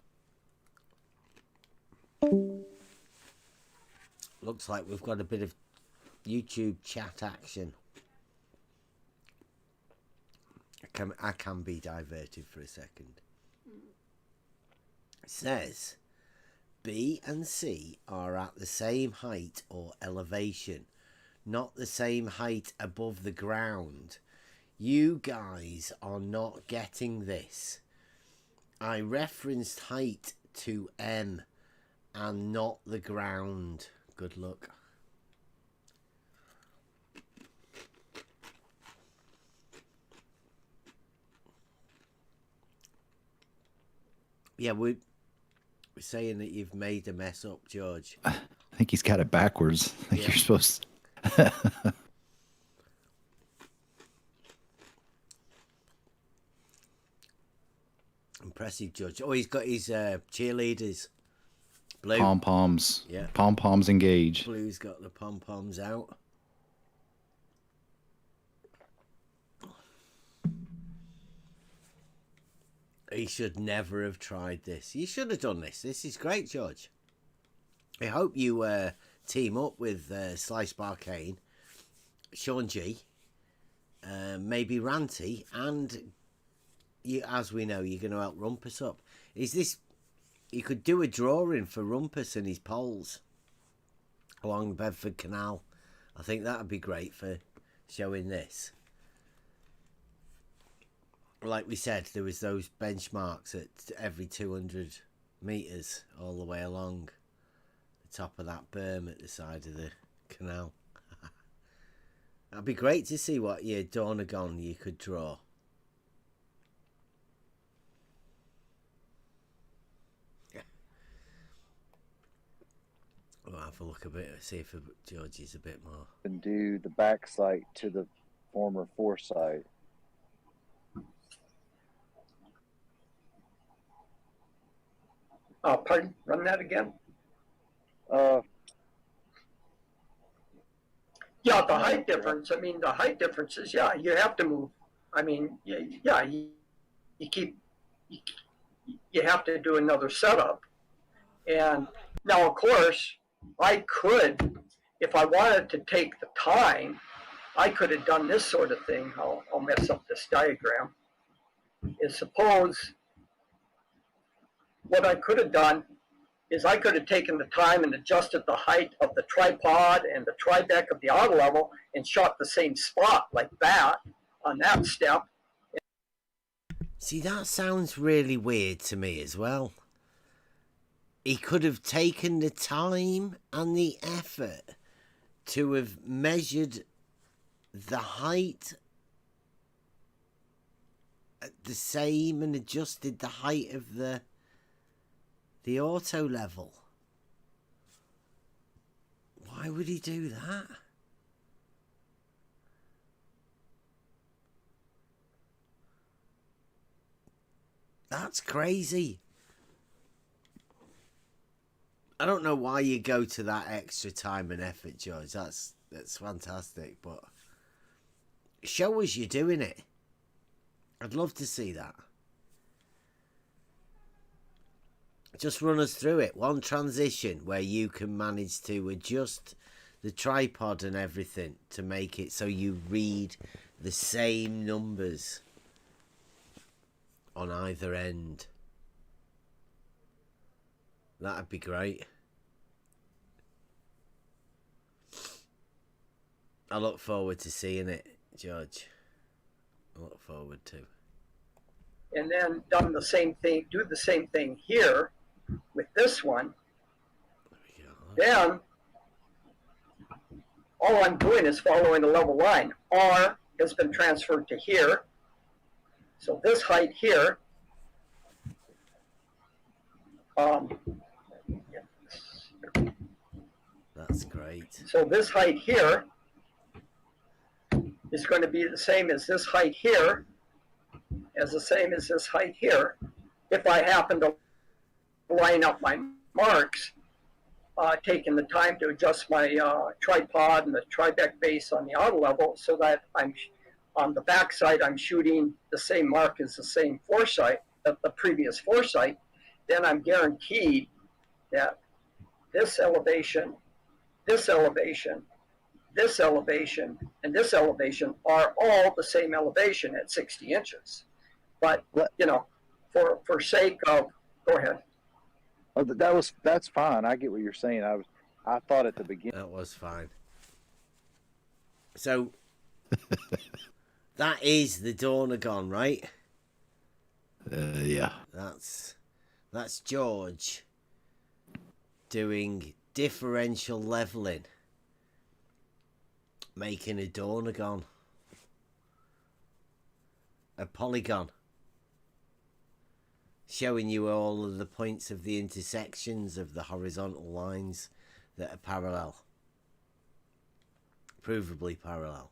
Looks like we've got a bit of YouTube chat action. I can be diverted for a second. It says B and C are at the same height or elevation, not the same height above the ground. You guys are not getting this. I referenced height to M and not the ground. Good luck. Yeah, we're saying that you've made a mess up, George. I think he's got it backwards. I think Yeah. you're supposed to. Impressive, Judge. Oh, he's got his cheerleaders. Blue. Pom-poms. Yeah. Pom-poms engage. Blue's got the pom-poms out. He should never have tried this. You should have done this. This is great, George. I hope you team up with Slice Barcane, Sean G, maybe Ranty, and you. As we know, you're going to help Rumpus up. Is this? You could do a drawing for Rumpus and his poles along the Bedford Canal. I think that would be great for showing this. Like we said, there was those benchmarks at every 200 metres all the way along the top of that berm at the side of the canal. That'd be great to see what your Dornagon you could draw. We'll have a look a bit, see if George is a bit more. And do the back site to the former foresight. Pardon? Run that again? Yeah, the height difference. I mean, the height differences. Yeah, you have to move. I mean, yeah, you have to do another setup. And now, of course, I could, if I wanted to take the time, I could have done this sort of thing. I'll mess up this diagram. Is suppose what I could have done is I could have taken the time and adjusted the height of the tripod and the tri-deck of the auto level and shot the same spot like that on that step. See, that sounds really weird to me as well. He could have taken the time and the effort to have measured the height at the same and adjusted the height of the auto level. Why would he do that? That's crazy. I don't know why you go to that extra time and effort, George. That's fantastic, but show us you're doing it. I'd love to see that. Just run us through it. One transition where you can manage to adjust the tripod and everything to make it so you read the same numbers on either end. That'd be great. I look forward to seeing it, George. I look forward to. And then done the same thing, do the same thing here with this one. Then all I'm doing is following a level line. R has been transferred to here. So this height here, that's great. So this height here is going to be the same as this height here, as the same as this height here. If I happen to line up my marks, taking the time to adjust my tripod and the tribec base on the auto level so that I'm on the back side, I'm shooting the same mark as the same foresight, the previous foresight, then I'm guaranteed that this elevation, this elevation, this elevation, and this elevation are all the same elevation at 60 inches. But, you know, for sake of, go ahead. Oh, that's fine. I get what you're saying. I thought at the beginning that was fine. So that is the Dornagon, right? Yeah. That's George doing differential leveling, making a Dornagon, a polygon, showing you all of the points of the intersections of the horizontal lines that are parallel, provably parallel.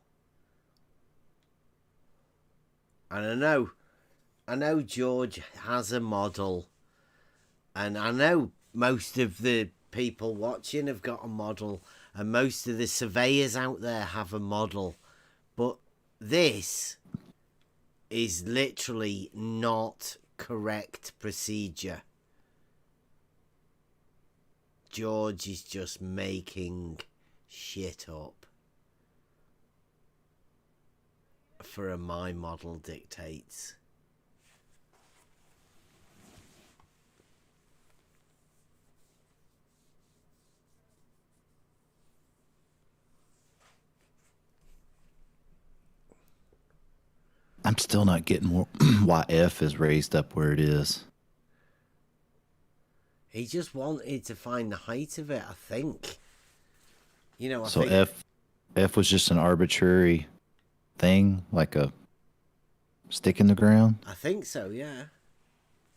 And I know George has a model, and I know most of the people watching have got a model, and most of the surveyors out there have a model, but this is literally not correct procedure. George is just making shit up for a my model dictates. I'm still not getting why F is raised up where it is. He just wanted to find the height of it, I think. You know, I So think... F was just an arbitrary thing, like a stick in the ground? I think so, yeah.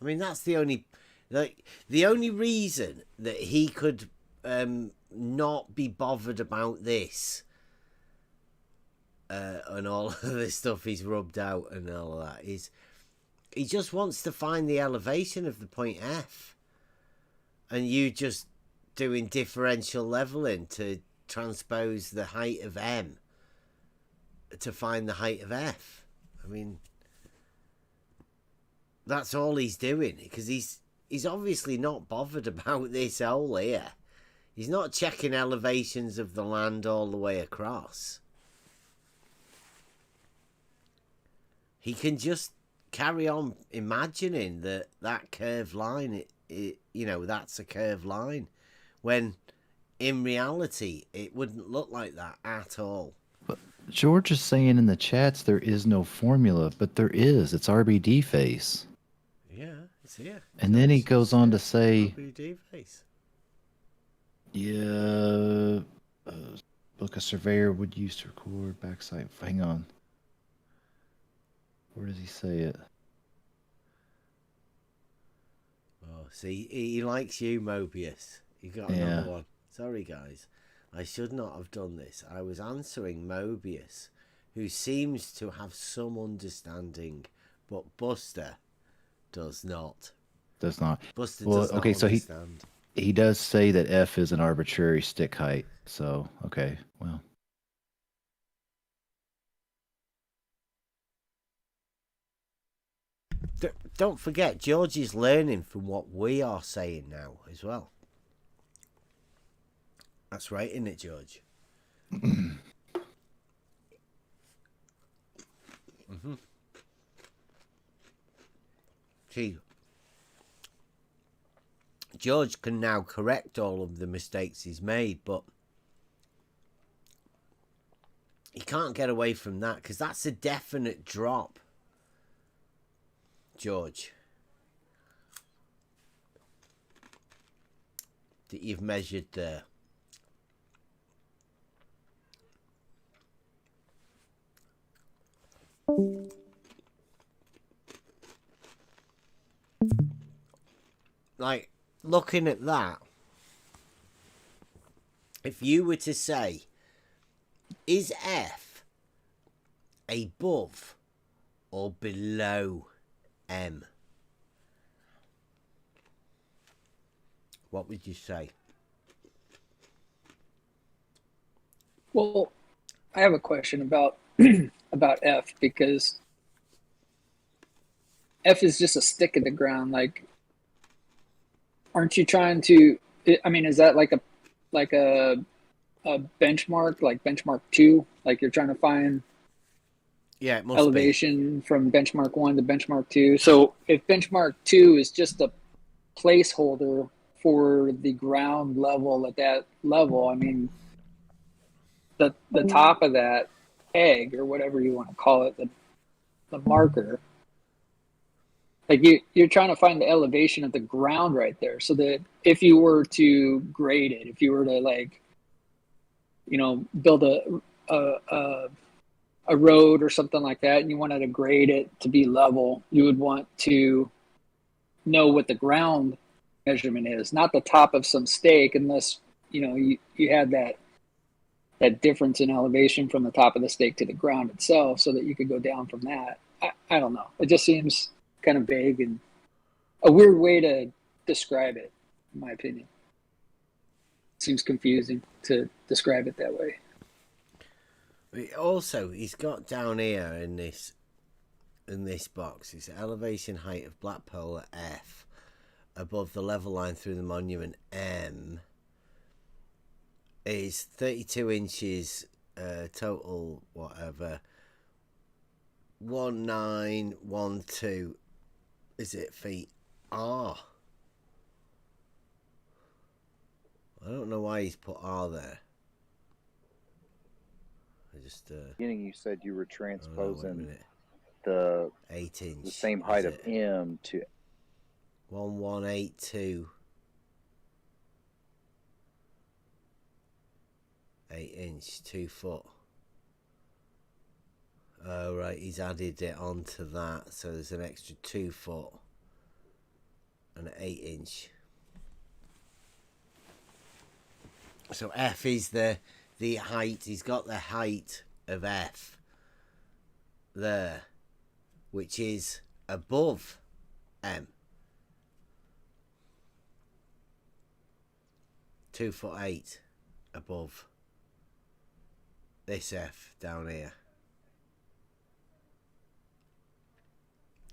I mean, that's the only reason that he could not be bothered about this and all of the stuff he's rubbed out and all of that is he just wants to find the elevation of the point F, and you just doing differential leveling to transpose the height of M to find the height of F. I mean, that's all he's doing, because he's obviously not bothered about this hole here. He's not checking elevations of the land all the way across. He can just carry on imagining that curved line, you know, that's a curved line, when in reality it wouldn't look like that at all. But George is saying in the chats there is no formula, but there is. It's RBD face. Yeah, it's here. And then he goes on to say, RBD face. Yeah, book a surveyor would use to record backside. Hang on. Where does he say it? Oh, see, he likes you, Mobius. You got another one. Sorry, guys. I should not have done this. I was answering Mobius, who seems to have some understanding, but Buster Does not. Does not. Buster Well, does not okay, so understand. he does say that F is an arbitrary stick height. So, okay, well. Don't forget, George is learning from what we are saying now as well. That's right, isn't it, George? See, George can now correct all of the mistakes he's made, but he can't get away from that because that's a definite drop, George, that you've measured there. Like, looking at that, if you were to say, is F above or below M? What would you say? Well, I have a question about about F, because F is just a stick in the ground. Like, aren't you trying to? I mean, is that like a benchmark, like benchmark 2? Like you're trying to find Yeah, it must elevation from benchmark 1 to benchmark 2. So if benchmark 2 is just a placeholder for the ground level at that level, I mean, the top of that peg, or whatever you want to call it, the marker, like you're trying to find the elevation of the ground right there, so that if you were to grade it, if you were to, like, you know, build a road or something like that, and you wanted to grade it to be level, you would want to know what the ground measurement is, not the top of some stake, unless, you know, you had that difference in elevation from the top of the stake to the ground itself, so that you could go down from that. I don't know. It just seems kind of vague and a weird way to describe it, in my opinion. It seems confusing to describe it that way. Also, he's got down here in this box, it's elevation height of black pole at F above the level line through the monument M is 32 inches total, whatever, 1912, is it, feet R? I don't know why he's put R there. I just beginning you said you were transposing the 8 inch, the same height of M to 1182 8 inch 2 foot. Oh right, he's added it onto that, so there's an extra 2 foot and an 8 inch. So F is the height. He's got the height of F there, which is above M. 2'8" above this F down here.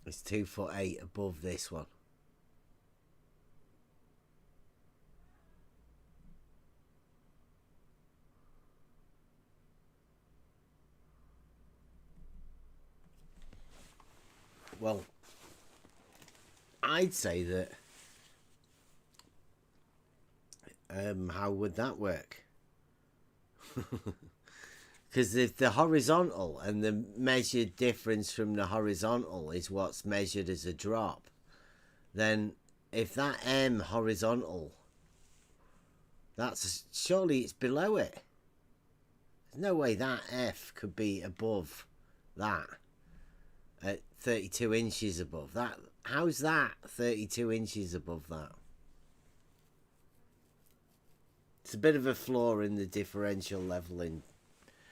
It's 2'8" above this one. Well, I'd say that how would that work? Because if the horizontal and the measured difference from the horizontal is what's measured as a drop, then if that M horizontal, that's surely it's below it. There's no way that F could be above that at 32 inches above that. How's that 32 inches above that? It's a bit of a flaw in the differential leveling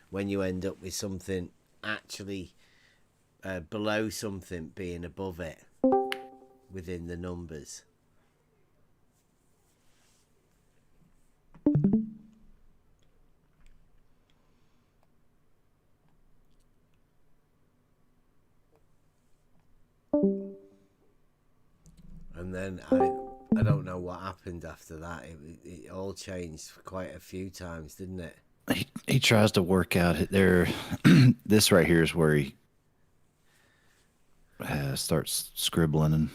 when you end up with something actually below something being above it. within the numbers. And then I don't know what happened after that. It all changed quite a few times, didn't it? He tries to work out it there. This right here is where he starts scribbling and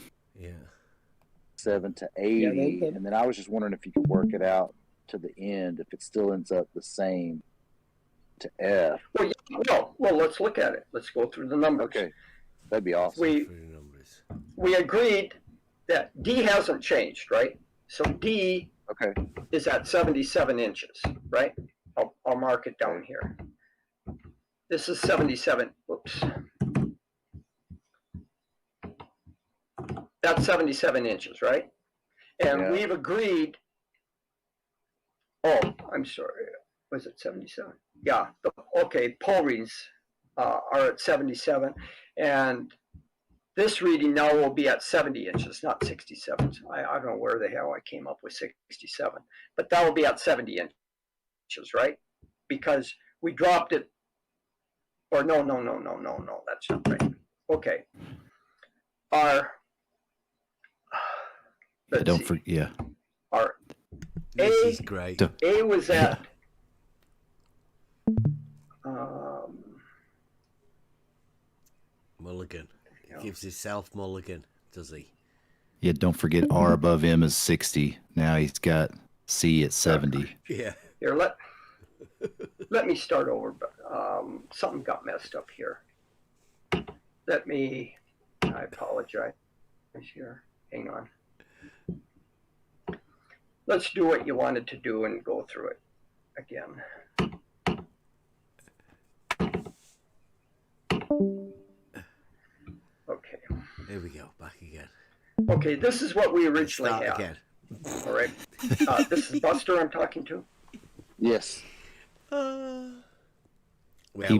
7 to 80, and then I was just wondering if you could work it out to the end if it still ends up the same to F. Well, yeah, well, let's look at it. Let's go through the numbers. Okay, that'd be awesome. We agreed that D hasn't changed, right? So D is at 77 inches, right? I'll mark it down here. This is 77. Whoops. That's 77 inches, right? And we've agreed. Oh, I'm sorry. Was it 77? Yeah. Okay. Pole readings are at 77, and this reading now will be at 70 inches, not 67. I don't know where the hell I came up with 67, but that will be at 70 inches, right? Because we dropped it. Or no, that's not right. Okay. don't forget. Our this is great. A was at Mulligan. He gives himself Mulligan, does he? Yeah, don't forget R above M is 60. Now he's got C at 70. Yeah. Here, let me start over, but something got messed up here. I apologize here. Hang on. Let's do what you wanted to do and go through it again. Okay. Here we go, back again. Okay, this is what we originally Start had. again. All right. This is Buster I'm talking to? Yes. He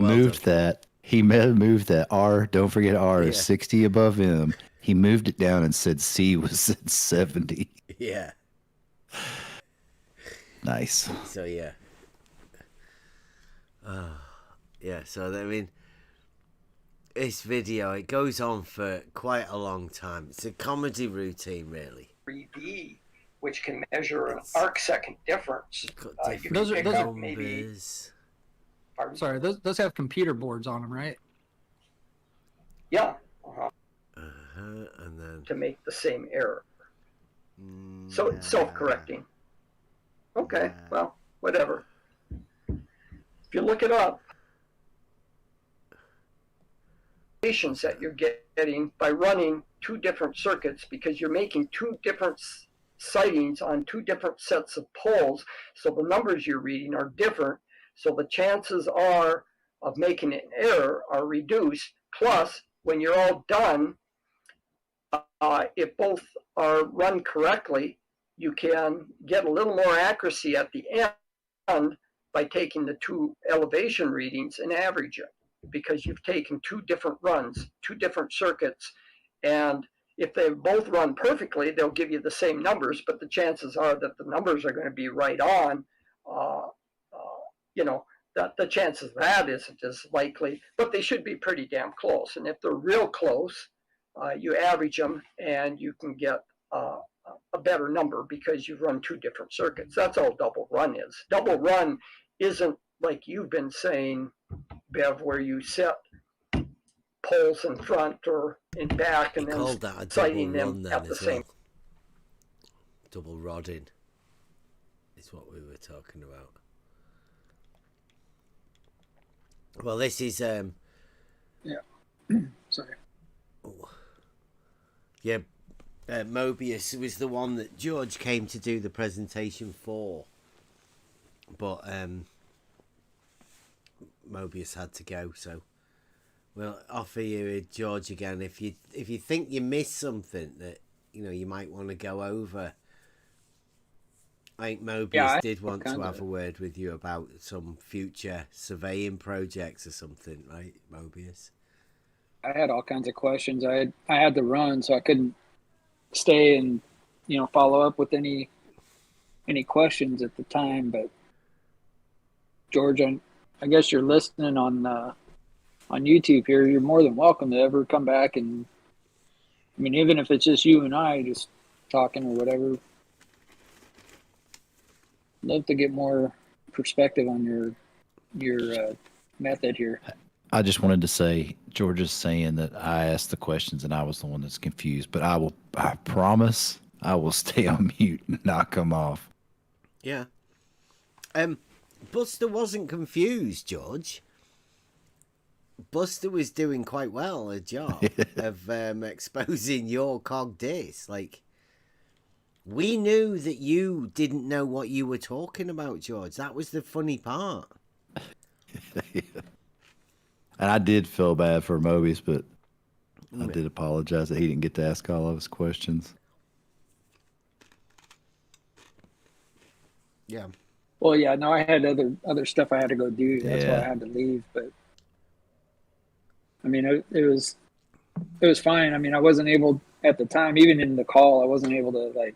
moved that. He moved that R. Don't forget R is 60 above M. He moved it down and said C was at 70. Yeah. Nice. So yeah. Yeah. So I mean, this video, it goes on for quite a long time. It's a comedy routine, really. 3D, which can measure an arc second difference. You Those can are pick up maybe. Sorry, those have computer boards on them, right? Yeah. And then to make the same error. So it's self-correcting. Okay, well, whatever. If you look it up, that you're getting by running two different circuits, because you're making two different sightings on two different sets of poles, so the numbers you're reading are different, so the chances are of making an error are reduced. Plus, when you're all done, if both are run correctly, you can get a little more accuracy at the end by taking the two elevation readings and average it, because you've taken two different runs, two different circuits, and if they both run perfectly, they'll give you the same numbers, but the chances are that the numbers are going to be right on. That the chances of that isn't as likely, but they should be pretty damn close. And if they're real close, you average them and you can get a better number because you've run two different circuits. That's all double run is. Double run isn't like you've been saying, Bev, where you set poles in front or in back and then sighting them at the same. Double rodding is what we were talking about. Well, this is yeah. Sorry. Yeah, Mobius was the one that George came to do the presentation for, but Mobius had to go, so we'll offer you George again if you think you missed something that you might want to go over. I think Mobius did want to have a word with you about some future surveying projects or something, right, Mobius? I had all kinds of questions. I had to run, so I couldn't stay and follow up with any questions at the time. But George, I guess you're listening on YouTube here. You're more than welcome to ever come back, and I mean, even if it's just you and I just talking or whatever. Love to get more perspective on your method here. I just wanted to say, George is saying that I asked the questions and I was the one that's confused, but I promise I will stay on mute and not come off. Yeah. Buster wasn't confused, George. Buster was doing quite well a job of exposing your cog dis. Like, we knew that you didn't know what you were talking about, George. That was the funny part. And I did feel bad for Mobius, but I did apologize that he didn't get to ask all of his questions. Yeah. Well, yeah, no, I had other stuff I had to go do. That's why I Yeah. had to leave. But I mean, it was fine. I mean, I wasn't able at the time, even in the call, I wasn't able to like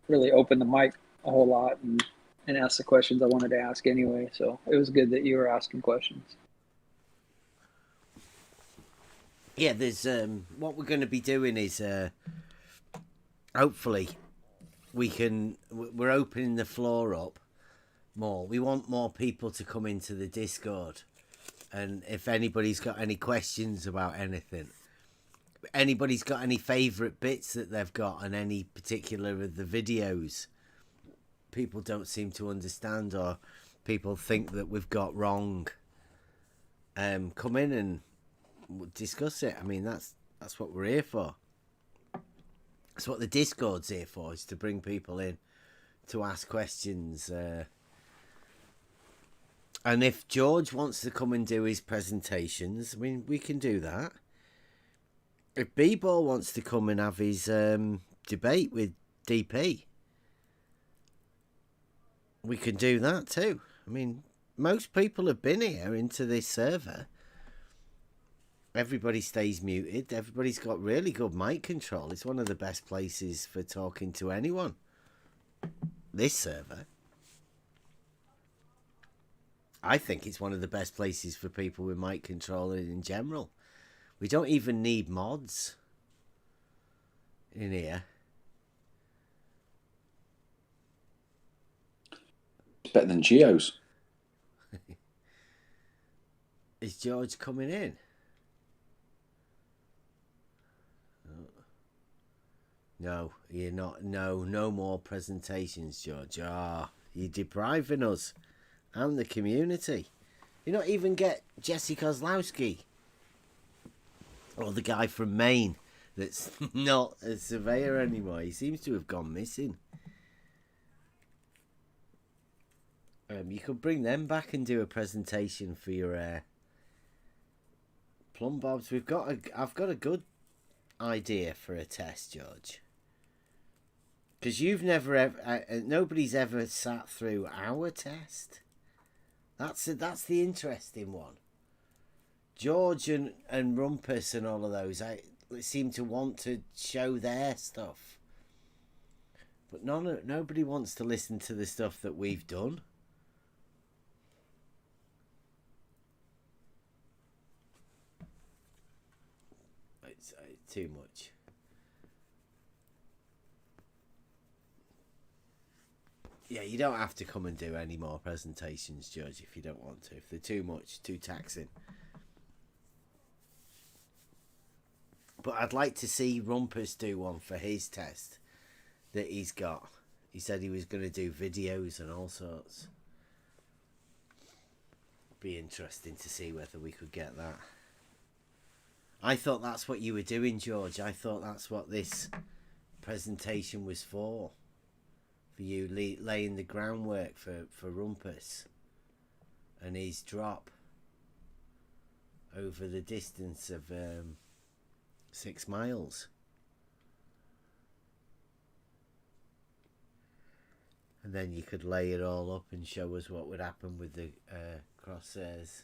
really open the mic a whole lot and ask the questions I wanted to ask anyway. So it was good that you were asking questions. Yeah, there's what we're going to be doing is hopefully we're opening the floor up more. We want more people to come into the Discord, and if anybody's got any questions about anything, anybody's got any favorite bits that they've got on any particular of the videos people don't seem to understand or people think that we've got wrong, come in and discuss it. I mean, that's what we're here for. That's what the Discord's here for, is to bring people in to ask questions. And if George wants to come and do his presentations, I mean, we can do that. If B-Ball wants to come and have his debate with DP, we can do that too. I mean, most people have been here into this server. Everybody stays muted. Everybody's got really good mic control. It's one of the best places for talking to anyone. This server. I think it's one of the best places for people with mic control in general. We don't even need mods in here. It's better than Geo's. Is George coming in? No, you're not. No more presentations, George. You're depriving us and the community. You not even get Jesse Kozlowski or the guy from Maine that's not a surveyor anymore. He seems to have gone missing. You could bring them back and do a presentation for your plumb bobs. I've got a good idea for a test, George. Because you've never nobody's ever sat through our test. That's the interesting one. George and Rumpus and all of those, seem to want to show their stuff, but nobody wants to listen to the stuff that we've done. It's too much. Yeah, you don't have to come and do any more presentations, George, if you don't want to. If they're too much, too taxing. But I'd like to see Rumpus do one for his test that he's got. He said he was going to do videos and all sorts. Be interesting to see whether we could get that. I thought that's what you were doing, George. I thought that's what this presentation was for you laying the groundwork for Rumpus and his drop over the distance of 6 miles. And then you could lay it all up and show us what would happen with the crosshairs.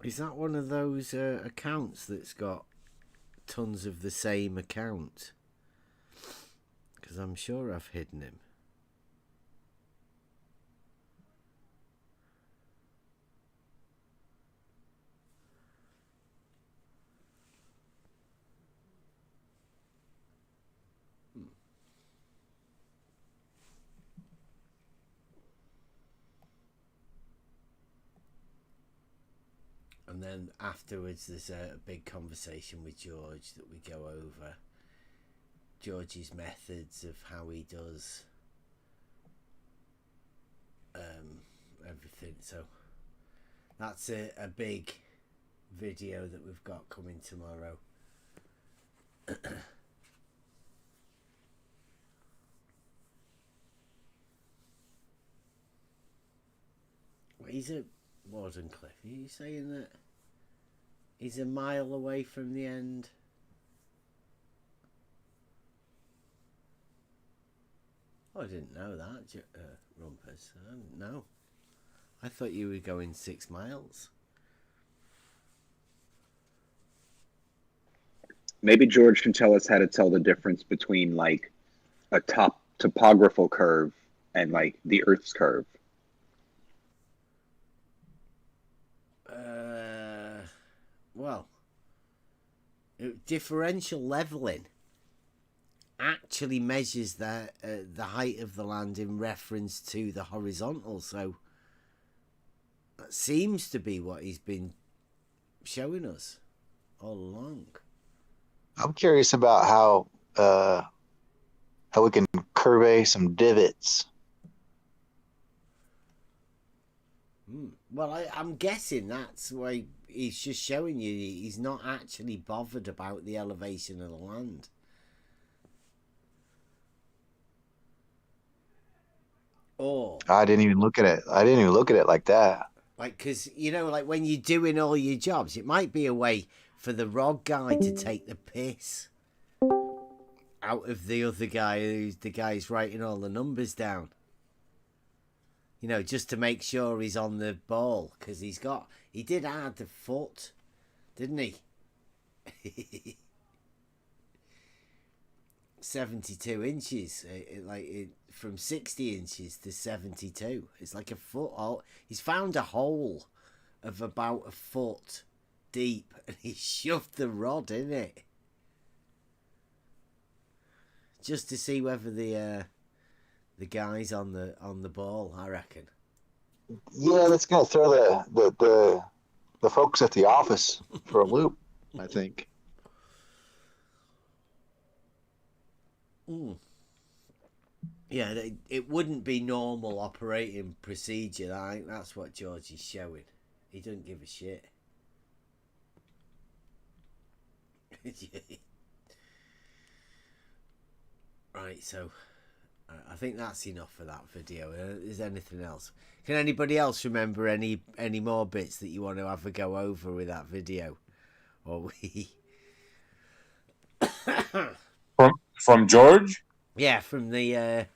Is that one of those accounts that's got tons of the same account? Because I'm sure I've hidden him. And then afterwards there's a big conversation with George that we go over George's methods of how he does everything. So that's a big video that we've got coming tomorrow. He's at Wardenclyffe. Are you saying that he's a mile away from the end? Oh, I didn't know that, Rumpus. I didn't know. I thought you were going 6 miles. Maybe George can tell us how to tell the difference between like a topographical curve and like the Earth's curve. Well, differential leveling actually measures the height of the land in reference to the horizontal. So that seems to be what he's been showing us all along. I'm curious about how we can curve some divots. Well, I'm guessing that's why he's just showing you he's not actually bothered about the elevation of the land. Or I didn't even look at it. I didn't even look at it like that. like, because you know, like when you're doing all your jobs, it might be a way for the rod guy to take the piss out of the other guy who's the guy's writing all the numbers down. You know, just to make sure he's on the ball, because he did add the foot, didn't he? 72 inches, from 60 inches to 72. It's like a foot. He's found a hole of about a foot deep, and he shoved the rod in it, just to see whether the guy's on the ball, I reckon. Yeah, that's gonna throw the folks at the office for a loop, I think. Yeah, it wouldn't be normal operating procedure. I think that's what George is showing. He doesn't give a shit. Right, so I think that's enough for that video. Is there anything else? Can anybody else remember any more bits that you want to have a go over with that video? Or we... From George? Yeah, from the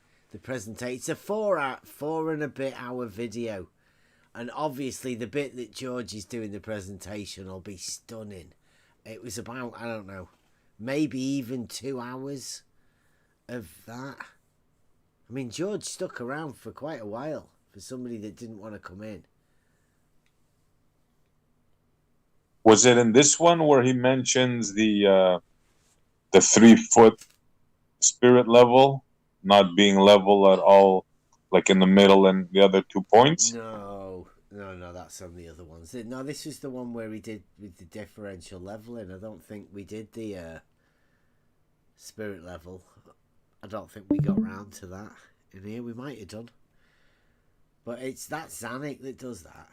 presentation. It's a 4 and a bit hour video, and obviously the bit that George is doing the presentation will be stunning. It was about, I don't know, maybe even 2 hours of that. I mean, George stuck around for quite a while for somebody that didn't want to come in. Was it in this one where he mentions the 3-foot spirit level not being level at all, like in the middle and the other 2 points? No, that's on the other ones. No, this was the one where we did with the differential leveling. I don't think we did the spirit level. I don't think we got round to that in here. We might have done, but that's Zanuck that does that,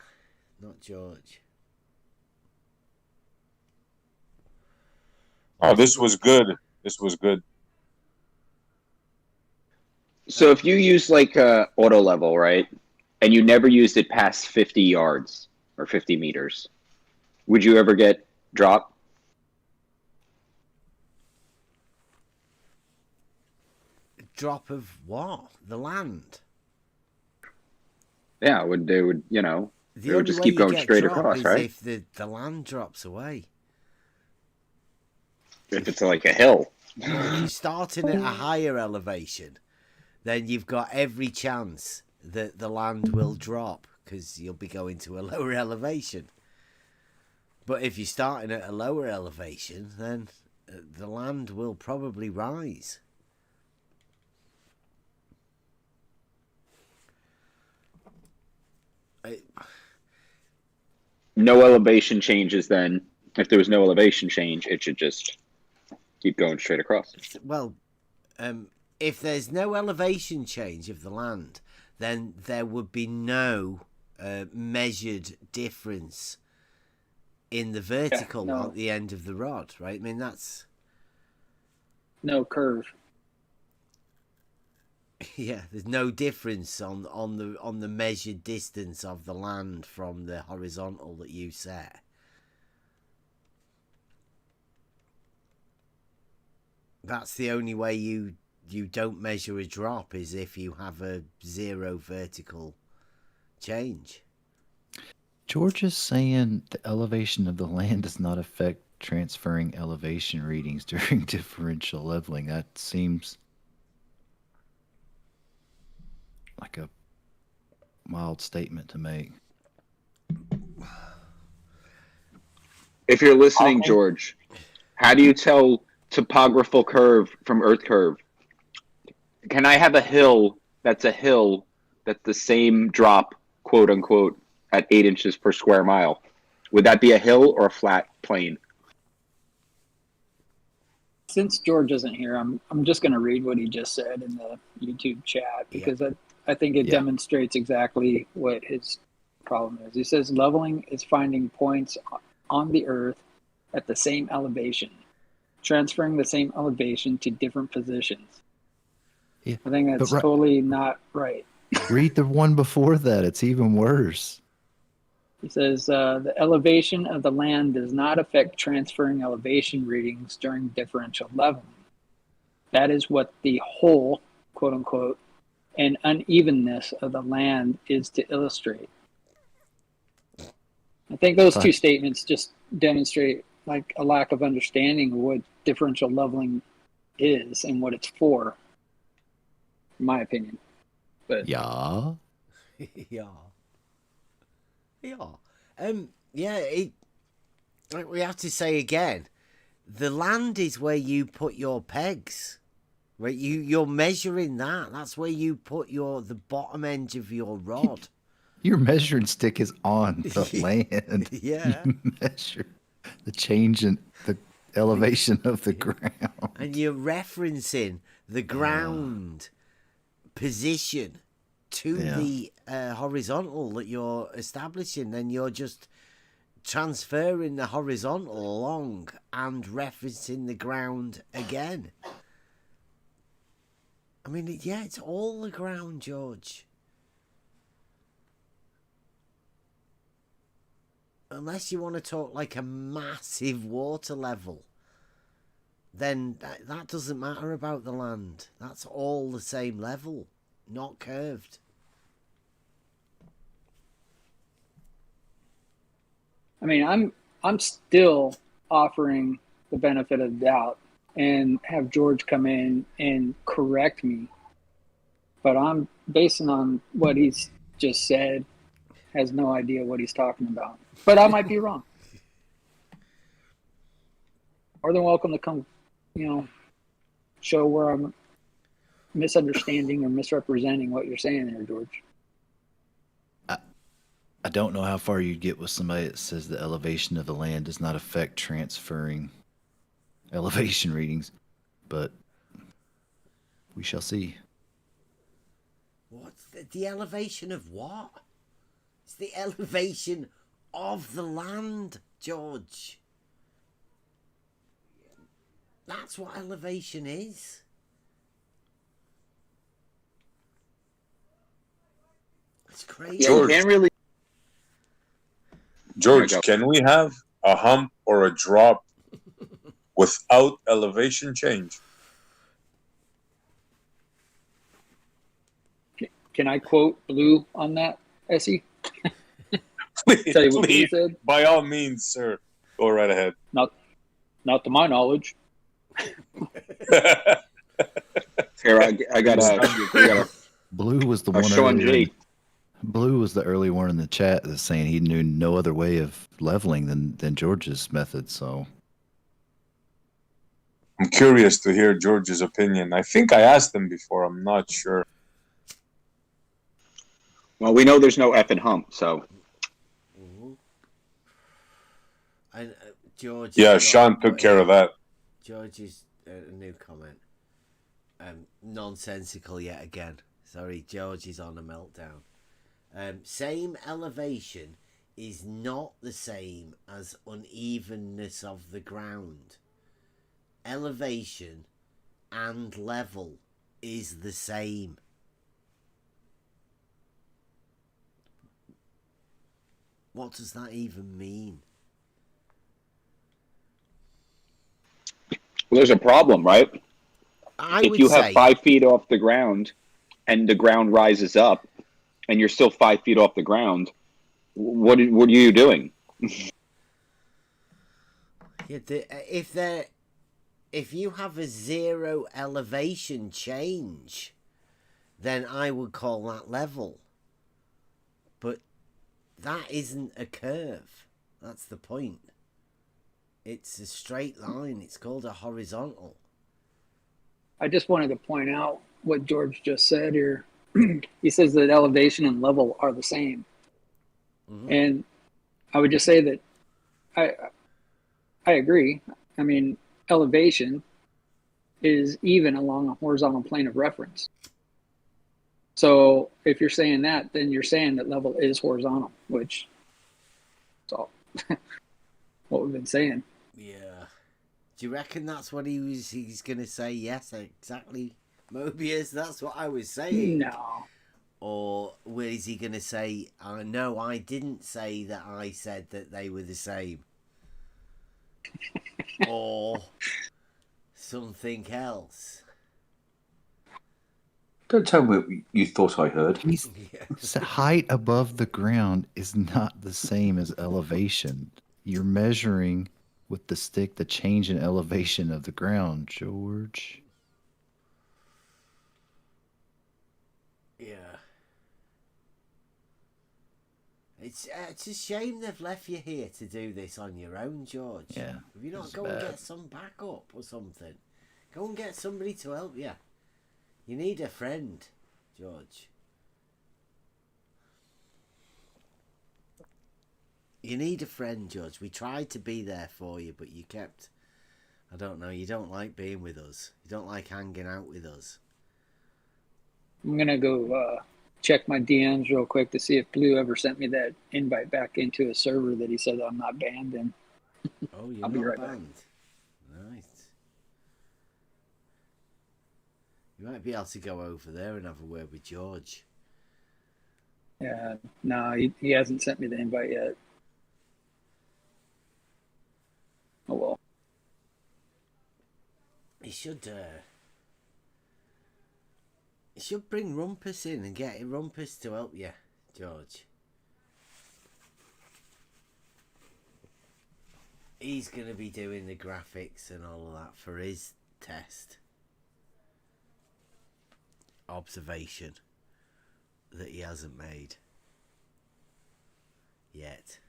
not George. Oh, this was good. This was good. So if you use like auto level, right, and you never used it past 50 yards or 50 meters, would you ever get dropped? Drop of what? The land? Yeah, they would, The Or only just way keep you going get straight drop across, is right? if the land drops away. If it's like a hill. Yeah, if you're starting at a higher elevation, then you've got every chance that the land will drop because you'll be going to a lower elevation. But if you're starting at a lower elevation, then the land will probably rise. No elevation changes then. If there was no elevation change, it should just keep going straight across. Well, if there's no elevation change of the land, then there would be no measured difference in the vertical no. at the end of the rod, right? I mean, that's No curve. yeah. There's no difference on the measured distance of the land from the horizontal that you set. That's the only way you don't measure a drop is if you have a zero vertical change. George is saying the elevation of the land does not affect transferring elevation readings during differential leveling. That seems like a wild statement to make. If you're listening, George, how do you tell topographical curve from earth curve? Can I have a hill that's the same drop, quote unquote, at 8 inches per square mile? Would that be a hill or a flat plane? Since George isn't here, I'm just going to read what he just said in the YouTube chat because I think it demonstrates exactly what his problem is. He says leveling is finding points on the earth at the same elevation, transferring the same elevation to different positions. Yeah, I think that's totally not right. Read the one before that. It's even worse. He says the elevation of the land does not affect transferring elevation readings during differential leveling. That is what the whole, quote unquote, and unevenness of the land is to illustrate. I think those two statements just demonstrate like a lack of understanding of what differential leveling is and what it's for, in my opinion. But yeah. Like we have to say again, the land is where you put your pegs. Right, you're measuring that. That's where you put the bottom edge of your rod. Your measuring stick is on the land. Yeah. You measure the change in the elevation of the ground. And you're referencing the ground position to the horizontal that you're establishing. Then you're just transferring the horizontal along and referencing the ground again. I mean, it's all the ground, George. Unless you want to talk like a massive water level, then that doesn't matter about the land. That's all the same level, not curved. I mean, I'm still offering the benefit of the doubt and have George come in and correct me. But I'm basing on what he's just said, has no idea what he's talking about. But I might be wrong. More than welcome to come, show where I'm misunderstanding or misrepresenting what you're saying there, George. I don't know how far you'd get with somebody that says the elevation of the land does not affect transferring elevation readings, but we shall see. What's the elevation of what? It's the elevation of the land, George. That's what elevation is. It's crazy. George, you can't really... George, can we have a hump or a drop without elevation change? Can I quote Blue on that, Essie? Please, Tell you what Blue please, said? by all means, sir, go right ahead. Not to my knowledge. Here, I got a Blue was the a one Sean earlier. G. Blue was the early one in the chat that's saying he knew no other way of leveling than George's method. So I'm curious to hear George's opinion. I think I asked him before. I'm not sure. Well, we know there's no F in hump, so. And George. Yeah, Sean took care of that. George's a new comment. Nonsensical yet again. Sorry, George is on a meltdown. Same elevation is not the same as unevenness of the ground. Elevation and level is the same. What does that even mean? Well, there's a problem, right? If you have 5 feet off the ground and the ground rises up and you're still 5 feet off the ground, what are you doing? If you have a 0 elevation change, then I would call that level. But that isn't a curve. That's the point. It's a straight line. It's called a horizontal. I just wanted to point out what George just said here. He says that elevation and level are the same. Mm-hmm. And I would just say that I agree. I mean, elevation is even along a horizontal plane of reference. So if you're saying that, then you're saying that level is horizontal, which is all what we've been saying. Yeah. Do you reckon that's what he's going to say? Yes, exactly. Mobius, that's what I was saying. No. Or is he going to say, no, I didn't say that I said that they were the same? Or something else? Don't tell me what you thought I heard. So height above the ground is not the same as elevation. You're measuring with the stick the change in elevation of the ground, George. Yeah. It's a shame they've left you here to do this on your own, George. Yeah. If you not go and get some backup or something, go and get somebody to help you. You need a friend, George. You need a friend, George. We tried to be there for you, but you kept... I don't know, you don't like being with us. You don't like hanging out with us. I'm going to go check my DMs real quick to see if Blue ever sent me that invite back into a server that he said I'm not banned in. Oh, you're I'll be not right back. banned. Right. You might be able to go over there and have a word with George. Yeah, no, he hasn't sent me the invite yet. Oh well. He should bring Rumpus in and get Rumpus to help you, George. He's going to be doing the graphics and all of that for his test. Observation that he hasn't made yet.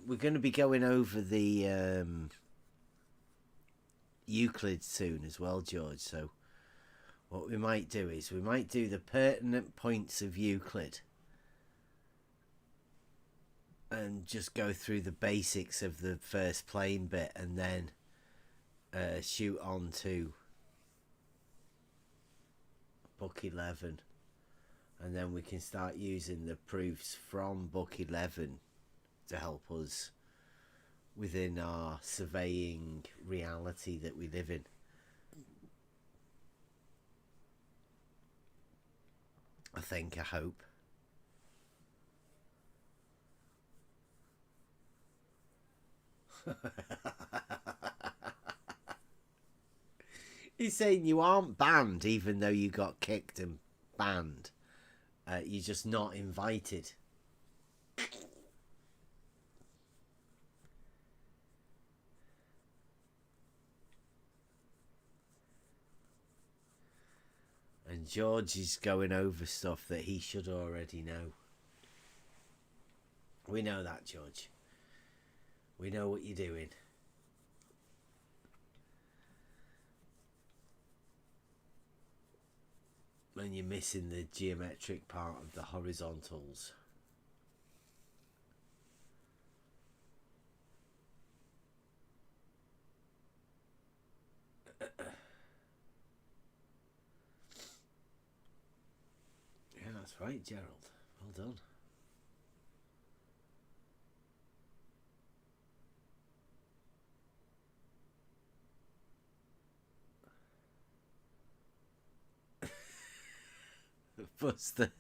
We're going to be going over the Euclid soon as well, George. So what we might do is we might do the pertinent points of Euclid and just go through the basics of the first plane bit and then shoot on to book 11, and then we can start using the proofs from book 11 to help us within our surveying reality that we live in. I hope. He's saying you aren't banned, even though you got kicked and banned. You're just not invited. And George is going over stuff that he should already know. We know that, George. We know what you're doing. And you're missing the geometric part of the horizontals. Yeah, that's right, Gerald. Well done. Buster.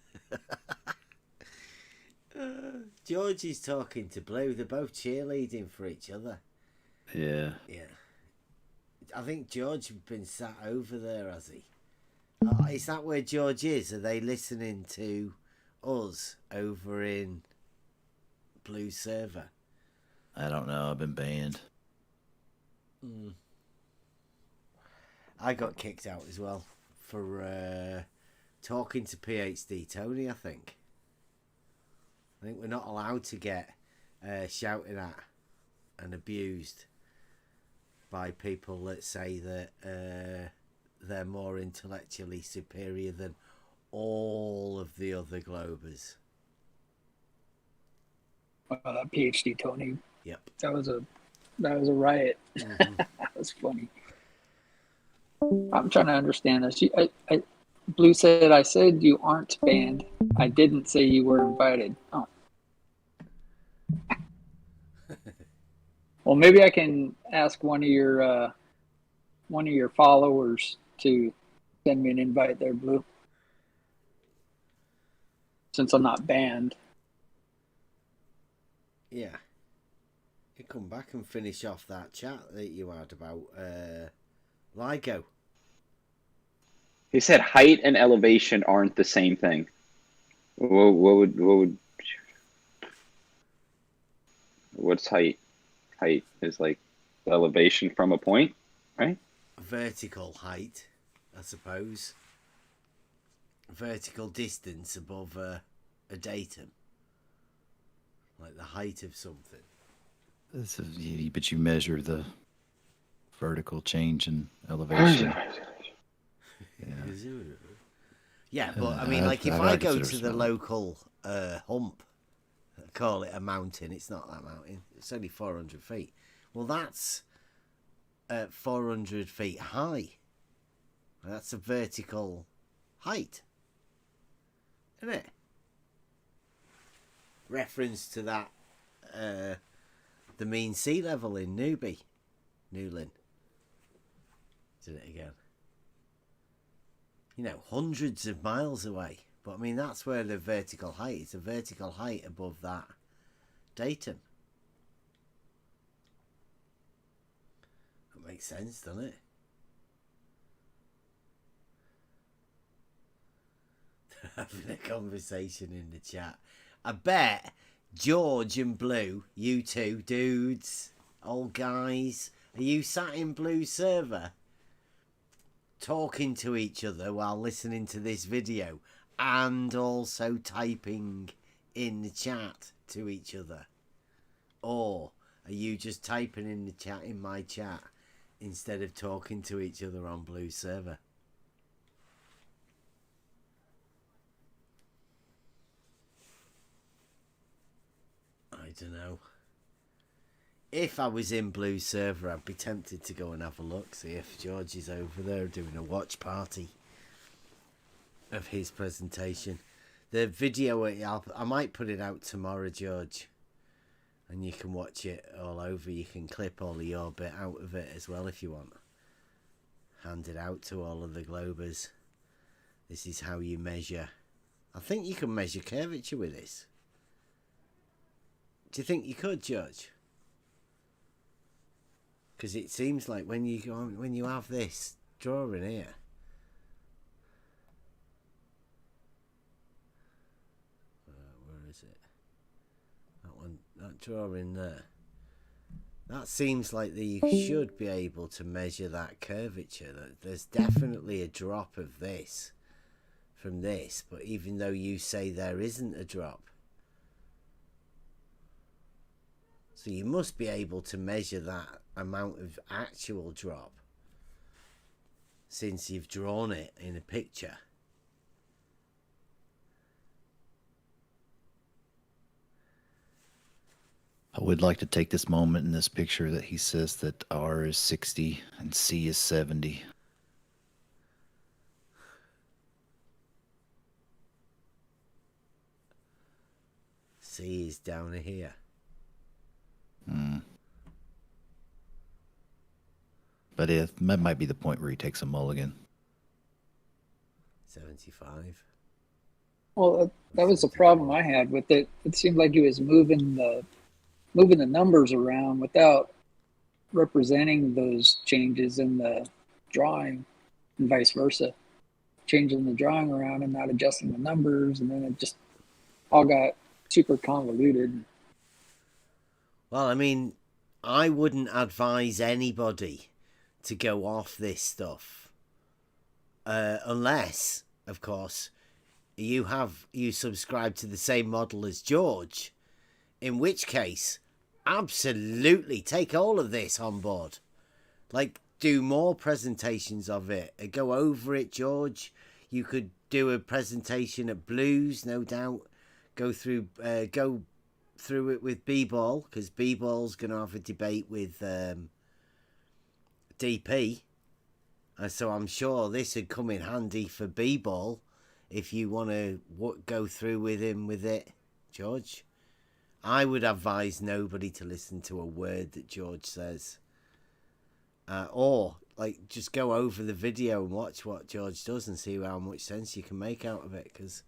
George is talking to Blue. They're both cheerleading for each other. Yeah. Yeah. I think George has been sat over there, has he? Is that where George is? Are they listening to us over in Blue server? I don't know. I've been banned. I got kicked out as well for talking to PhD Tony, I think. I think we're not allowed to get shouted at and abused by people that say that they're more intellectually superior than all of the other Globers. That PhD Tony. Yep. That was a riot. That was funny. I'm trying to understand this. Blue said, I said you aren't banned. I didn't say you were invited. Oh. Well, maybe I can ask one of your followers to send me an invite there, Blue. Since I'm not banned. Yeah. You come back and finish off that chat that you had about LIGO. He said height and elevation aren't the same thing. What's height? Height is like elevation from a point, right? Vertical height, I suppose. Vertical distance above a datum. Like the height of something. But you measure the vertical change in elevation. Yeah, but I mean, like if I go to the local hump, call it a mountain, it's not that mountain, it's only 400 feet. Well, that's 400 feet high. That's a vertical height, isn't it? Reference to that, the mean sea level in Newlyn. Did it again. You know, hundreds of miles away. But I mean, that's where the vertical height is. A vertical height above that datum. That makes sense, doesn't it? Having a conversation in the chat. I bet George and Blue, you two dudes, old guys, are you sat in Blue's server talking to each other while listening to this video and also typing in the chat to each other? Or are you just typing in the chat in my chat instead of talking to each other on Blue's server? I don't know. If I was in Blue's server, I'd be tempted to go and have a look, see if George is over there doing a watch party of his presentation. The video, I might put it out tomorrow, George, and you can watch it all over. You can clip all of your bit out of it as well if you want. Hand it out to all of the Globers. This is how you measure. I think you can measure curvature with this. Do you think you could, George? Because it seems like when you have this drawing here. Where is it? That one, that drawing there. That seems like you should be able to measure that curvature. There's definitely a drop of this from this, but even though you say there isn't a drop, so you must be able to measure that amount of actual drop since you've drawn it in a picture. I would like to take this moment in this picture that he says that R is 60 and C is 70. C is down here. But that might be the point where he takes a mulligan. 75. Well, that was the problem I had with it. It seemed like he was moving the numbers around without representing those changes in the drawing, and vice versa. Changing the drawing around and not adjusting the numbers, and then it just all got super convoluted. Well, I mean, I wouldn't advise anybody to go off this stuff unless, of course, you subscribe to the same model as George, in which case, absolutely take all of this on board. Like, do more presentations of it. Go over it, George. You could do a presentation at Blues, no doubt. Go through it with B-Ball, because B-Ball's going to have a debate with DP. So I'm sure this would come in handy for B-Ball if you want to go through with him with it, George. I would advise nobody to listen to a word that George says. Or, like, just go over the video and watch what George does and see how much sense you can make out of it, because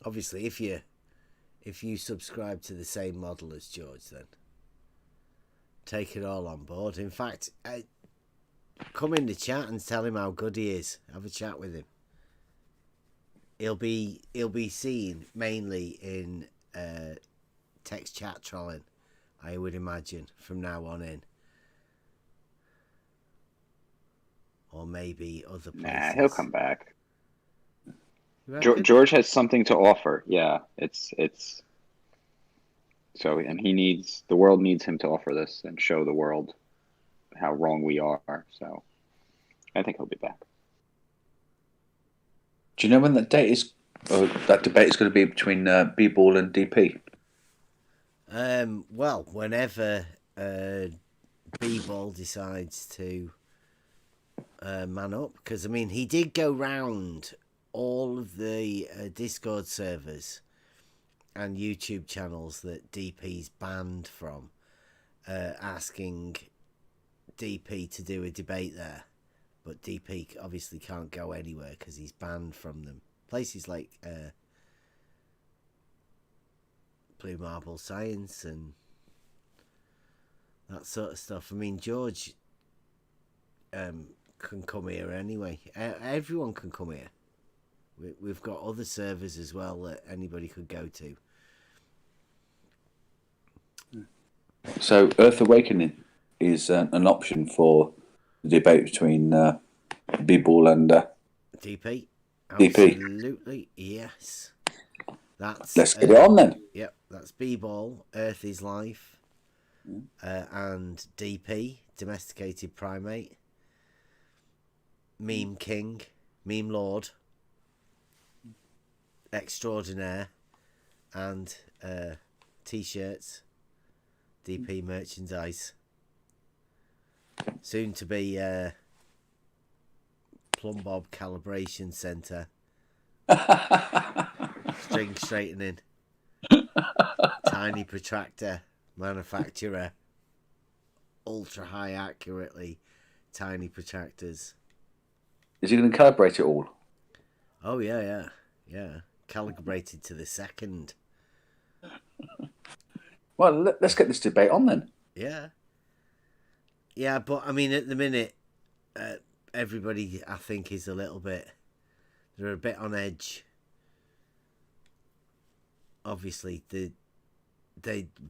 obviously if you subscribe to the same model as George, then take it all on board. In fact, come in the chat and tell him how good he is. Have a chat with him. He'll be seen mainly in text chat trolling, I would imagine, from now on in. Or maybe other places. Nah, he'll come back. Reckon? George has something to offer. Yeah, it's so, and the world needs him to offer this and show the world how wrong we are. So I think he'll be back. Do you know when that debate is going to be between B-Ball and DP? Well, whenever B-Ball decides to man up, because I mean he did go round all of the Discord servers and YouTube channels that DP's banned from, asking DP to do a debate there, but DP obviously can't go anywhere because he's banned from them. Places like Blue Marble Science and that sort of stuff. I mean, George can come here anyway. Everyone can come here. We've got other servers as well that anybody could go to. So Earth Awakening is an option for the debate between B-Ball and DP. DP. Absolutely, yes. Let's get it on then. Yep, that's B-Ball, Earth is Life, and DP, Domesticated Primate, Meme King, Meme Lord, Extraordinaire, and T-shirts, DP merchandise. Soon to be Plumb Bob Calibration Centre. String straightening. Tiny protractor manufacturer. Ultra high accurately tiny protractors. Is he going to calibrate it all? Oh yeah. Calibrated to the second. Well, let's get this debate on then. Yeah. Yeah, but I mean, at the minute, everybody I think is a little bit. They're a bit on edge. Obviously, the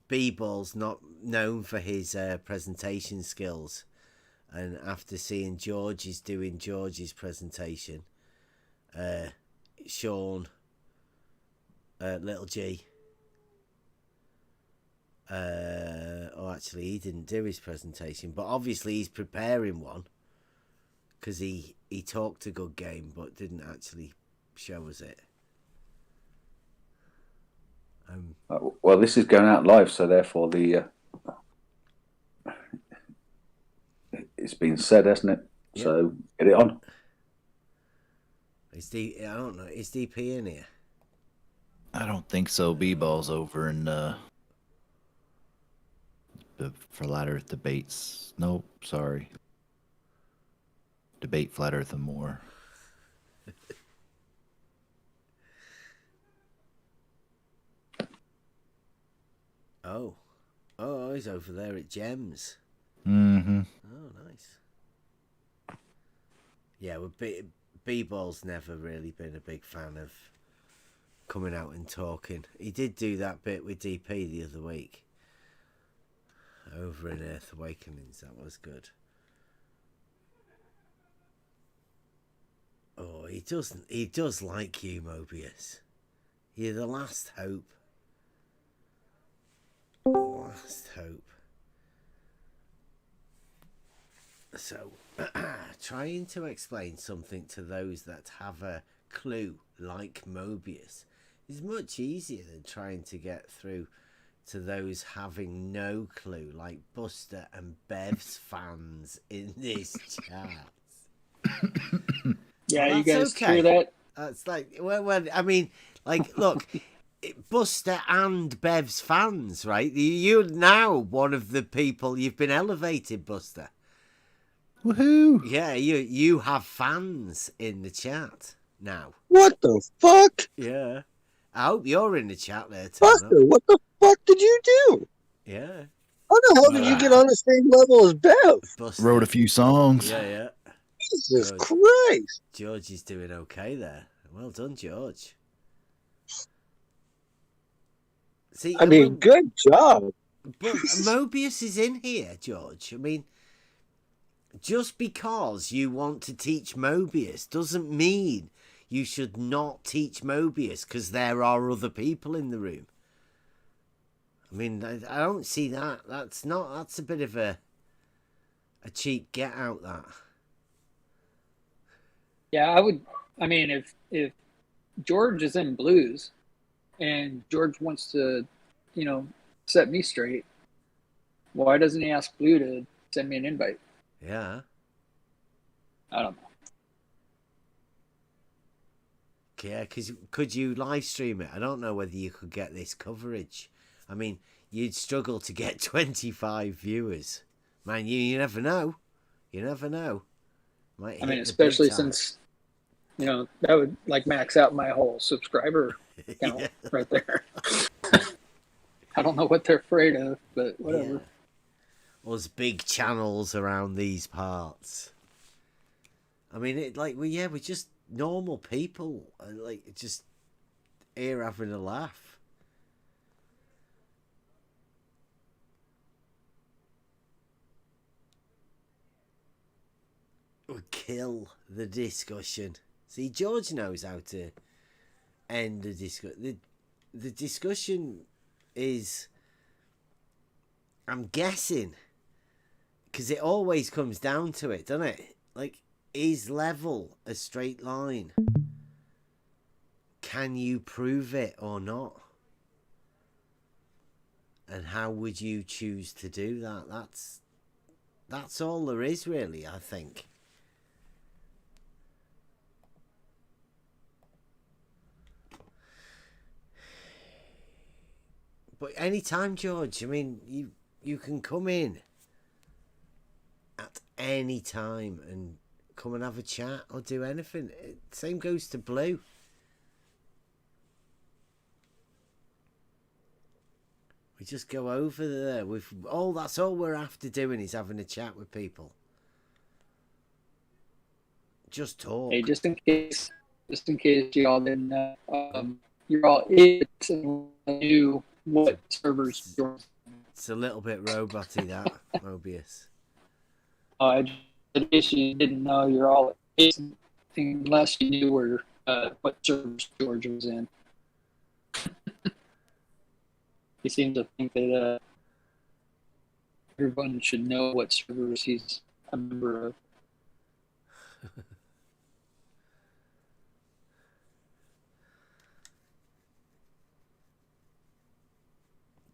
B-Ball's not known for his presentation skills, and after seeing George's doing George's presentation, Sean, Little G. Actually, he didn't do his presentation, but obviously he's preparing one because he talked a good game, but didn't actually show us it. Well, this is going out live, so therefore it's been said, hasn't it? Yep. So get it on. I don't know. Is DP in here? I don't think so. B-Ball's over in for Flat Earth debates. Nope, sorry. Debate Flat Earth and more. Oh, he's over there at Gems. Mm-hmm. Oh, nice. Yeah, well, B-Ball's never really been a big fan of coming out and talking. He did do that bit with DP the other week. Over in Earth Awakenings, that was good. Oh, he does like you, Mobius. You're the last hope. Last hope. So, trying to explain something to those that have a clue, like Mobius, is much easier than trying to get through to those having no clue, like Buster and Bev's fans in this chat. Yeah, Well, you guys okay. hear that? That's like, well, I mean, like, look, Buster and Bev's fans, right? You're now one of the people. You've been elevated, Buster. Woohoo! Yeah, you have fans in the chat now. What the fuck? Yeah. I hope you're in the chat there, Buster, what the fuck did you do? Yeah. How the hell did you get on the same level as Bev? Buster. Wrote a few songs. Yeah. Jesus Christ. George is doing okay there. Well done, George. See, I mean, good job. But Mobius is in here, George. I mean, just because you want to teach Mobius doesn't mean you should not teach Mobius because there are other people in the room. I mean, I don't see that. That's a bit of a cheap get out, that. Yeah, I mean, if George is in blues and George wants to, set me straight, why doesn't he ask Blue to send me an invite? Yeah. I don't know. Yeah, because could you live stream it? I don't know whether you could get this coverage. I mean, you'd struggle to get 25 viewers. Man, you never know. You never know. Might I mean, hit the big especially time. since, that would max out my whole subscriber count right there. I don't know what they're afraid of, but whatever. Yeah. Us big channels around these parts. I mean, we're just normal people, just here having a laugh. We kill the discussion. See, George knows how to end the discussion. The discussion is, I'm guessing, because it always comes down to it, doesn't it? Like, is level a straight line? Can you prove it or not? And how would you choose to do that? That's all there is, really, I think. But anytime, George, I mean, you can come in at any time and come and have a chat or do anything. Same goes to Blue. We just go over there with that's all we're after doing is having a chat with people. Just talk. Hey, just in case y'all didn't know, you're all idiots and knew what servers you're. It's a little bit roboty, that, Mobius. In case you didn't know, you're all idiots unless you knew where what servers George was in. He seems to think that everyone should know what servers he's a member of.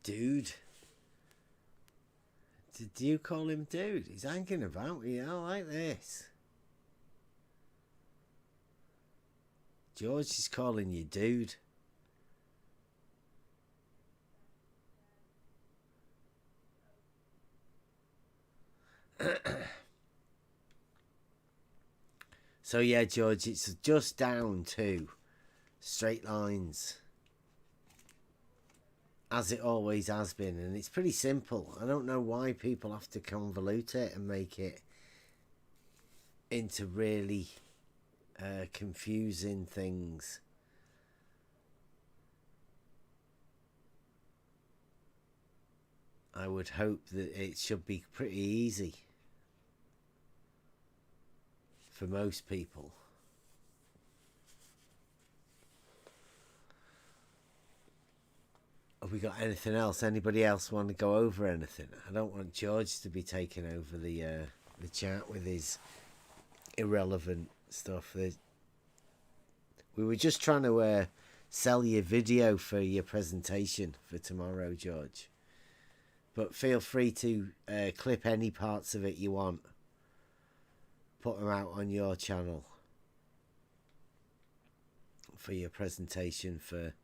Dude. Did you call him dude? He's hanging about with you like this. George is calling you dude. So yeah, George, it's just down to straight lines, as it always has been, and it's pretty simple. I don't know why people have to convolute it and make it into really confusing things. I would hope that it should be pretty easy for most people. Have we got anything else? Anybody else want to go over anything? I don't want George to be taking over the chat with his irrelevant stuff. We were just trying to sell you video for your presentation for tomorrow, George. But feel free to clip any parts of it you want. Put them out on your channel for your presentation for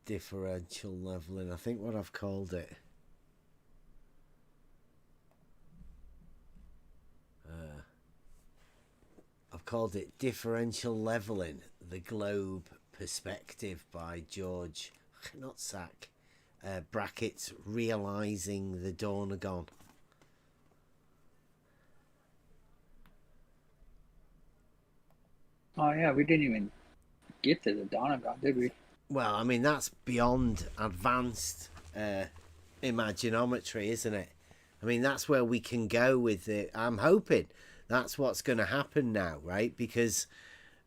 differential leveling. I think what I've called it. I've called it Differential Leveling, the Globe Perspective by George Knotsack. Brackets, Realising the Dornagon. Oh yeah, we didn't even get to the Donegal, did we? Well, I mean, that's beyond advanced imaginometry, isn't it? I mean, that's where we can go with it. I'm hoping that's what's going to happen now, right? Because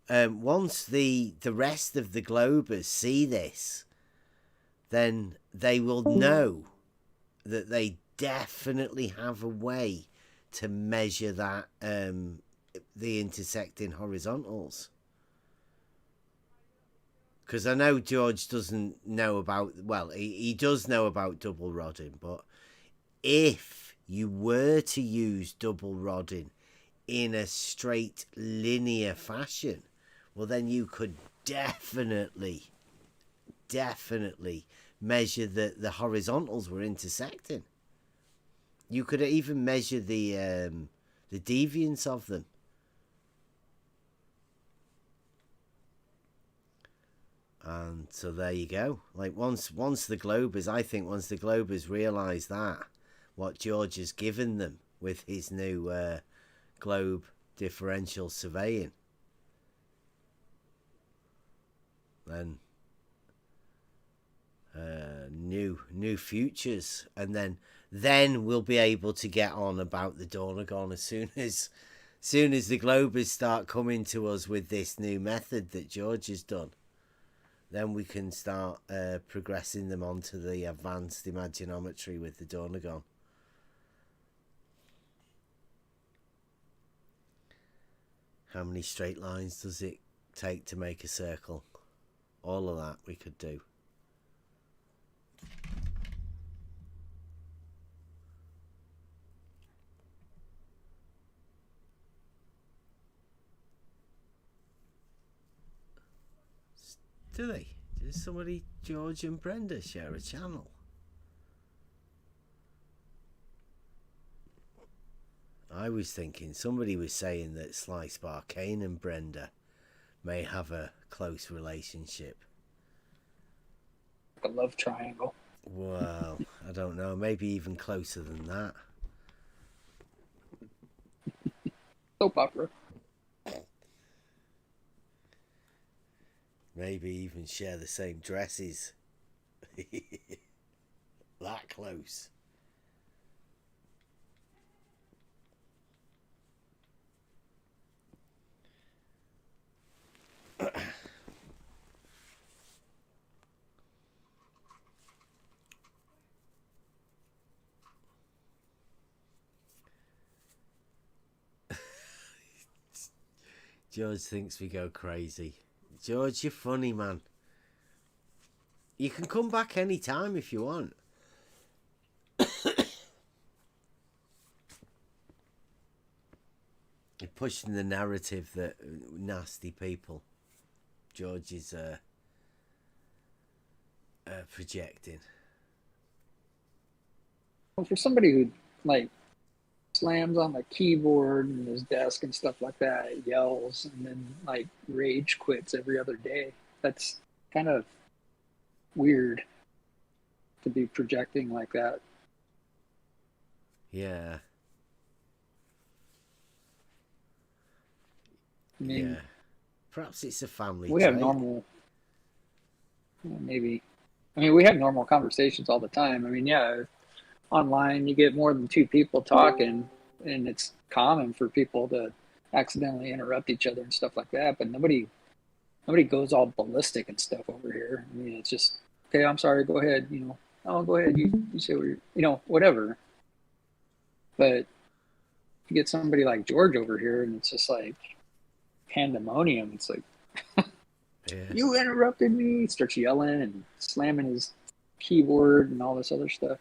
once the rest of the globers see this, then they will know that they definitely have a way to measure that the intersecting horizontals. Because I know George doesn't know about, well, he does know about double rodding, but if you were to use double rodding in a straight linear fashion, well, then you could definitely measure that the horizontals were intersecting. You could even measure the deviance of them. And so there you go. Like once the globers realise that, what George has given them with his new globe differential surveying, then new futures, and then we'll be able to get on about the Dornagon as soon as the globers start coming to us with this new method that George has done. Then we can start progressing them onto the advanced imaginometry with the Dornagon. How many straight lines does it take to make a circle? All of that we could do. Do they? Does somebody, George and Brenda, share a channel? I was thinking somebody was saying that Slice Barcane and Brenda may have a close relationship. a love triangle. Well, I don't know. Maybe even closer than that. Soap opera. Maybe even share the same dresses. That close. George thinks we go crazy. George, you're funny, man. You can come back any time if you want. You're pushing the narrative that nasty people. George is projecting. Well, for somebody who like slams on the keyboard and his desk and stuff like that, yells, and then like rage quits every other day, that's kind of weird to be projecting like that. Yeah. I mean, Yeah. Perhaps it's a family we trait. have normal, maybe. I mean, we have normal conversations all the time. I mean, yeah, online you get more than two people talking, and it's common for people to accidentally interrupt each other and stuff like that. But nobody goes all ballistic and stuff over here. I mean, it's just, okay, I'm sorry, go ahead. You know, oh, go ahead. You say what you're, you know, whatever. But you get somebody like George over here, and it's just like pandemonium. It's like, you interrupted me. He starts yelling and slamming his keyboard and all this other stuff.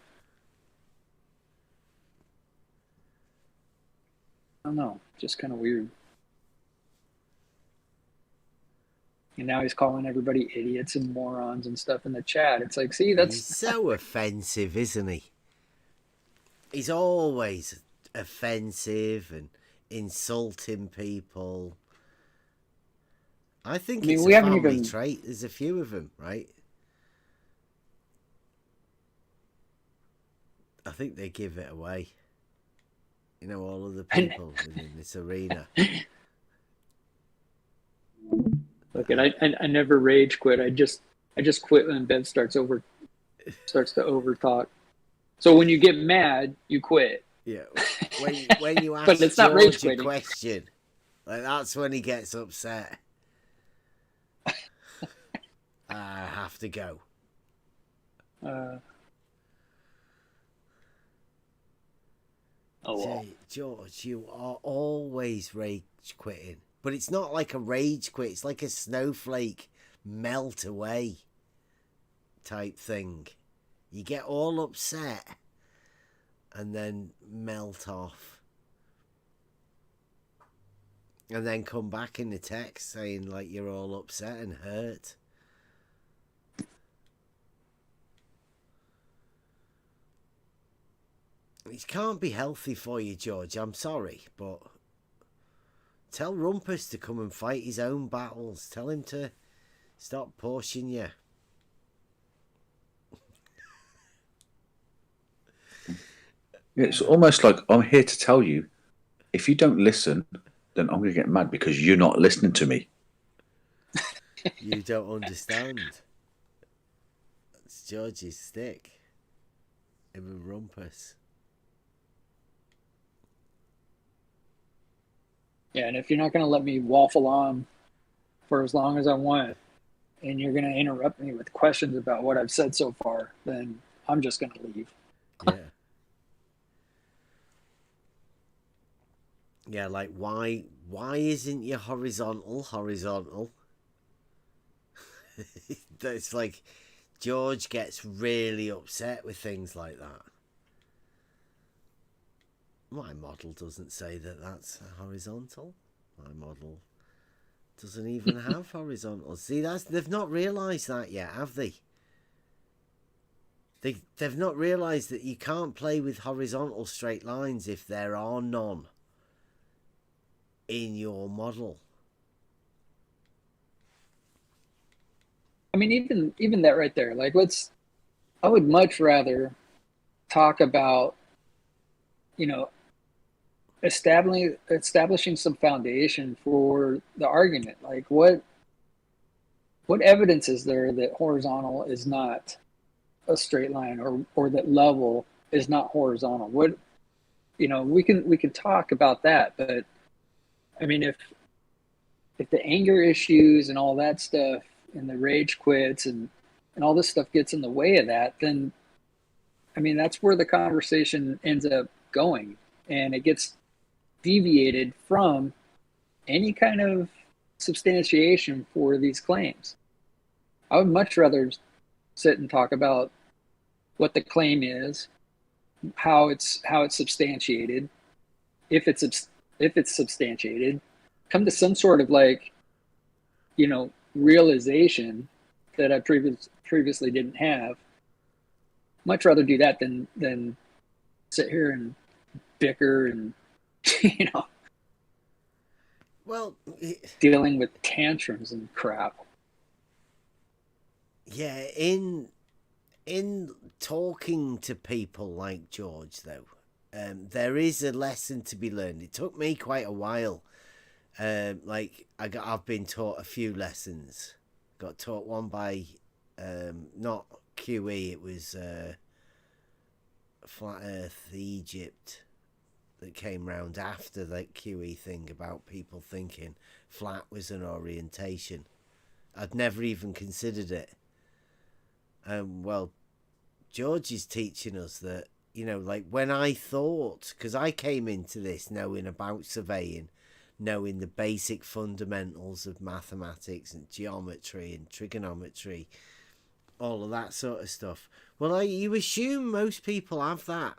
I don't know, just kind of weird. And now he's calling everybody idiots and morons and stuff in the chat. It's like, see, that's He's so offensive, isn't he? He's always offensive and insulting people. I think it's a family trait. There's a few of them, right? I think they give it away. You know, all of the people within this arena. Look, and I never rage quit. I just quit when Bev starts to over talk. So when you get mad, you quit. Yeah. When you ask but it's not rage George a quitting. question, like that's when he gets upset. I have to go. Well. George, you are always rage quitting. But it's not like a rage quit. It's like a snowflake melt away type thing. You get all upset and then melt off. And then come back in the text saying like you're all upset and hurt. It can't be healthy for you, George. I'm sorry, but tell Rumpus to come and fight his own battles. Tell him to stop pushing you. It's almost like I'm here to tell you, if you don't listen, then I'm going to get mad because you're not listening to me. You don't understand. It's George's stick. Him and Rumpus. Yeah, and if you're not going to let me waffle on for as long as I want, and you're going to interrupt me with questions about what I've said so far, then I'm just going to leave. Yeah. Yeah, like why isn't your horizontal? It's like George gets really upset with things like that. My model doesn't say that that's horizontal. My model doesn't even have horizontal. See, they've not realised that yet, have they? They've not realised that you can't play with horizontal straight lines if there are none in your model. I mean, even that right there. Like, I would much rather talk about, you know, establishing some foundation for the argument. Like, what evidence is there that horizontal is not a straight line, or that level is not horizontal? What, we can talk about that, but I mean, if the anger issues and all that stuff and the rage quits and all this stuff gets in the way of that, then I mean, that's where the conversation ends up going, and it gets deviated from any kind of substantiation for these claims. I would much rather sit and talk about what the claim is, how it's substantiated, if it's substantiated, come to some sort of realization that I previously didn't have. Much rather do that than sit here and bicker and well, dealing with tantrums and crap. Yeah, in talking to people like George, though, there is a lesson to be learned. It took me quite a while. I've been taught a few lessons. Got taught one by not QE. It was Flat Earth Egypt that came round after that QE thing about people thinking flat was an orientation. I'd never even considered it. Well, George is teaching us that, when I thought, because I came into this knowing about surveying, knowing the basic fundamentals of mathematics and geometry and trigonometry, all of that sort of stuff. Well, you assume most people have that.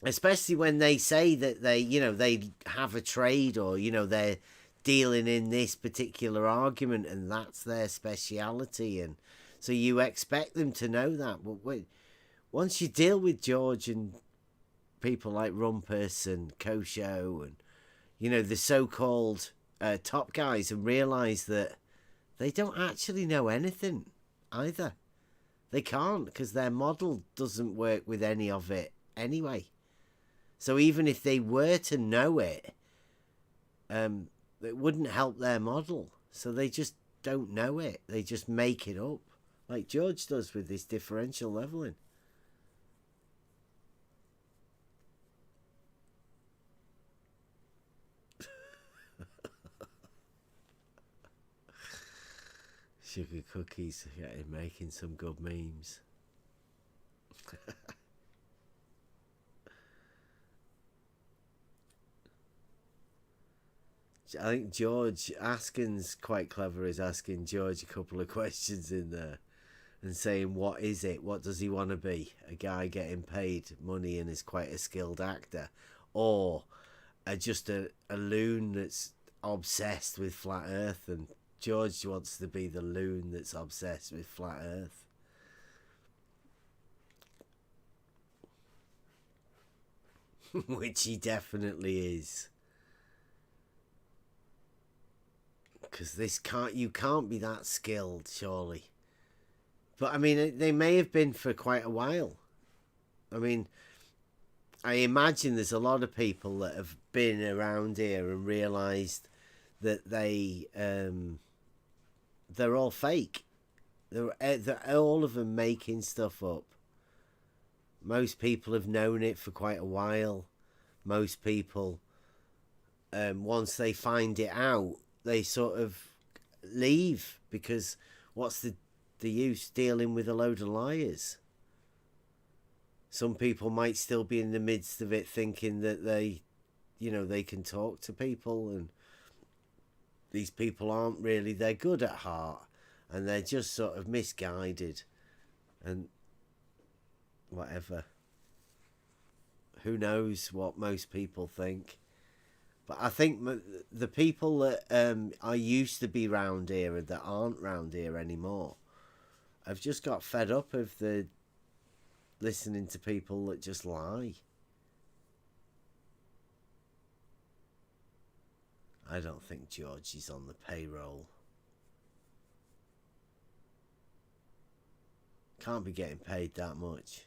Especially when they say that they have a trade, or, they're dealing in this particular argument and that's their speciality. And so you expect them to know that. But once you deal with George and people like Rumpus and Kosho and, the so-called top guys, and realise that they don't actually know anything either. They can't, because their model doesn't work with any of it anyway. So even if they were to know it, it wouldn't help their model. So they just don't know it. They just make it up, like George does with this differential leveling. Sugar cookies, yeah, making some good memes. I think George Askin's quite clever, is asking George a couple of questions in there and saying, what is it? What does he want to be? A guy getting paid money and is quite a skilled actor? Or just a loon that's obsessed with flat earth? And George wants to be the loon that's obsessed with flat earth. Which he definitely is. Because you can't be that skilled, surely. But I mean, they may have been for quite a while. I mean, I imagine there's a lot of people that have been around here and realised that they're all fake. They're all of them making stuff up. Most people have known it for quite a while. Most people, once they find it out, they sort of leave, because what's the use dealing with a load of liars? Some people might still be in the midst of it, thinking that they can talk to people, and these people aren't really, they're good at heart, and they're just sort of misguided and whatever. Who knows what most people think? But I think the people that are used to be round here and that aren't round here anymore have just got fed up of the listening to people that just lie. I don't think George is on the payroll. Can't be getting paid that much.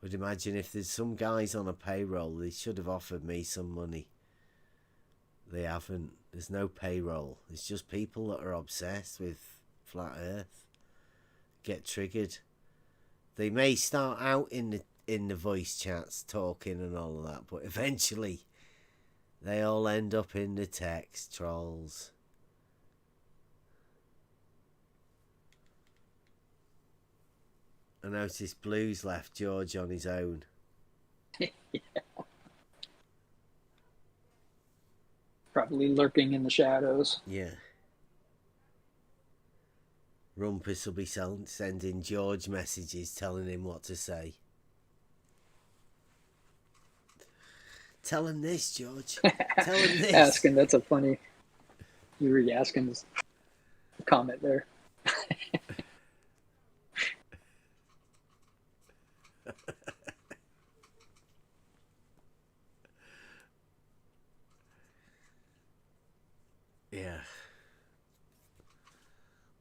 Would imagine if there's some guys on a payroll, they should have offered me some money. They haven't. There's no payroll. It's just people that are obsessed with flat Earth. Get triggered. They may start out in the voice chats talking and all of that, but eventually they all end up in the text trolls. I noticed Blues left George on his own. Yeah. Probably lurking in the shadows. Yeah. Rumpus will be sending George messages telling him what to say. Tell him this, George. Tell him this. Asking, that's a funny. You were asking this comment there. Yeah.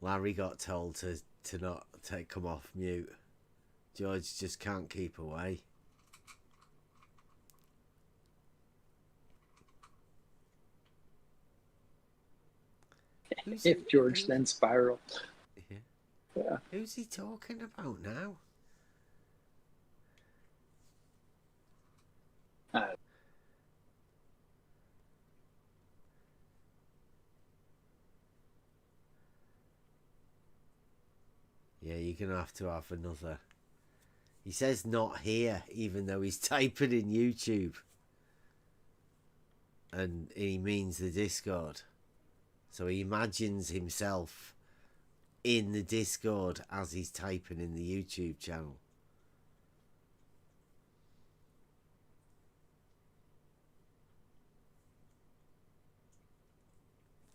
Larry got told to not come off mute. George just can't keep away. If George then spiraled. Yeah. Who's he talking about now? Yeah, you're going to have another. He says not here, even though he's typing in YouTube. And he means the Discord. So he imagines himself in the Discord as he's typing in the YouTube channel.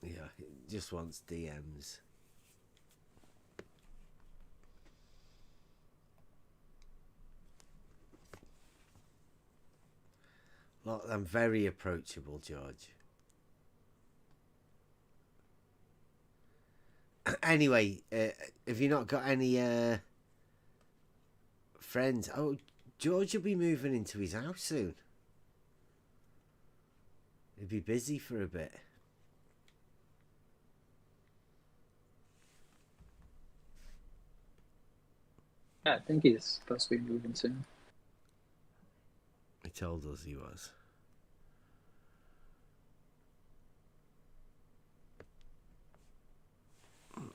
Yeah, he just wants DMs. Look, I'm very approachable, George. Anyway, have you not got any friends? Oh, George will be moving into his house soon. He'll be busy for a bit. I think he's supposed to be moving soon. He told us he was.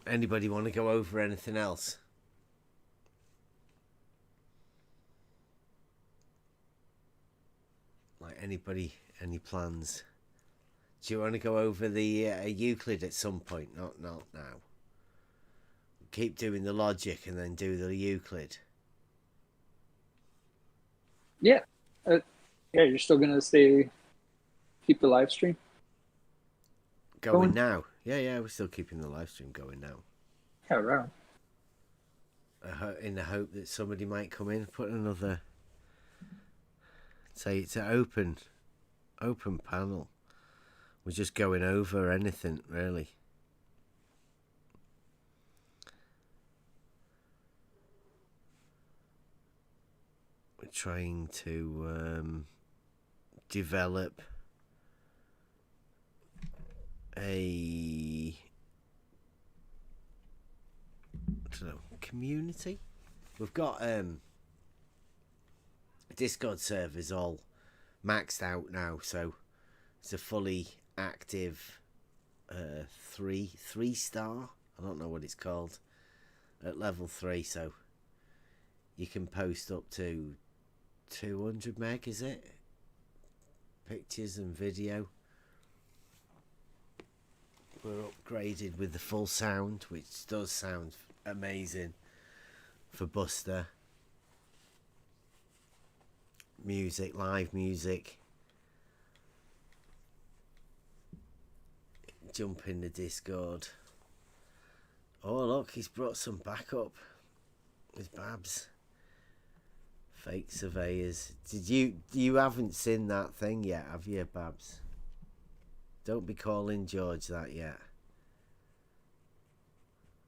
Anybody want to go over anything else? Like anybody, any plans? Do you want to go over the Euclid at some point? Not now. Keep doing the logic and then do the Euclid. Yeah. Yeah, you're still going to keep the live stream? Going now. Yeah, we're still keeping the live stream going now. Yeah, right. In the hope that somebody might come in and put another... Say it's an open panel. We're just going over anything, really. We're trying to develop a community. We've got Discord servers all maxed out now, so it's a fully active 3-star. I don't know what it's called at level 3, so you can post up to 200 meg, is it? Pictures and video. We're upgraded with the full sound, which does sound amazing for Buster. Music, live music. Jump in the Discord. Oh look, he's brought some backup with Babs. Fake surveyors. You haven't seen that thing yet, have you, Babs? Don't be calling George that yet.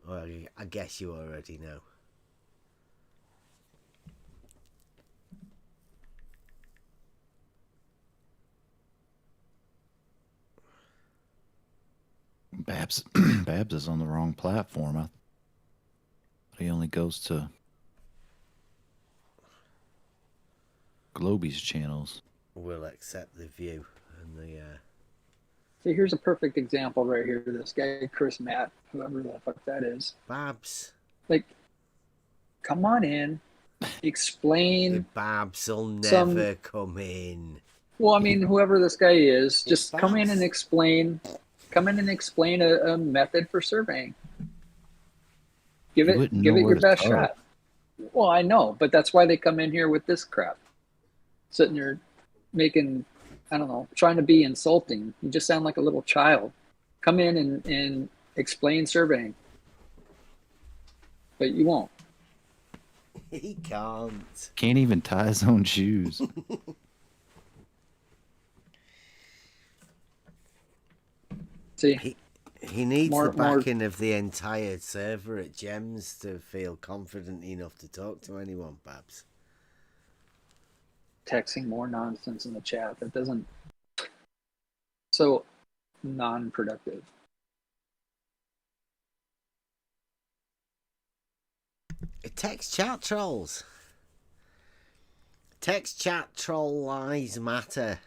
Well, I guess you already know. Babs Babs is on the wrong platform. He only goes to Globey's channels. We'll accept the view and the. See, here's a perfect example right here. This guy, Chris Matt, whoever the fuck that is. Babs. Like, come on in, explain. Babs will never come in. Well, I mean, whoever this guy is, just come in and explain. Come in and explain a method for surveying. Give it your best shot. Well, I know, but that's why they come in here with this crap. Sitting there making, I don't know, trying to be insulting. You just sound like a little child. Come in and explain surveying. But you won't. He can't. Can't even tie his own shoes. See, he needs the backing of the entire server at Gems to feel confident enough to talk to anyone, Babs. Texting more nonsense in the chat. That doesn't... So non-productive. Text chat trolls. Text chat troll lies matter.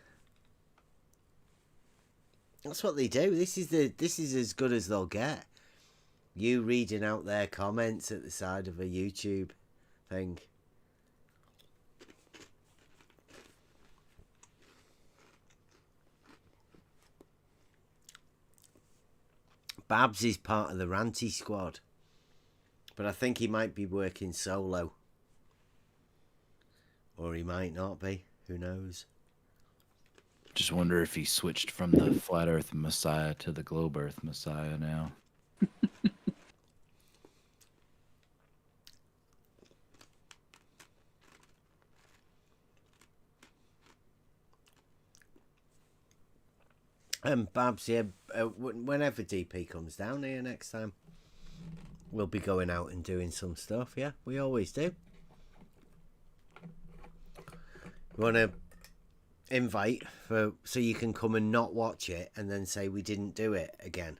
That's what they do. This is as good as they'll get. You reading out their comments at the side of a YouTube thing. Babs is part of the Ranty squad. But I think he might be working solo. Or he might not be. Who knows? Just wonder if he switched from the Flat Earth Messiah to the Globe Earth Messiah now. Babs, yeah, whenever DP comes down here next time, we'll be going out and doing some stuff, yeah? We always do. We want to invite so you can come and not watch it and then say we didn't do it again.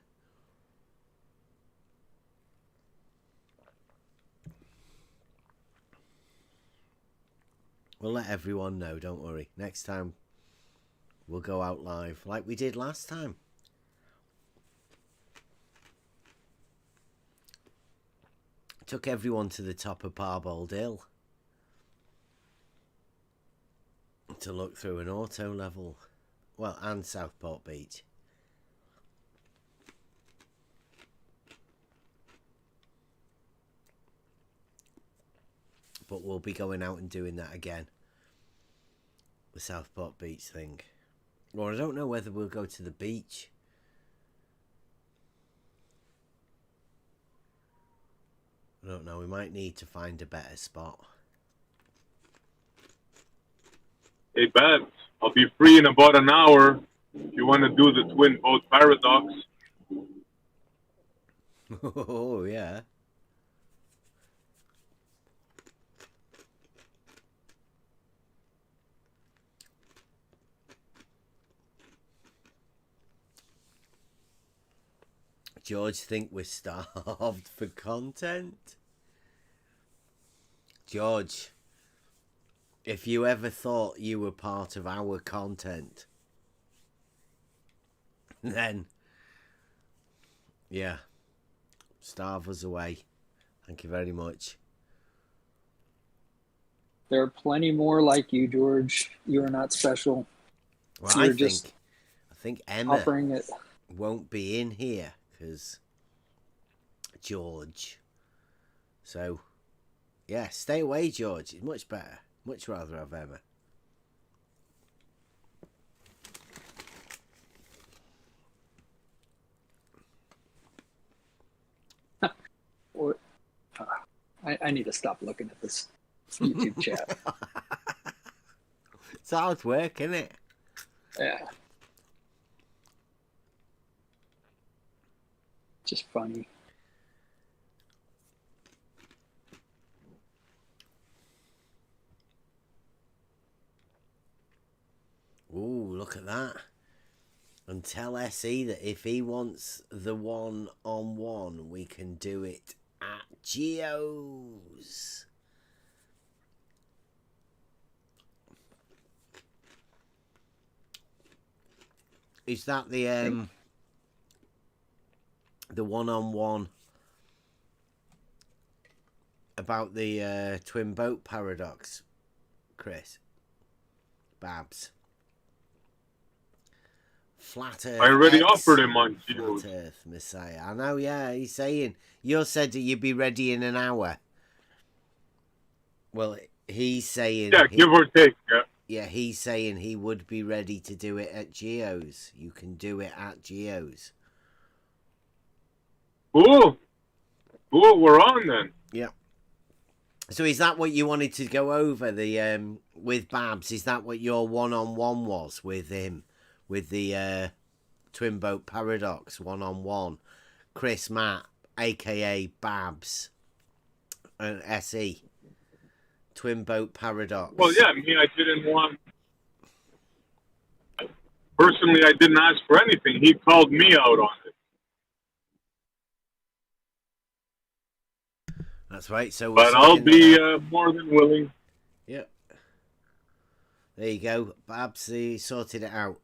We'll let everyone know, don't worry. Next time we'll go out live like we did last time. Took everyone to the top of Parbold Hill to look through an auto level. Well, and Southport Beach. But we'll be going out and doing that again. The Southport Beach thing. Or I don't know whether we'll go to the beach. I don't know. We might need to find a better spot. Hey, Babs, I'll be free in about an hour if you want to do the twin boat paradox. Oh, yeah. George think we're starved for content? George, if you ever thought you were part of our content, then, yeah, starve us away. Thank you very much. There are plenty more like you, George. You are not special. Well, I think Emma offering it. Won't be in here because George. So, yeah, stay away, George. It's much better. Much rather have Emma. I need to stop looking at this YouTube chat. It's hard work, isn't it? Yeah. Just funny. look at that. And tell SE that if he wants the one-on-one, we can do it at Geo's. Is that the one-on-one about the twin boat paradox, Chris? Babs. Flat Earth. I already X, offered him on Geo's. Flat Earth Messiah. I know, yeah, he's saying. You said that you'd be ready in an hour. Well, he's saying... Yeah, give or take, yeah. Yeah, he's saying he would be ready to do it at Geo's. You can do it at Geo's. Cool. Cool, we're on then. Yeah. So is that what you wanted to go over the with Babs? Is that what your one-on-one was with him? With the twin boat paradox one-on-one? Chris, Matt, a.k.a. Babs, and SE. Twin boat paradox. Well, yeah, I didn't want... Personally, I didn't ask for anything. He called me out on it. That's right. So, but I'll be more than willing. Yep. There you go. Babs, he sorted it out.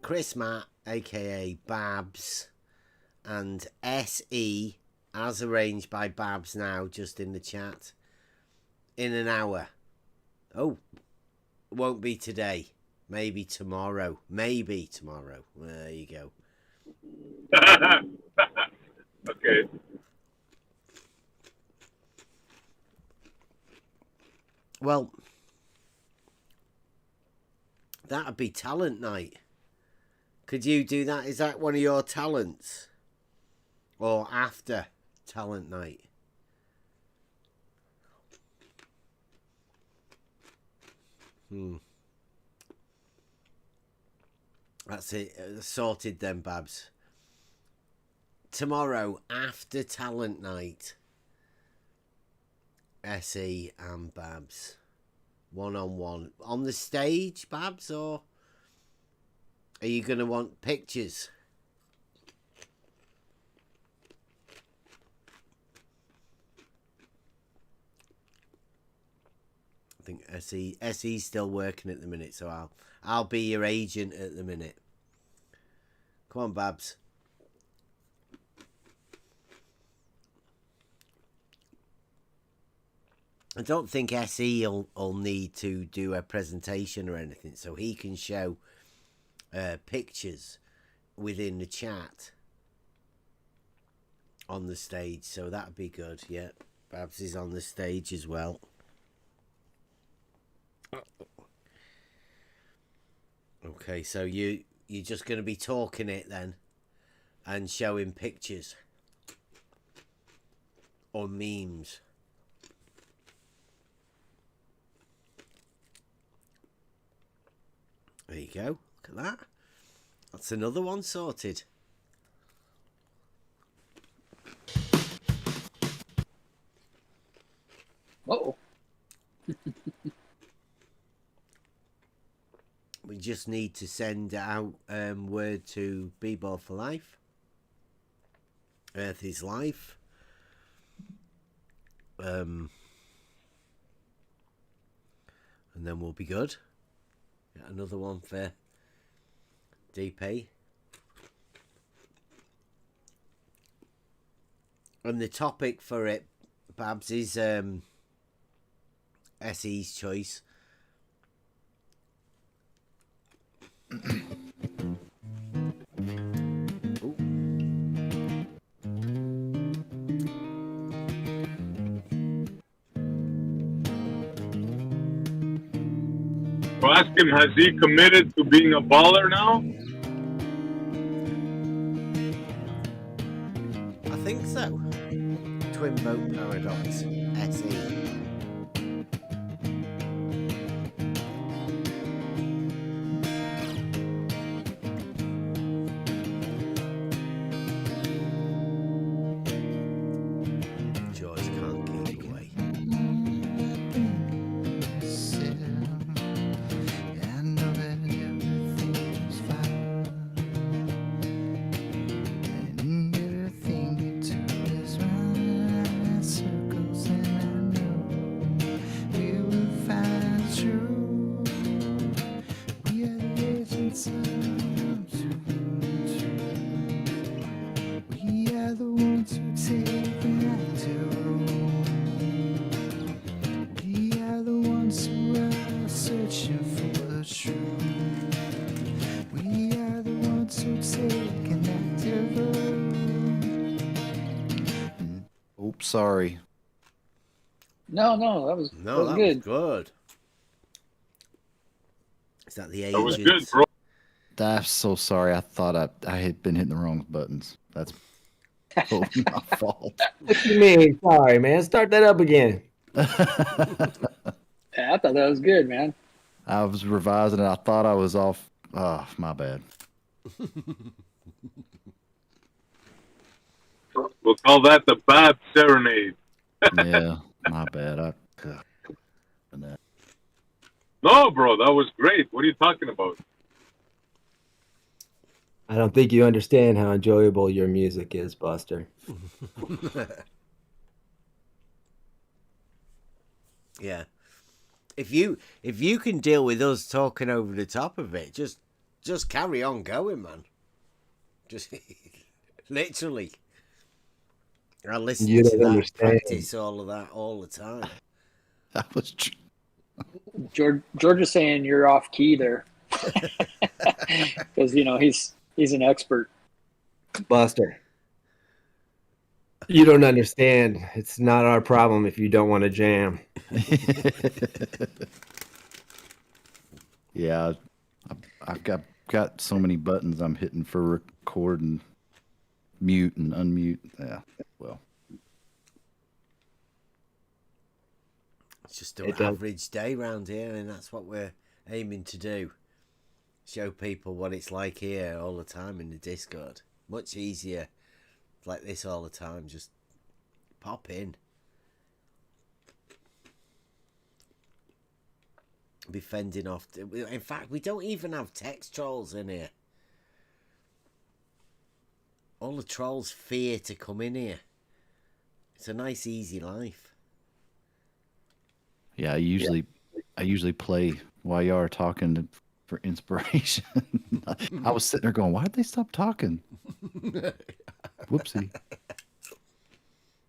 Chris, Matt, a.k.a. Babs, and SE, as arranged by Babs now, just in the chat, in an hour. Oh, won't be today. Maybe tomorrow. Maybe tomorrow. There you go. Okay. Well, that'd be talent night. Could you do that? Is that one of your talents? Or after talent night? That's it. Sorted then, Babs. Tomorrow, after talent night, SE and Babs. One-on-one. On the stage, Babs, or are you going to want pictures? I think SE's still working at the minute, so I'll be your agent at the minute. Come on, Babs. I don't think SE will need to do a presentation or anything, so he can show pictures within the chat on the stage, so that'd be good. Yeah, Babs is on the stage as well. Okay, so you're just going to be talking it then and showing pictures or memes. There you go. Look at that. That's another one sorted. Uh-oh. We just need to send out word to B-Ball for Life. Earth is Life. And then we'll be good. Got another one for DP. And the topic for it, Babs, is SE's choice. So ask him, has he committed to being a baller now? I think so. Twin boat paradox. SE. sorry. No, that was good. Good. Is that the That was agents? good, bro. I'm so sorry. I thought I had been hitting the wrong buttons. That's totally my fault. What you mean? Sorry, man. Start that up again. Yeah, I thought that was good, man. I was revising it. I thought I was off. Oh, my bad. We'll call that the bad serenade. Yeah, my bad. No, bro, that was great. What are you talking about? I don't think you understand how enjoyable your music is, Buster. Yeah. If you can deal with us talking over the top of it, just carry on going, man. Just literally. I listen You to don't that, understand. practice all of that all the time. That was true. George is saying you're off key there, because he's an expert. Buster. You don't understand. It's not our problem if you don't want to jam. Yeah, I've got so many buttons I'm hitting for record and mute and unmute. Yeah, well. It's just an average day round here, and that's what we're aiming to do. Show people what it's like here all the time in the Discord. Much easier like this all the time. Just pop in. Be fending off. In fact, we don't even have text trolls in here. All the trolls fear to come in here. It's a nice, easy life. Yeah, I usually play while you are talking for inspiration. I was sitting there going, why did they stop talking? Whoopsie.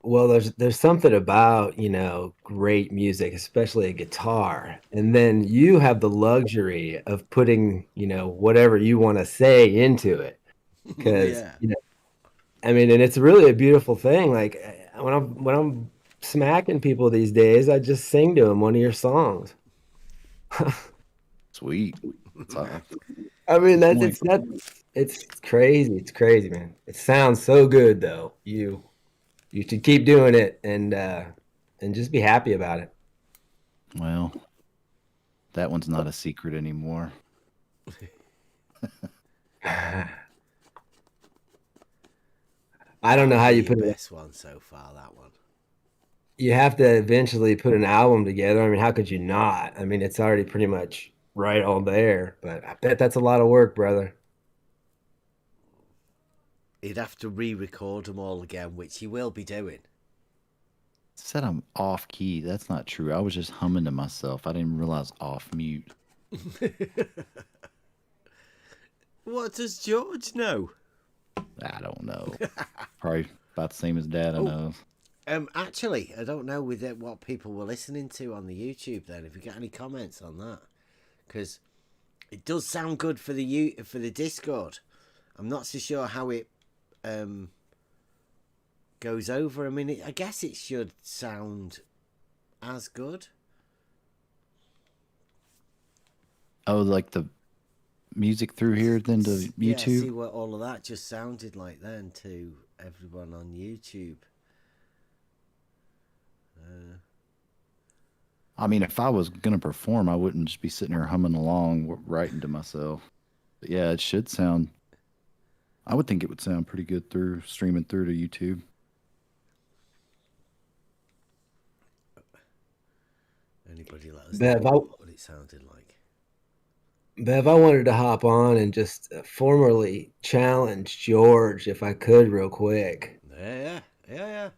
Well, there's something about, great music, especially a guitar. And then you have the luxury of putting, whatever you want to say into it. Because, and it's really a beautiful thing. Like when I'm smacking people these days, I just sing to them one of your songs. Sweet. It's crazy. It's crazy, man. It sounds so good though. You should keep doing it and just be happy about it. Well, that one's not a secret anymore. I don't know how you put the it. Best one so far, that one. You have to eventually put an album together. How could you not? It's already pretty much right all there, but I bet that's a lot of work, brother. He'd have to re-record them all again, which he will be doing. Said I'm off key. That's not true. I was just humming to myself. I didn't realize off mute. What does George know? I don't know. Probably about the same as Dad knows. Actually, I don't know with it what people were listening to on the YouTube. Then, if you get any comments on that, because it does sound good for the Discord. I'm not so sure how it goes over. I guess it should sound as good. Oh, like the music through here then to YouTube? Yeah, see what all of that just sounded like then to everyone on YouTube. If I was going to perform, I wouldn't just be sitting here humming along, writing to myself. But yeah, it should sound... I would think it would sound pretty good streaming through to YouTube. Anybody let us know what it sounded like? Bev, I wanted to hop on and just formally challenge George, if I could, real quick. Yeah.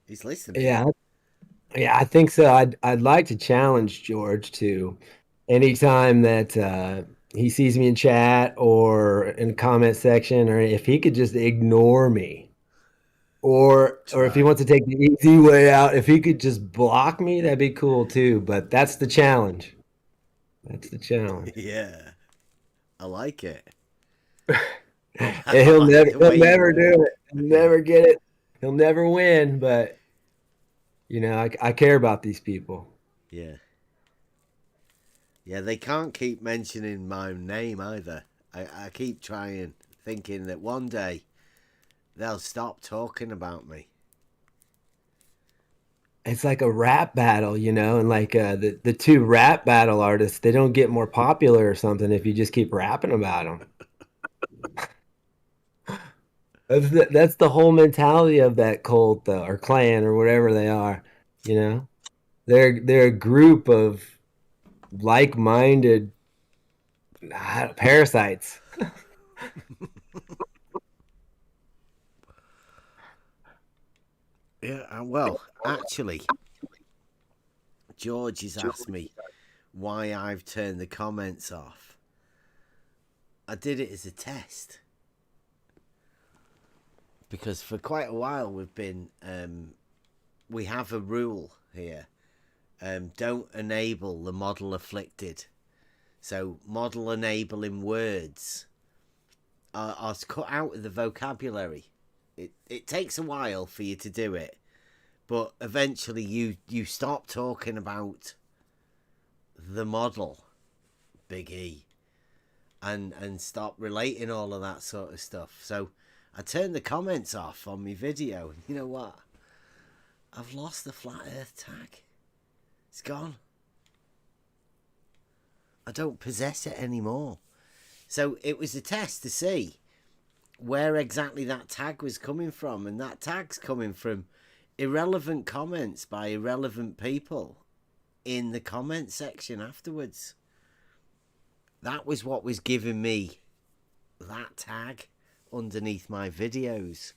He's listening. Yeah, I think so. I'd like to challenge George to anytime that he sees me in chat or in the comment section, or if he could just ignore me, or if he wants to take the easy way out, if he could just block me, that'd be cool too. But that's the challenge. That's the challenge. Yeah, I like it. He'll never do it. He'll never get it. He'll never win. But You know, I care about these people. Yeah. Yeah, they can't keep mentioning my name either. I keep trying, thinking that one day they'll stop talking about me. It's like a rap battle, you know, and like the two rap battle artists, they don't get more popular or something if you just keep rapping about them. That's the whole mentality of that cult or clan or whatever they are, you know. They're a group of like-minded parasites. Yeah, well, actually, George has asked me why I've turned the comments off. I did it as a test. Because for quite a while we've been, we have a rule here. Don't enable the model afflicted. So model enabling words are cut out of the vocabulary. It takes a while for you to do it, but eventually you stop talking about the model, big E, and stop relating all of that sort of stuff. So I turned the comments off on my video, and you know what? I've lost the flat earth tag. It's gone. I don't possess it anymore. So it was a test to see where exactly that tag was coming from, and that tag's coming from irrelevant comments by irrelevant people in the comment section afterwards. That was what was giving me that tag underneath my videos.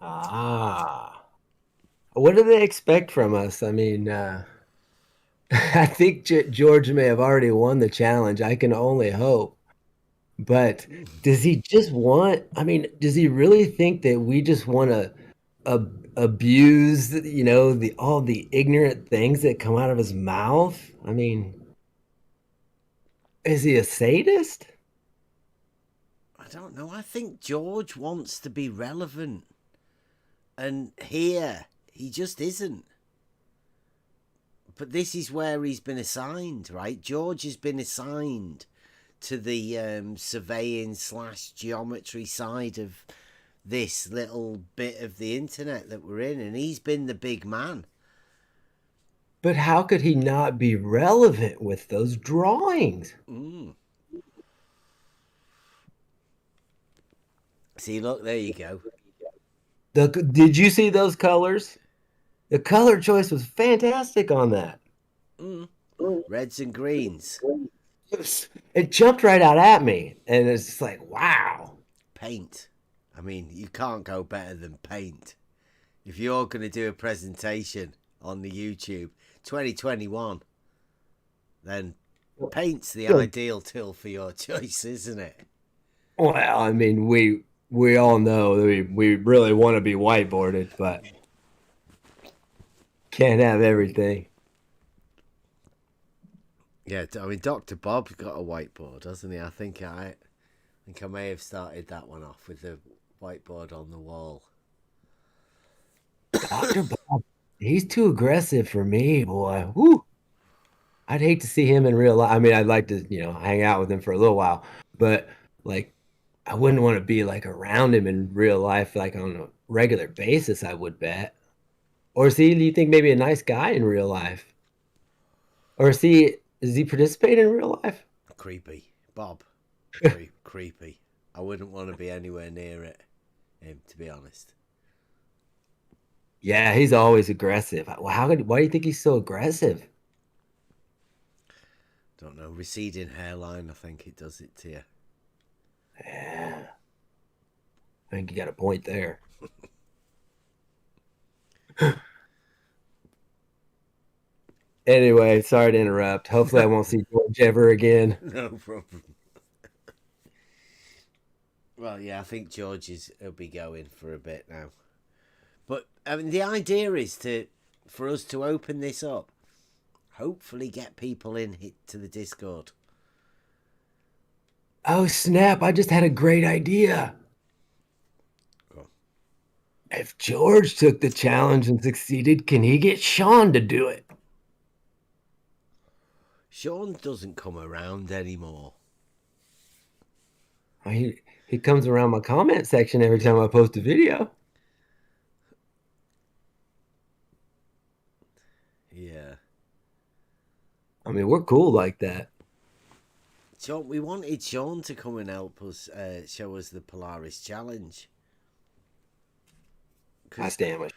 Ah. What do they expect from us? I mean, I think George may have already won the challenge. I can only hope. But does he just want, I mean, does he really think that we just want to abuse, you know, all the ignorant things that come out of his mouth? I mean, is he a sadist? I don't know. I think George wants to be relevant. And here, he just isn't. But this is where he's been assigned, right? George has been assigned to the surveying / geometry side of this little bit of the internet that we're in, and he's been the big man. But how could he not be relevant with those drawings? See, look, there you go. Did you see those colors? The color choice was fantastic on that. Reds and greens. It jumped right out at me, and it's just like, wow. Paint. I mean, you can't go better than paint. If you're going to do a presentation on the YouTube 2021, then paint's the ideal tool for your choice, isn't it? Well, I mean, we all know that we really want to be whiteboarded, but can't have everything. Yeah, I mean, Dr. Bob's got a whiteboard, hasn't he? I think I may have started that one off with the whiteboard on the wall. Dr. Bob, he's too aggressive for me, boy. Woo! I'd hate to see him in real life. I mean, I'd like to, you know, hang out with him for a little while, but like, I wouldn't want to be like around him in real life, like on a regular basis, I would bet. Or do you think maybe a nice guy in real life? Or does he participate in real life? Creepy. Bob. Creepy. I wouldn't want to be anywhere near him, to be honest. Yeah, he's always aggressive. Why do you think he's so aggressive? Don't know. Receding hairline, I think it does it to you. Yeah. I think you got a point there. Anyway, sorry to interrupt. Hopefully I won't see George ever again. No problem. Well, yeah, I think George will be going for a bit now. But I mean, the idea is for us to open this up, hopefully get people in to the Discord. Oh, snap. I just had a great idea. Cool. If George took the challenge and succeeded, can he get Sean to do it? Sean doesn't come around anymore. He comes around my comment section every time I post a video. Yeah. I mean, we're cool like that. Sean, we wanted Sean to come and help us show us the Polaris challenge. I stand with.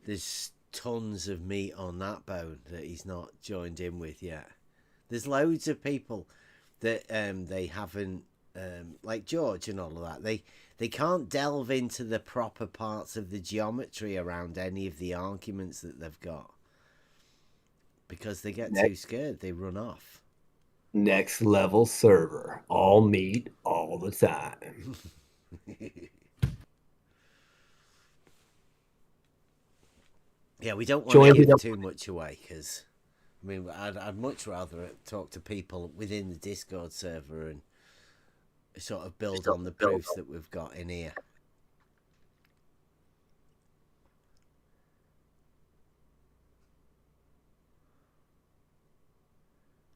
There's tons of meat on that bone that he's not joined in with yet. There's loads of people that they haven't, like George and all of that. They can't delve into the proper parts of the geometry around any of the arguments that they've got because they get too scared. They run off. Next level server. All meat all the time. Yeah, we don't want to give too much away because, I mean, I'd much rather talk to people within the Discord server and sort of build on the proofs that we've got in here.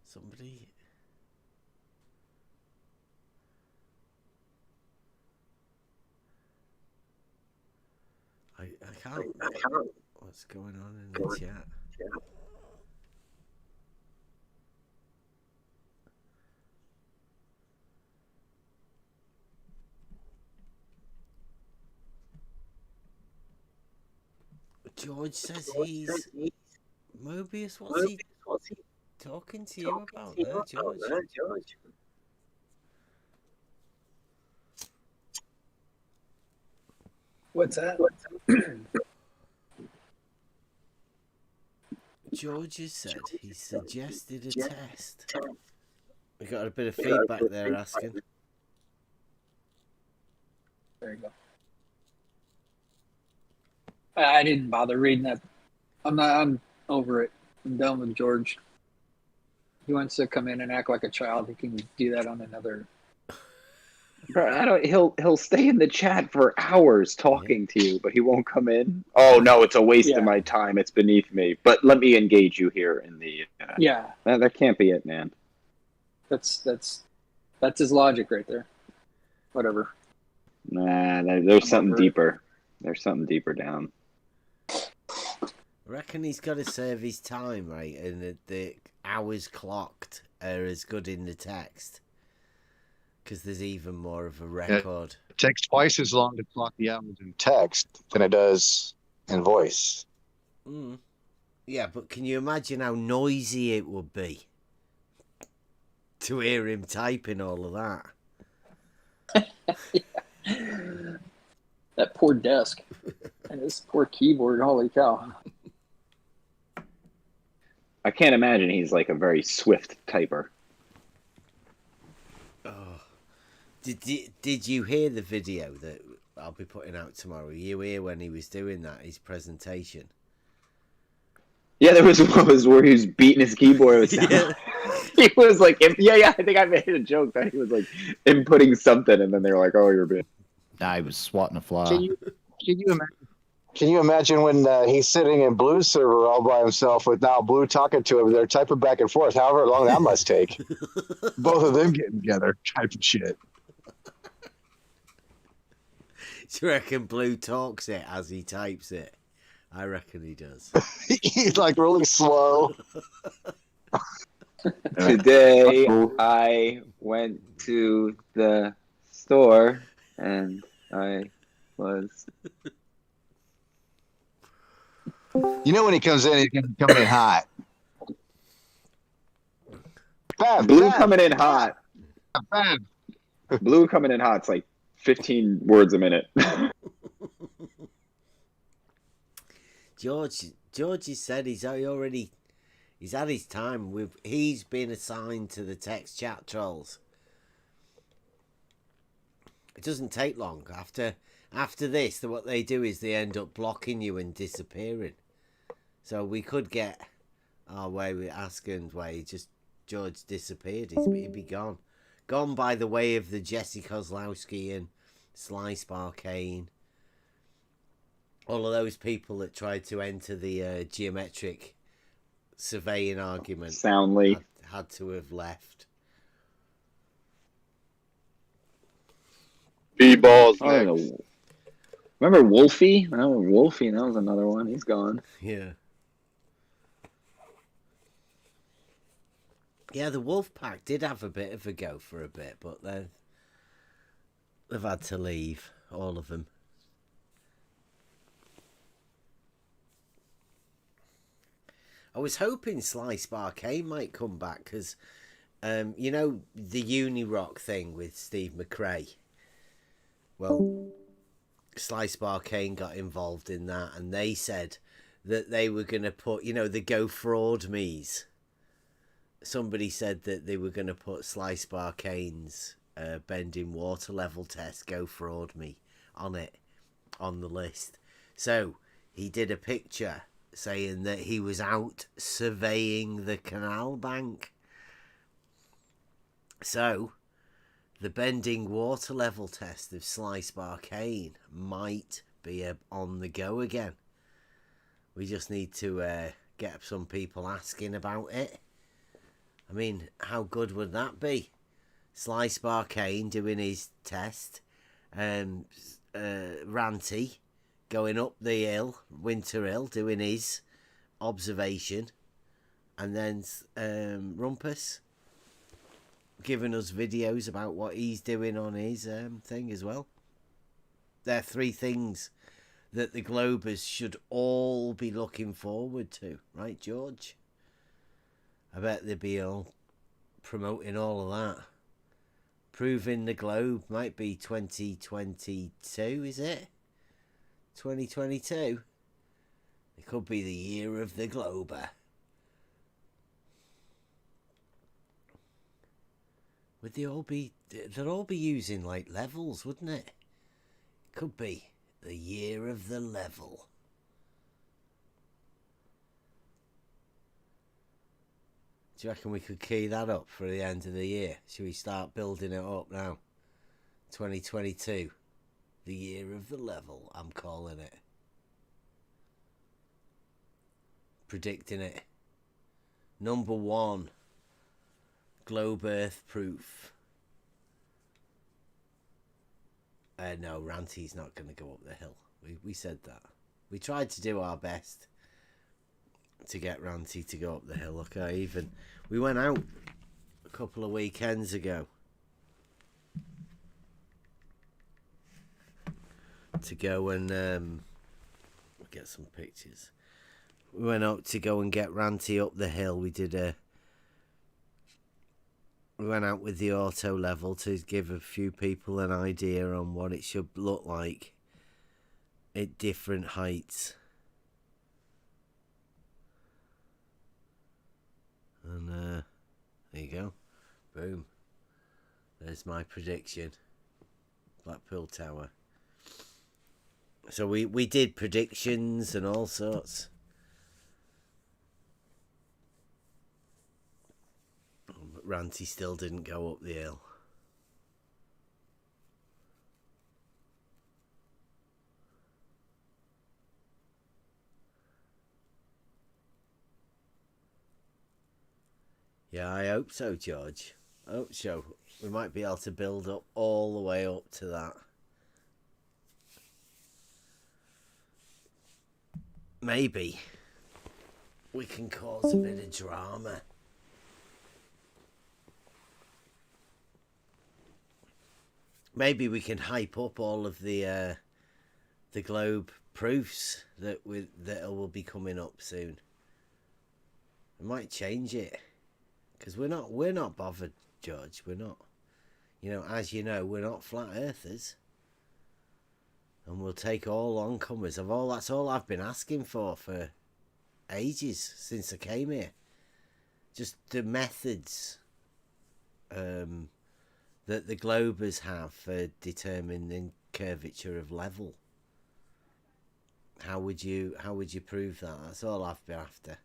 Somebody... I can't... What's going on in the chat? George says he's... Mobius, what's he talking to you about there, George? What's that? George has said he suggested a test. We got a bit of feedback there asking. There you go. I didn't bother reading that. I'm over it. I'm done with George. He wants to come in and act like a child. He can do that on another. Bro, I don't. He'll stay in the chat for hours talking to you, but he won't come in. Oh no, it's a waste of my time. It's beneath me. But let me engage you here in the. Yeah. That can't be it, man. That's his logic right there. Whatever. Nah, there's something deeper. There's something deeper down. I reckon he's got to serve his time, right? And the hours clocked are as good in the text. Because there's even more of a record. It takes twice as long to clock the hours in text than it does in voice. Mm. Yeah, but can you imagine how noisy it would be to hear him typing all of that? That poor desk and this poor keyboard. Holy cow! I can't imagine he's like a very swift typer. Oh. Did you hear the video that I'll be putting out tomorrow? Were you here when he was doing that, his presentation? Yeah, there was one where he was beating his keyboard with sound. Yeah. He was like, I think I made a joke that he was like inputting something, and then they were like, "Oh, you're being." Nah, he was swatting a fly. Can you imagine when he's sitting in Blue's server all by himself with now Blue talking to him? They're typing back and forth, however long that must take. Both of them getting together, typing shit. Do you reckon Blue talks it as he types it? I reckon he does. He's like really slow. Today I went to the store and I was. You know when he comes in, he's going to come in hot. Blue coming in hot. Bam. Blue coming in hot's like 15 words a minute. George has said he's had his time. He's been assigned to the text chat trolls. It doesn't take long. After this, what they do is they end up blocking you and disappearing. So we could get our way with asking way. George disappeared. He'd be gone. Gone by the way of the Jesse Kozlowski and Slice Barcane. All of those people that tried to enter the geometric surveying argument soundly had to have left. B-ball's Oh, next. remember Wolfie? Oh, Wolfie, that was another one. He's gone. Yeah. Yeah, the Wolf Pack did have a bit of a go for a bit, but they've had to leave, all of them. I was hoping Slice Arcane might come back because, you know, the Unirock thing with Steve McRae. Well, Slice Arcane got involved in that, and they said that they were going to put, you know, the Go Fraud me's. Somebody said that they were going to put Slice Arcane's bending water level test, Go Fraud Me, on it, on the list. So he did a picture saying that he was out surveying the canal bank. So the bending water level test of Slice Arcane might be on the go again. We just need to get some people asking about it. I mean, how good would that be? Slice Arcane doing his test, Ranty going up the hill, Winter Hill, doing his observation, and then Rumpus giving us videos about what he's doing on his thing as well. They're three things that the Globers should all be looking forward to, right, George? I bet they'd be all promoting all of that. Proving the Globe might be 2022, is it? 2022? It could be the year of the Glober. Would they all be... They'd all be using, like, levels, wouldn't it? It could be the year of the level. Do you reckon we could key that up for the end of the year? Should we start building it up now? 2022. The year of the level, I'm calling it. Predicting it. Number 1. Globe Earth proof. No, Ranty's not going to go up the hill. We said that. We tried to do our best to get Ranty to go up the hill. Okay, we went out a couple of weekends ago to go and get some pictures. We went out to go and get Ranty up the hill. We went out with the auto level to give a few people an idea on what it should look like at different heights. And there you go. Boom. There's my prediction. Blackpool Tower. So we did predictions and all sorts. But Ranty still didn't go up the hill. Yeah, I hope so, George. I hope so. We might be able to build up all the way up to that. Maybe we can cause a bit of drama. Maybe we can hype up all of the Globe proofs that will be coming up soon. We might change it. Because we're not bothered, George. We're not. You know, as you know, we're not flat earthers. And we'll take all oncomers. That's all I've been asking for ages since I came here. Just the methods that the Globers have for determining curvature of level. How would you prove that? That's all I've been after.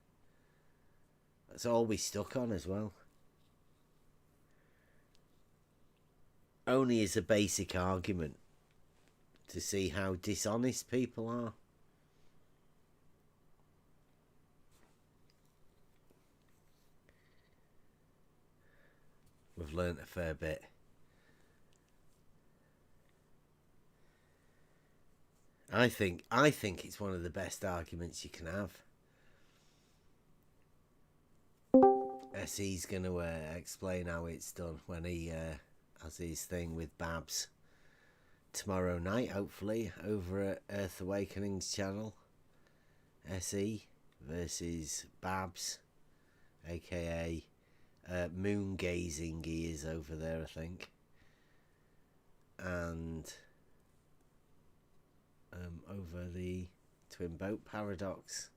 That's all we stuck on as well. Only as a basic argument to see how dishonest people are. We've learnt a fair bit. I think it's one of the best arguments you can have. SE's going to explain how it's done when he has his thing with Babs tomorrow night, hopefully, over at Earth Awakening's channel. SE versus Babs, aka moon gazing he is over there, I think. And over the twin boat paradox.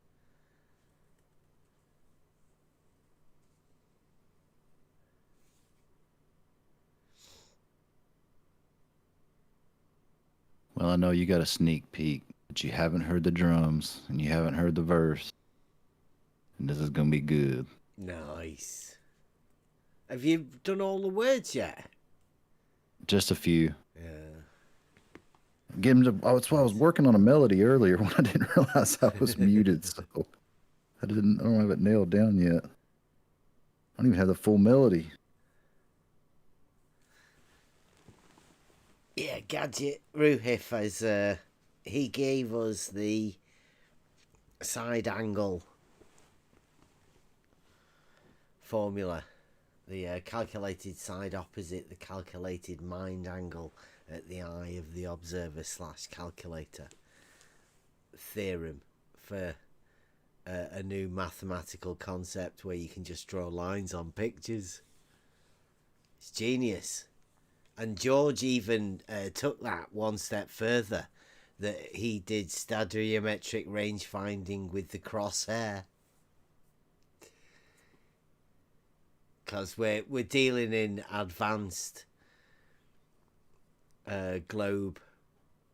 Well, I know you got a sneak peek, but you haven't heard the drums and you haven't heard the verse. And this is going to be good. Nice. Have you done all the words yet? Just a few. Yeah. That's why I was working on a melody earlier when I didn't realize I was muted, so I don't have it nailed down yet. I don't even have the full melody. Yeah, Gadget Ruhif, as he gave us the side angle formula, the calculated side opposite the calculated mind angle at the eye of the observer / calculator theorem for a new mathematical concept where you can just draw lines on pictures. It's genius. And George even took that one step further, that he did stereometric range finding with the crosshair. Because we're dealing in advanced globe.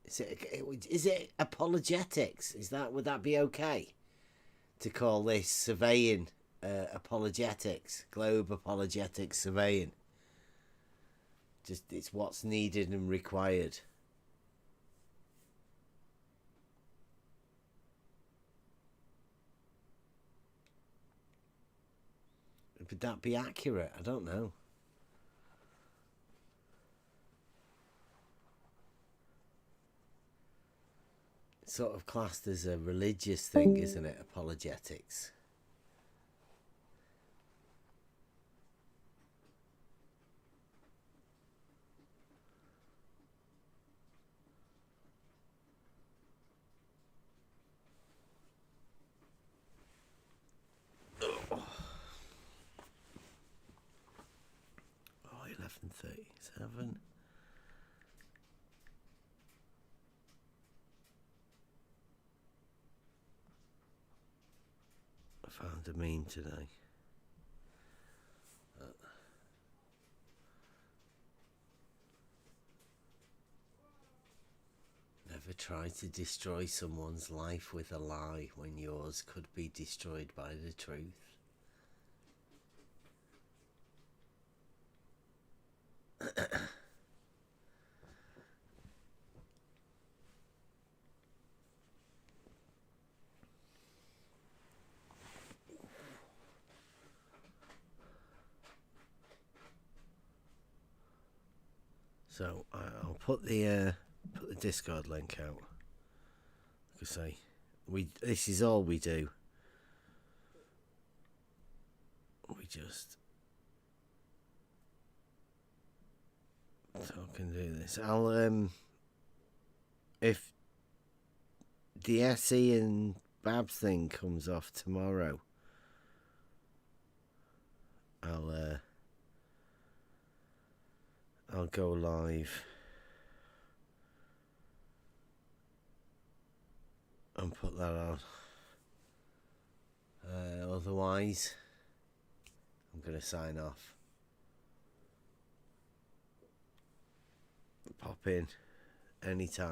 Is it apologetics? Would that be okay to call this surveying apologetics, globe apologetics surveying? Just it's what's needed and required. Would that be accurate? I don't know. It's sort of classed as a religious thing, isn't it? Apologetics. Oh, 11:37. I found a meme today. Never try to destroy someone's life with a lie when yours could be destroyed by the truth. So I'll put the Discord link out. Like I say, this is all we do. We just talk and do this. I'll if the SE and Babs thing comes off tomorrow, I'll go live and put that on. Otherwise, I'm going to sign off. Pop in anytime.